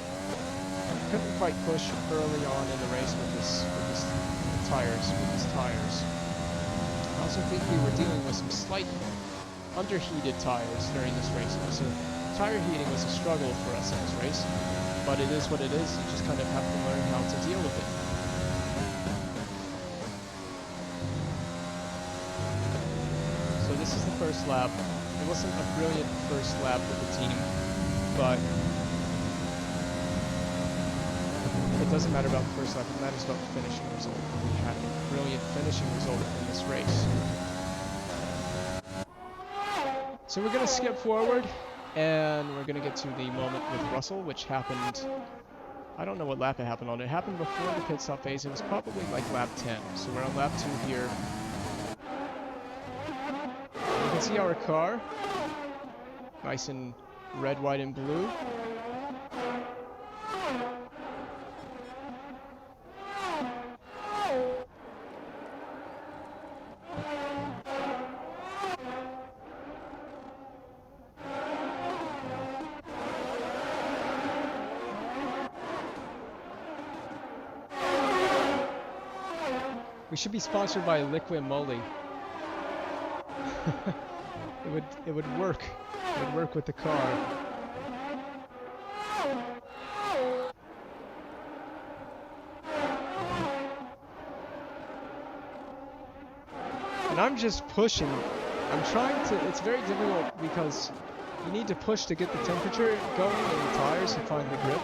Couldn't quite push early on in the race with these tires. I also think we were dealing with some slight underheated tires during this race. So tire heating was a struggle for us in this race, but it is what it is. You just kind of have to learn how to deal with it. So this is the first lap. It wasn't a brilliant first lap with the team, but it doesn't matter about the first lap, it matters about the finishing result. We had a brilliant finishing result in this race. So we're going to skip forward, and we're going to get to the moment with Russell, which happened, I don't know what lap it happened on. It happened before the pit stop phase. It was probably like lap 10. So we're on lap 2 here. You can see our car, nice and red, white, and blue. We should be sponsored by Liquid Moly. It would work. It would work with the car. And I'm just pushing. I'm trying to, it's very difficult because you need to push to get the temperature going in the tires to find the grip.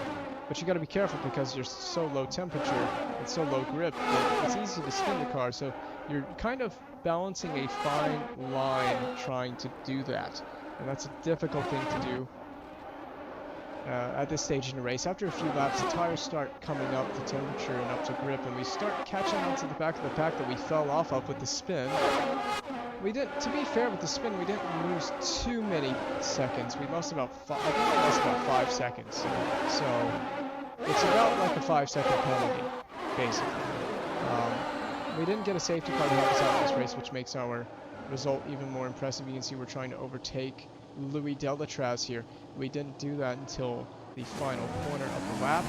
But you got to be careful because you're so low temperature and so low grip that it's easy to spin the car. So you're kind of balancing a fine line trying to do that. And that's a difficult thing to do at this stage in the race. After a few laps, the tires start coming up to temperature and up to grip, and we start catching on to the back of the pack that we fell off of with the spin. We didn't, to be fair with the spin, we didn't lose too many seconds. We lost about I think we lost about 5 seconds. So it's about like a 5-second penalty, basically. We didn't get a safety car to help us out in this race, which makes our result even more impressive. You can see we're trying to overtake Louis Delatraz here. We didn't do that until the final corner of the lap.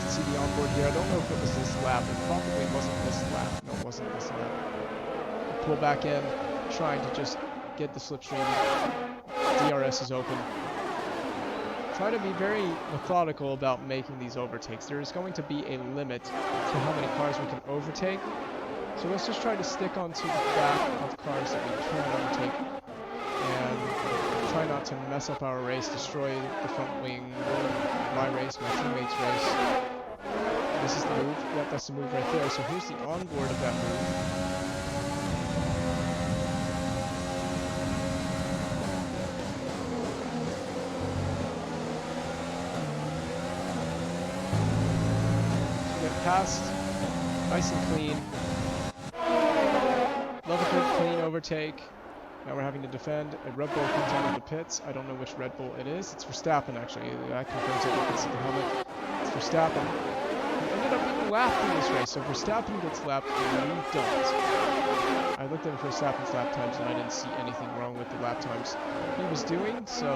See the onboard here. I don't know if it was this lap. It probably wasn't this lap. No, it wasn't this lap. Pull back in, trying to just get the slipstream. DRS is open. Try to be very methodical about making these overtakes. There is going to be a limit to how many cars we can overtake. So let's just try to stick onto the back of cars that we can overtake and try not to mess up our race, destroy the front wing, my race, my teammates' race. This is the move. Yep, that's the move right there. So here's the onboard of that move. Passed, nice and clean. Love a good clean overtake. Now we're having to defend. A Red Bull comes out of the pits. I don't know which Red Bull it is. It's Verstappen, actually. That confirms it. You can see the helmet. It's Verstappen. He ended up being lapped in this race, so Verstappen gets lapped and we don't. I looked at Verstappen's lap times and I didn't see anything wrong with the lap times he was doing. So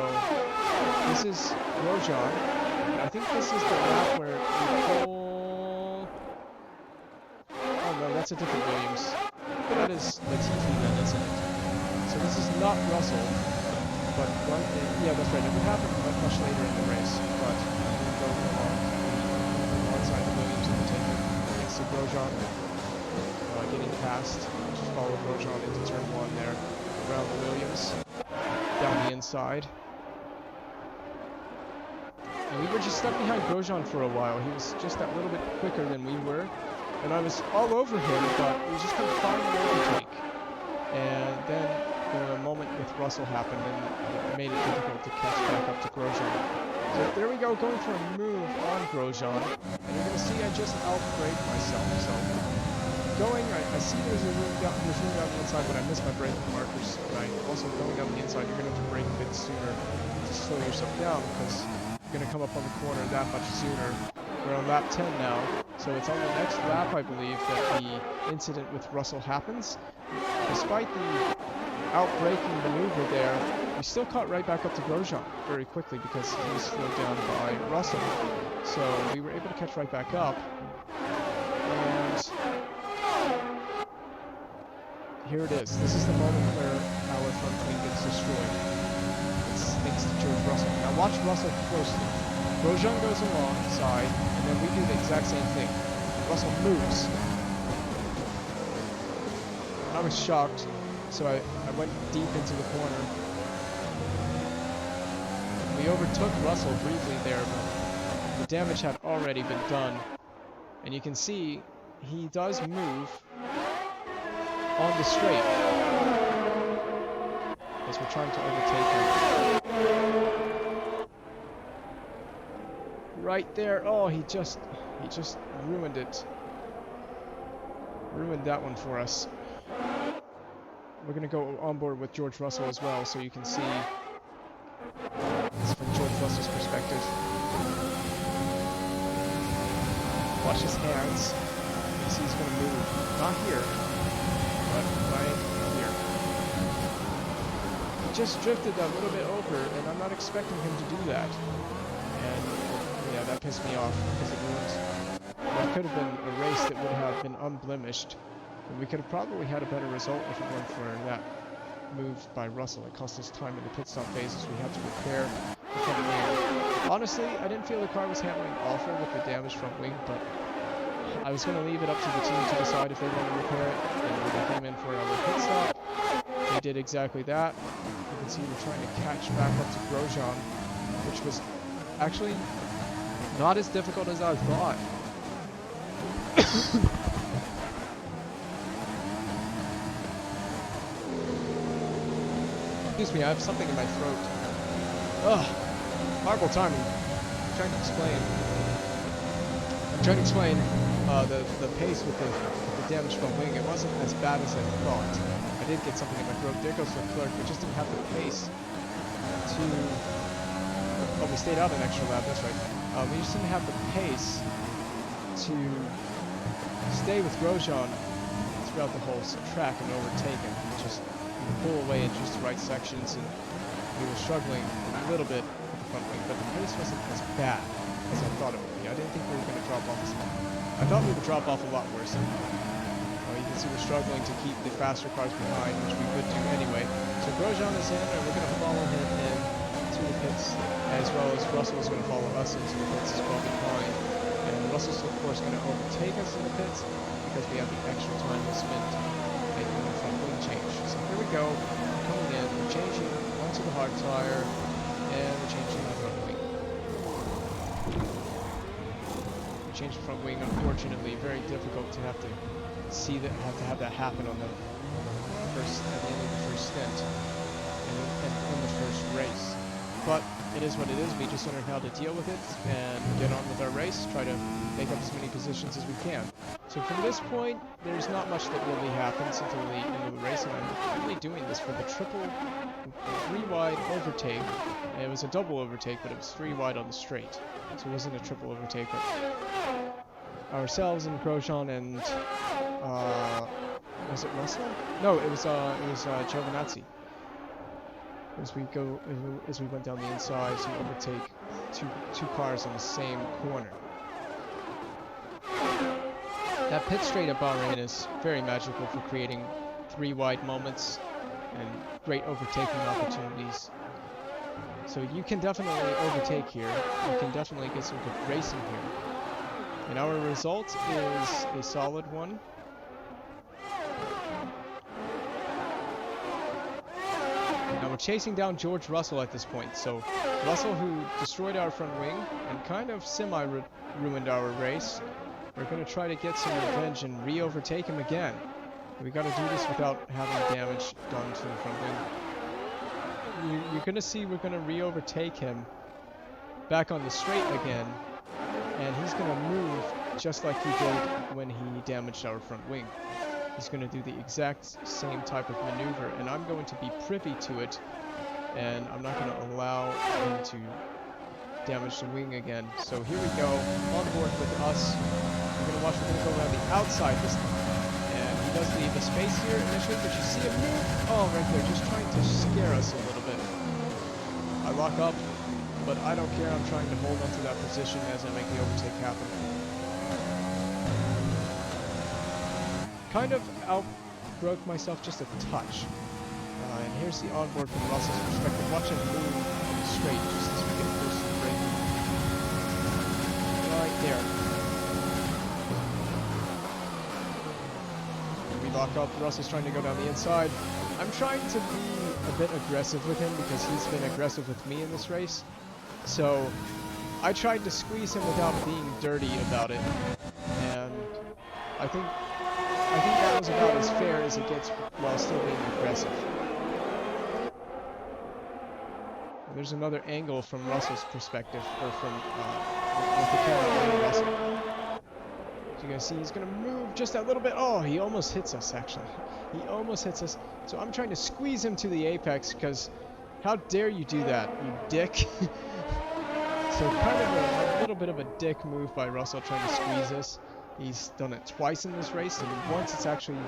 this is Grosjean. And I think this is the lap where we pull. No, that's a different Williams. That is Latifi then, isn't it? So this is not Russell, but yeah, that's right. It would happen much later in the race, but we'll go along. Alongside the Williams overtaking against the Grosjean, getting past. Just follow Grosjean into turn 1 there, around the Williams, down the inside. And we were just stuck behind Grosjean for a while. He was just that little bit quicker than we were. And I was all over him, but we just couldn't find an overtake. And then the moment with Russell happened and it made it difficult to catch back up to Grosjean. So there we go, going for a move on Grosjean. And you're going to see I just outbraked myself. So going, I see there's room down the inside, but I missed my braking markers. And also going down the inside, you're going to have to brake a bit sooner to slow yourself down because you're going to come up on the corner that much sooner. We're on lap 10 now, so it's on the next lap, I believe, that the incident with Russell happens. Despite the outbraking maneuver there, we still caught right back up to Grosjean very quickly because he was slowed down by Russell. So we were able to catch right back up. And here it is. This is the moment where our front wing gets destroyed. It's thanks to George Russell. Now watch Russell closely. Grosjean goes alongside, and then we do the exact same thing. Russell moves. I was shocked, so I went deep into the corner. We overtook Russell briefly there, but the damage had already been done. And you can see he does move on the straight as we're trying to overtake him. Right there. Oh, he just ruined it. Ruined that one for us. We're gonna go on board with George Russell as well, so you can see this from George Russell's perspective. Watch his hands. You can see he's gonna move. Not here, but right here. He just drifted a little bit over, and I'm not expecting him to do that. And yeah, that pissed me off because it ruined what could have been a race that would have been unblemished. And we could have probably had a better result if it weren't for that move by Russell. It cost us time in the pit stop phases. We had to repair the front wing. Honestly, I didn't feel the car was handling awful with the damaged front wing, but I was going to leave it up to the team to decide if they want to repair it. And when they came in for our pit stop, they did exactly that. You can see we're trying to catch back up to Grosjean, which was actually not as difficult as I thought. Excuse me, I have something in my throat. Ugh, horrible timing. I'm trying to explain the pace with the damaged front wing. It wasn't as bad as I thought. I did get something in my throat. There goes Leclerc. We just didn't have the pace to... Oh, we stayed out an extra lap, that's right. We just didn't have the pace to stay with Grosjean throughout the whole track and overtake him. Just pull away in just the right sections, and we were struggling a little bit with the front wing, but the pace wasn't as bad as I thought it would be. I didn't think we were going to drop off as much. I thought we would drop off a lot worse. You can see we're struggling to keep the faster cars behind, which we could do anyway. So Grosjean is in, and we're going to follow him into the pits, as well as Russell is going to follow us into the pits as well behind. And Russell's of course going to overtake us in the pits because we have the extra time to spend making the front wing change. So here we go, we're coming in, we're changing onto the hard tire, and we're changing the front wing. We changed the front wing, unfortunately, very difficult to have to see that, have that happen on the first, at the end of the first stint, and in the first race. But it is what it is. We just learn how to deal with it and get on with our race, try to make up as many positions as we can. So from this point, there's not much that really happens until the end of the race, and I'm really doing this for the three wide overtake. And it was a double overtake, but it was 3 wide on the straight. So it wasn't a triple overtake, but ourselves and Grosjean and was it Russell? No, it was Giovinazzi. As we went down the inside to overtake two cars on the same corner. That pit straight at Bahrain is very magical for creating 3 wide moments and great overtaking opportunities. So you can definitely overtake here. You can definitely get some good racing here. And our result is a solid one. Now we're chasing down George Russell at this point. So Russell, who destroyed our front wing and kind of semi-ruined our race, we're going to try to get some revenge and re-overtake him again. We gotta do this without having damage done to the front wing. You're gonna see we're gonna re-overtake him back on the straight again, and he's gonna move just like he did when he damaged our front wing. He's gonna do the exact same type of maneuver, and I'm going to be privy to it, and I'm not gonna allow him to damage the wing again. So here we go, on board with us. We're gonna go around the outside this time. He does leave a space here initially, but you see him move. Oh, right there, just trying to scare us a little bit. I lock up, but I don't care. I'm trying to hold onto that position as I make the overtake happen. Kind of outbroke myself just a touch. And here's the onboard from Russell's perspective. Watch him move straight, just as we get close to the break. Right there. Lock up. Russell's trying to go down the inside. I'm trying to be a bit aggressive with him because he's been aggressive with me in this race. So I tried to squeeze him without being dirty about it, and I think that was about as fair as it gets while still being aggressive. And there's another angle from Russell's perspective, or from with the camera on Russell. So you guys see he's going to move just that little bit. Oh, he almost hits us, actually. He almost hits us. So I'm trying to squeeze him to the apex, because how dare you do that, you dick. So kind of a little bit of a dick move by Russell trying to squeeze us. He's done it twice in this race, and once it's actually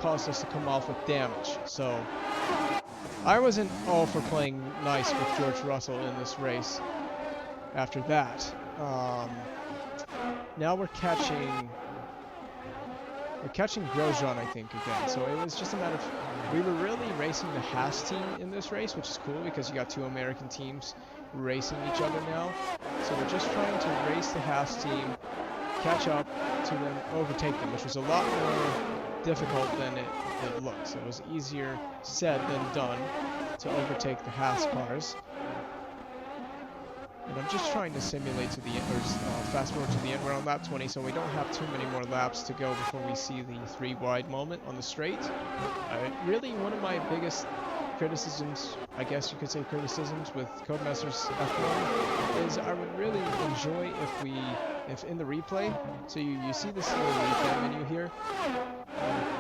caused us to come off with damage. So I wasn't all for playing nice with George Russell in this race after that. Now we're catching Grosjean, I think, again. So it was just a matter of, we were really racing the Haas team in this race, which is cool because you got two American teams racing each other now. So we're just trying to race the Haas team, catch up to them, overtake them, which was a lot more difficult than it looked. So it was easier said than done to overtake the Haas cars. And I'm just trying to simulate to the end, or fast forward to the end. We're on lap 20, so we don't have too many more laps to go before we see the 3 wide moment on the straight. Really, one of my biggest criticisms, I guess you could say criticisms, with Codemasters F1 is I would really enjoy if in the replay, so you see this little replay menu here.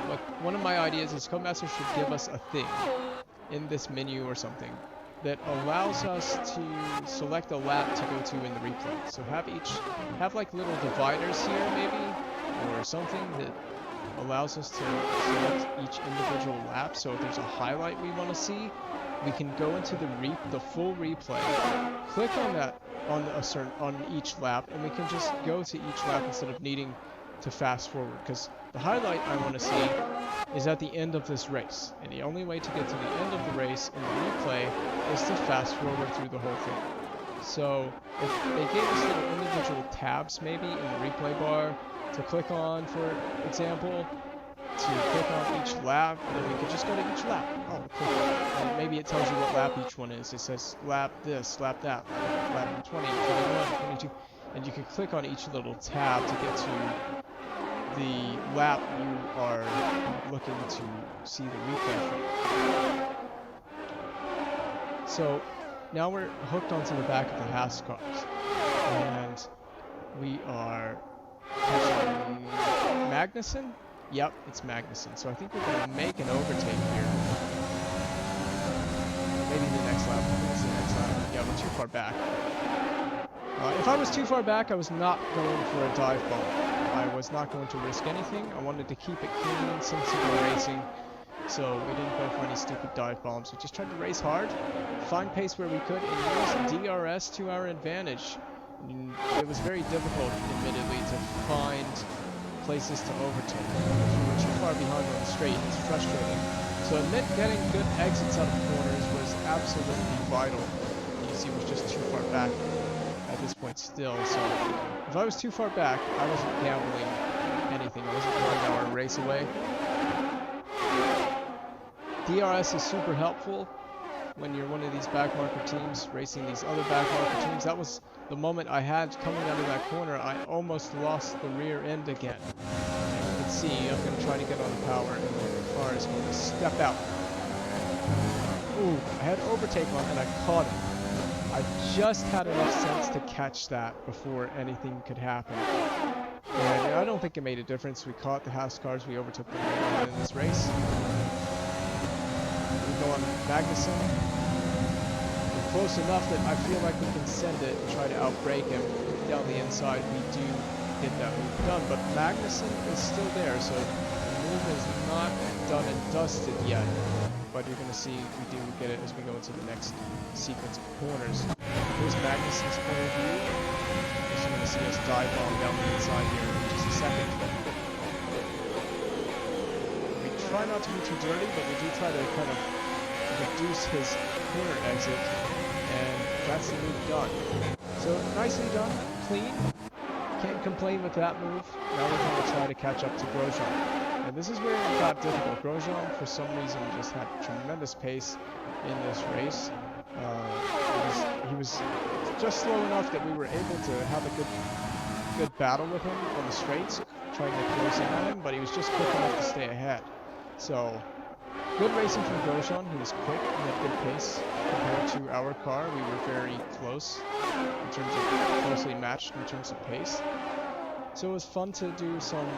Look, one of my ideas is Codemasters should give us a thing in this menu or something that allows us to select a lap to go to in the replay. So have like little dividers here maybe, or something that allows us to select each individual lap. So if there's a highlight we want to see, we can go into the full replay, click on that on each lap, and we can just go to each lap instead of needing to fast forward, because the highlight I want to see is at the end of this race, and the only way to get to the end of the race in the replay is to fast forward through the whole thing. So if they gave us little individual tabs maybe in the replay bar to click on, for example, to click on each lap, then we could just go to each lap. Oh, click, and maybe it tells you what lap each one is. It says lap this, lap that, lap 20, 21, 22, and you can click on each little tab to get to the lap you are looking to see the replay from. So now we're hooked onto the back of the Haas cars, and we are catching Magnuson. Yep, it's Magnuson. So I think we're going to make an overtake here. Maybe the next lap. It's the next lap. Yeah, we're too far back. If I was too far back, I was not going for a dive bomb. I was not going to risk anything. I wanted to keep it clean, sensible racing. So we didn't go for any stupid dive bombs. We just tried to race hard, find pace where we could, and use DRS to our advantage. And it was very difficult, admittedly, to find places to overtake. We were too far behind on the straight. It's frustrating. So it meant getting good exits out of corners was absolutely vital. You see, we're just too far back at this point still. So if I was too far back, I wasn't gambling anything. I wasn't throwing our race away. DRS is super helpful when you're one of these backmarker teams racing these other backmarker teams. That was the moment I had coming out of that corner. I almost lost the rear end again. You can see I'm going to try to get on the power and then car is going to step out. Ooh, I had overtake on and I caught him. I just had enough sense to catch that before anything could happen. And I don't think it made a difference. We caught the Haas cars, we overtook them in this race. We go on Magnuson. We're close enough that I feel like we can send it and try to outbrake him. Down the inside, we do get that move done, but Magnuson is still there, so the move is not done and dusted yet. But you're going to see we do get it as we go into the next sequence of corners. Here's Magnuson's point of view. You're going to see us dive bomb down the inside here in just a second. We try not to be too dirty, but we do try to kind of reduce his corner exit, and that's the move done. So nicely done, clean. Can't complain with that move. Now we're going to try to catch up to Grosjean. And this is where it got difficult. Grosjean, for some reason, just had tremendous pace in this race. He was just slow enough that we were able to have a good battle with him on the straights, trying to close in on him, but he was just quick enough to stay ahead. So, good racing from Grosjean. He was quick and had good pace compared to our car. We were very close in terms of closely matched in terms of pace. So it was fun to do some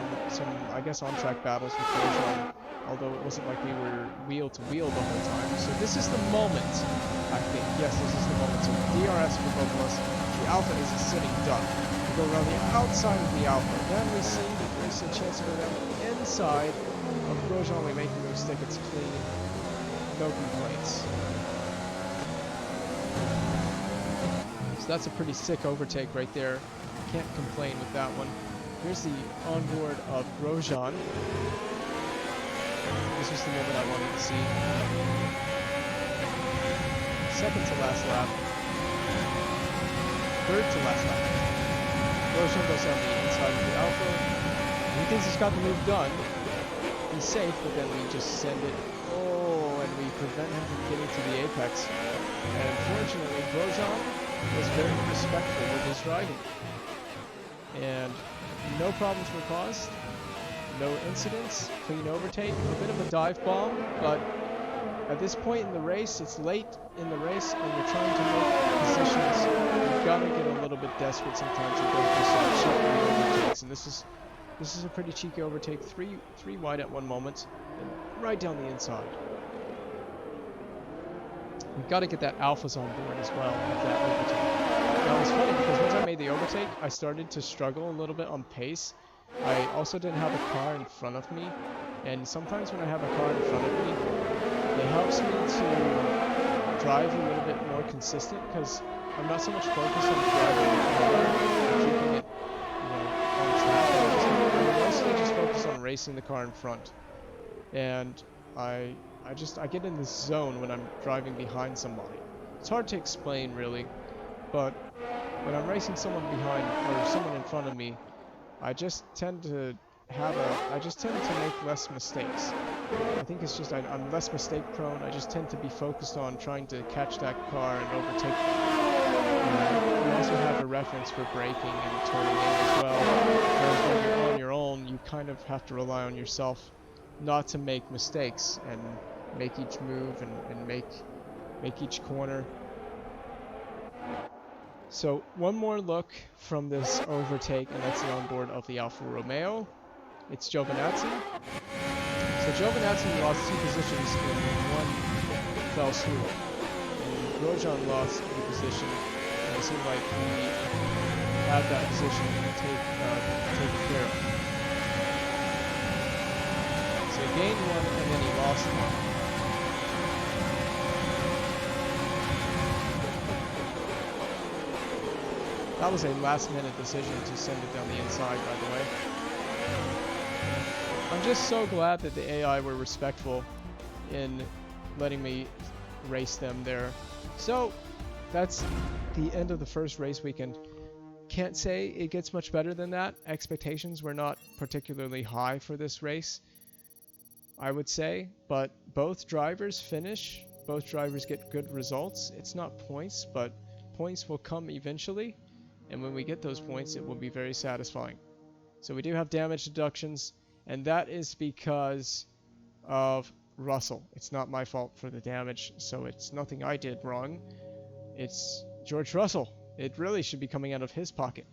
I guess on-track battles with Grosjean, although it wasn't like we were wheel to wheel the whole time. So this is the moment, I think. Yes, this is the moment. So DRS for both of us. The Alpha is a sitting duck. We go around the outside of the Alpha. Then we see that there's a chance to go down the inside of Grosjean. We make the move stick. It's clean. No complaints. So that's a pretty sick overtake right there. Can't complain with that one. Here's the onboard of Grosjean. This was the moment I wanted to see. Second to last lap. Third to last lap. Grosjean goes on the inside of the Alpha. He thinks he's got the move done. He's safe, but then we just send it. Oh, and we prevent him from getting to the apex. And fortunately, Grosjean was very respectful with his driving. And no problems were caused, no incidents, clean overtake, a bit of a dive bomb, but at this point in the race, it's late in the race, and you're trying to make positions. You've got to get a little bit desperate sometimes and go for some cheeky overtakes. And this is a pretty cheeky overtake, three wide at one moment, and right down the inside. We've got to get that Alphas on board as well with that overtake. Now it's funny because once I made the overtake, I started to struggle a little bit on pace. I also didn't have a car in front of me, and sometimes when I have a car in front of me, it helps me to drive a little bit more consistent because I'm not so much focused on driving the car and keeping it, on track. I'm mostly just focused on racing the car in front, and I get in this zone when I'm driving behind somebody. It's hard to explain really, but when I'm racing someone behind or someone in front of me, I just tend to make less mistakes. I think it's just I'm less mistake prone. I just tend to be focused on trying to catch that car and overtake them. You also have a reference for braking and turning in as well. Whereas when you're on your own, you kind of have to rely on yourself not to make mistakes and make each move and make each corner. So one more look from this overtake, and that's the onboard of the Alfa Romeo. It's Giovinazzi. So Giovinazzi lost 2 positions in one fell swoop. And Grosjean lost a position, and it seemed like he had that position taken care of. So he gained 1 and then he lost 1. That was a last-minute decision to send it down the inside, by the way. I'm just so glad that the AI were respectful in letting me race them there. So, that's the end of the first race weekend. Can't say it gets much better than that. Expectations were not particularly high for this race, I would say. But both drivers finish. Both drivers get good results. It's not points, but points will come eventually. And when we get those points, it will be very satisfying. So we do have damage deductions, and that is because of Russell. It's not my fault for the damage, so it's nothing I did wrong. It's George Russell. It really should be coming out of his pocket.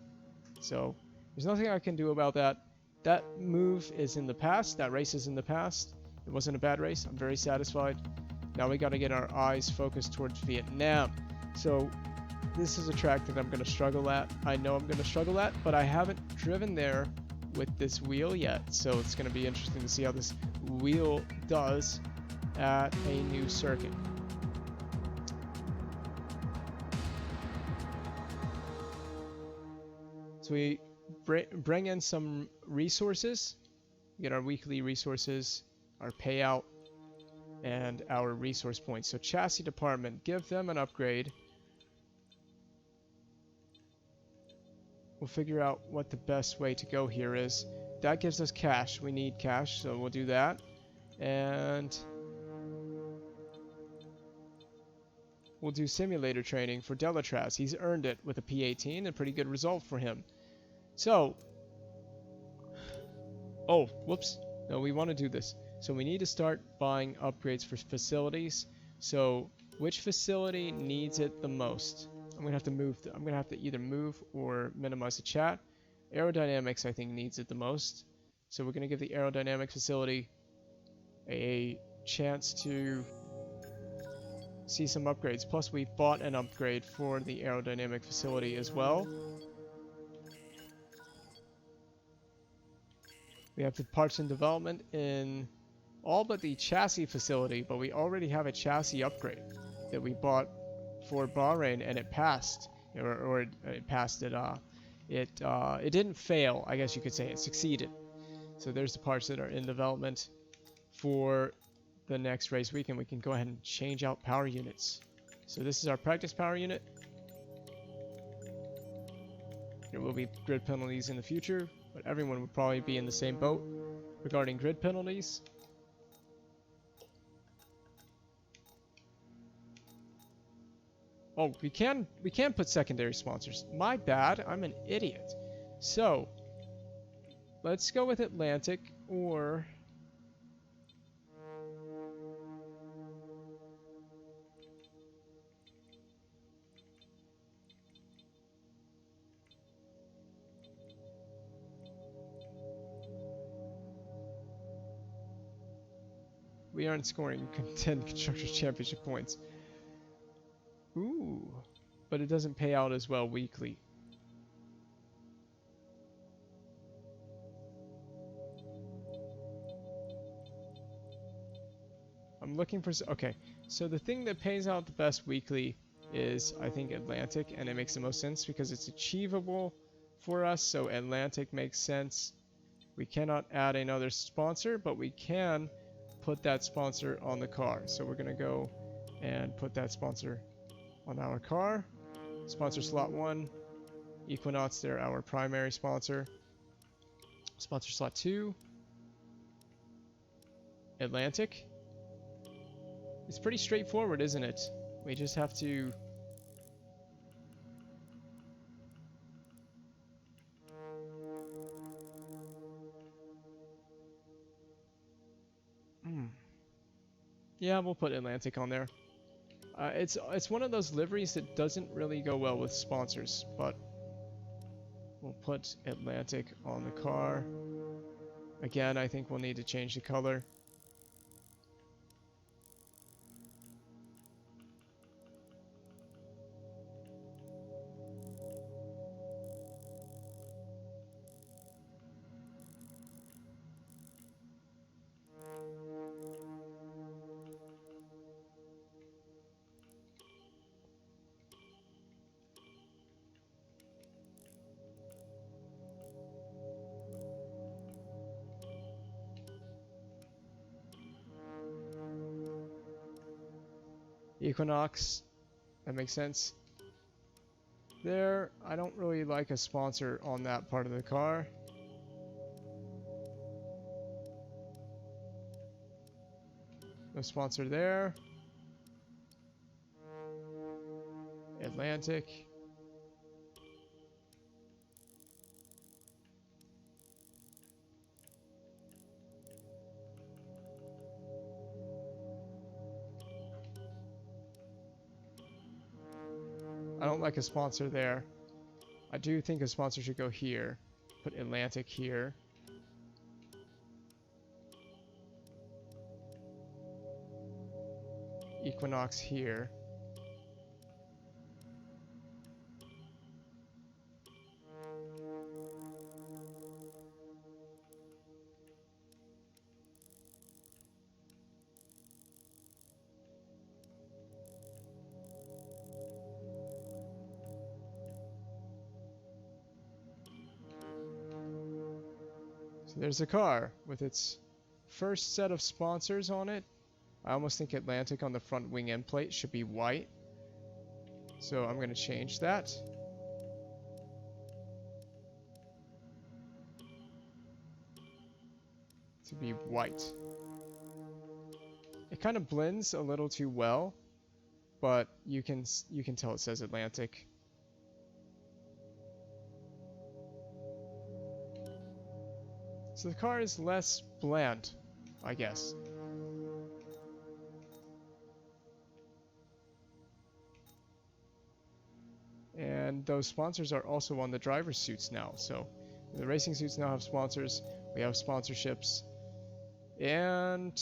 So there's nothing I can do about that. That move is in the past. That race is in the past. It wasn't a bad race. I'm very satisfied. Now we got to get our eyes focused towards Vietnam. So this is a track that I'm going to struggle at. I know I'm going to struggle at, but I haven't driven there with this wheel yet. So it's going to be interesting to see how this wheel does at a new circuit. So we bring in some resources. We get our weekly resources, our payout, and our resource points. So chassis department, give them an upgrade. We'll figure out what the best way to go here is. That gives us cash. We need cash, so we'll do that. And we'll do simulator training for Delatraz. He's earned it with a P18, a pretty good result for him. So, oh, whoops. No, we want to do this. So we need to start buying upgrades for facilities. So which facility needs it the most? I'm going to have to move. I'm going to have to either move or minimize the chat. Aerodynamics, I think, needs it the most. So we're going to give the aerodynamic facility a chance to see some upgrades. Plus, we bought an upgrade for the aerodynamic facility as well. We have the parts and development in all but the chassis facility, but we already have a chassis upgrade that we bought for Bahrain, and it passed, or it passed it. It didn't fail, I guess you could say. It succeeded. So there's the parts that are in development for the next race weekend. We can go ahead and change out power units. So this is our practice power unit. There will be grid penalties in the future, but everyone would probably be in the same boat regarding grid penalties. Oh, we can put secondary sponsors. My bad, I'm an idiot. So, let's go with Atlantic or we aren't scoring 10 Constructors Championship points. Ooh, but it doesn't pay out as well weekly. I'm looking for... Okay, so the thing that pays out the best weekly is, I think, Atlantic, and it makes the most sense because it's achievable for us, so Atlantic makes sense. We cannot add another sponsor, but we can put that sponsor on the car. So we're going to go and put that sponsor on our car. Sponsor slot 1, Equinox, they're our primary sponsor. Sponsor slot 2, Atlantic. It's pretty straightforward, isn't it? We just have to... Yeah, we'll put Atlantic on there. It's one of those liveries that doesn't really go well with sponsors, but we'll put Atlantic on the car. Again, I think we'll need to change the color. Equinox, that makes sense. There, I don't really like a sponsor on that part of the car. No sponsor there. Atlantic. I don't like a sponsor there. I do think a sponsor should go here. Put Atlantic here. Equinox here. So there's a car with its first set of sponsors on it. I almost think Atlantic on the front wing end plate should be white. So I'm going to change that. To be white. It kind of blends a little too well, but you can tell it says Atlantic. So the car is less bland, I guess. And those sponsors are also on the driver's suits now. So the racing suits now have sponsors. We have sponsorships. And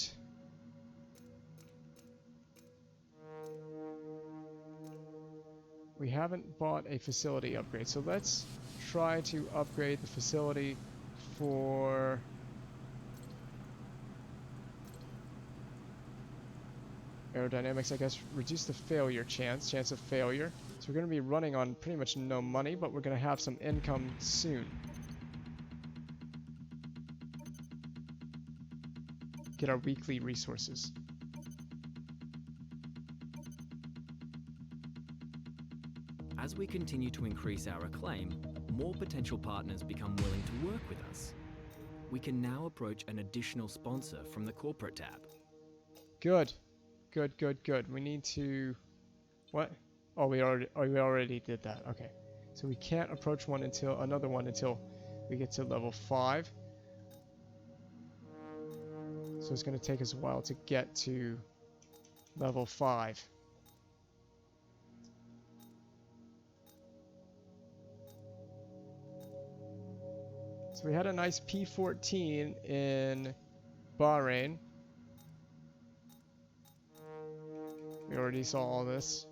we haven't bought a facility upgrade. So let's try to upgrade the facility for aerodynamics, I guess. Reduce the failure chance of failure. So we're going to be running on pretty much no money, but we're going to have some income soon. Get our weekly resources. As we continue to increase our acclaim, more potential partners become willing to work with us. We can now approach an additional sponsor from the corporate tab. Good. Good, good, good. We need to... What? Oh, we already did that. Okay. So we can't approach another one until we get to level 5. So it's going to take us a while to get to level 5. So we had a nice P14 in Bahrain. We already saw all this.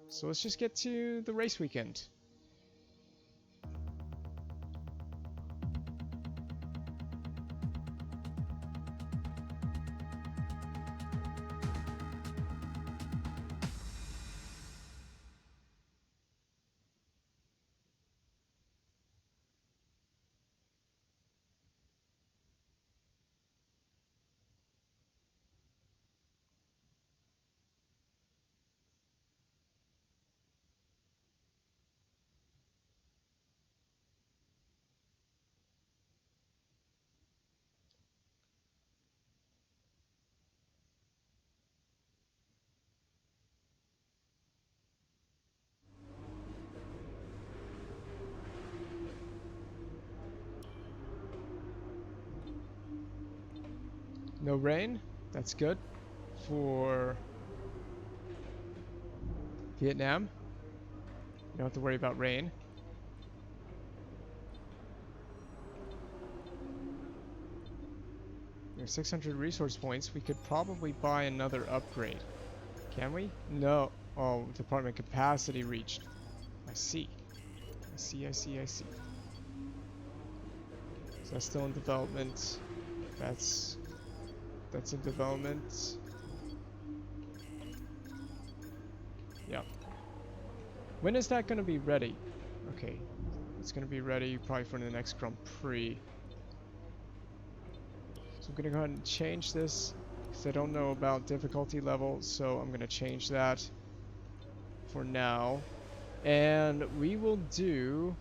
So let's just get to the race weekend. No rain, that's good for Vietnam. You don't have to worry about rain. We have 600 resource points. We could probably buy another upgrade. Can we? No. Oh, department capacity reached. I see. I see. So that's still in development. That's in development. Yeah. When is that going to be ready? Okay. It's going to be ready probably for the next Grand Prix. So I'm going to go ahead and change this because I don't know about difficulty level. So I'm going to change that for now. And we will do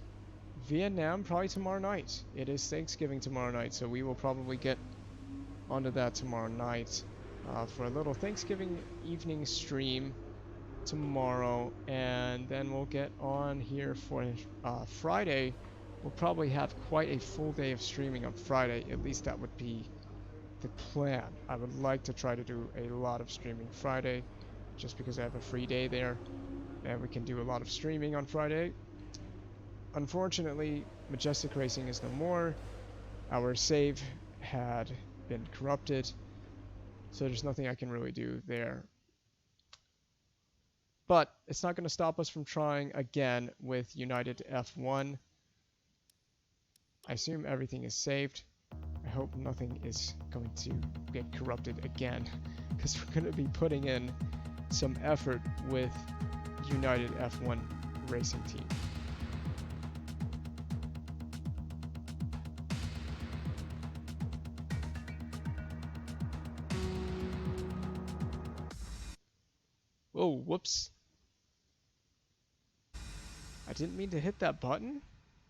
Vietnam probably tomorrow night. It is Thanksgiving tomorrow night, so we will probably get onto that tomorrow night for a little Thanksgiving evening stream tomorrow, and then we'll get on here for Friday. We'll probably have quite a full day of streaming on Friday. At least that would be the plan. I would like to try to do a lot of streaming Friday just because I have a free day there. and we can do a lot of streaming on Friday. Unfortunately, Majestic Racing is no more. Our save had been corrupted, so there's nothing I can really do there. But it's not going to stop us from trying again with United F1. I assume everything is saved. I hope nothing is going to get corrupted again, because we're going to be putting in some effort with United F1 Racing Team. Oh, whoops. I didn't mean to hit that button,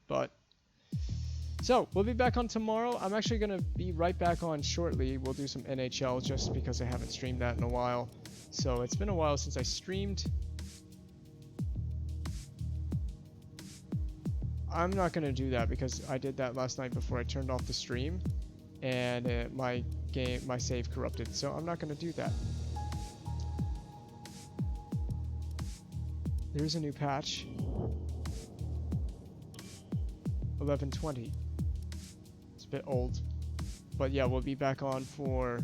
but... So, we'll be back on tomorrow. I'm actually going to be right back on shortly. We'll do some NHL just because I haven't streamed that in a while. So, it's been a while since I streamed. I'm not going to do that because I did that last night before I turned off the stream. And my save corrupted. So, I'm not going to do that. There's a new patch. 1120. It's a bit old, but yeah, we'll be back on for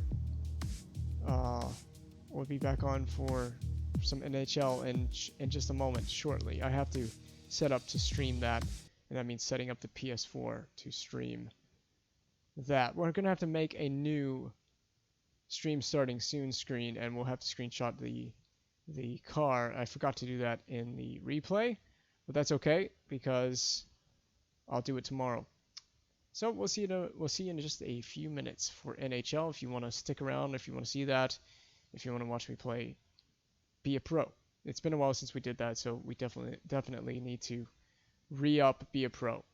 some NHL in just a moment, shortly. I have to set up to stream that, and that means setting up the PS4 to stream that. We're gonna have to make a new stream starting soon screen, and we'll have to screenshot the car. I forgot to do that in the replay, but that's okay because I'll do it tomorrow. So we'll see you in just a few minutes for NHL. If you want to stick around, if you want to see that, if you want to watch me play Be a Pro. It's been a while since we did that, so we definitely need to re-up Be a Pro.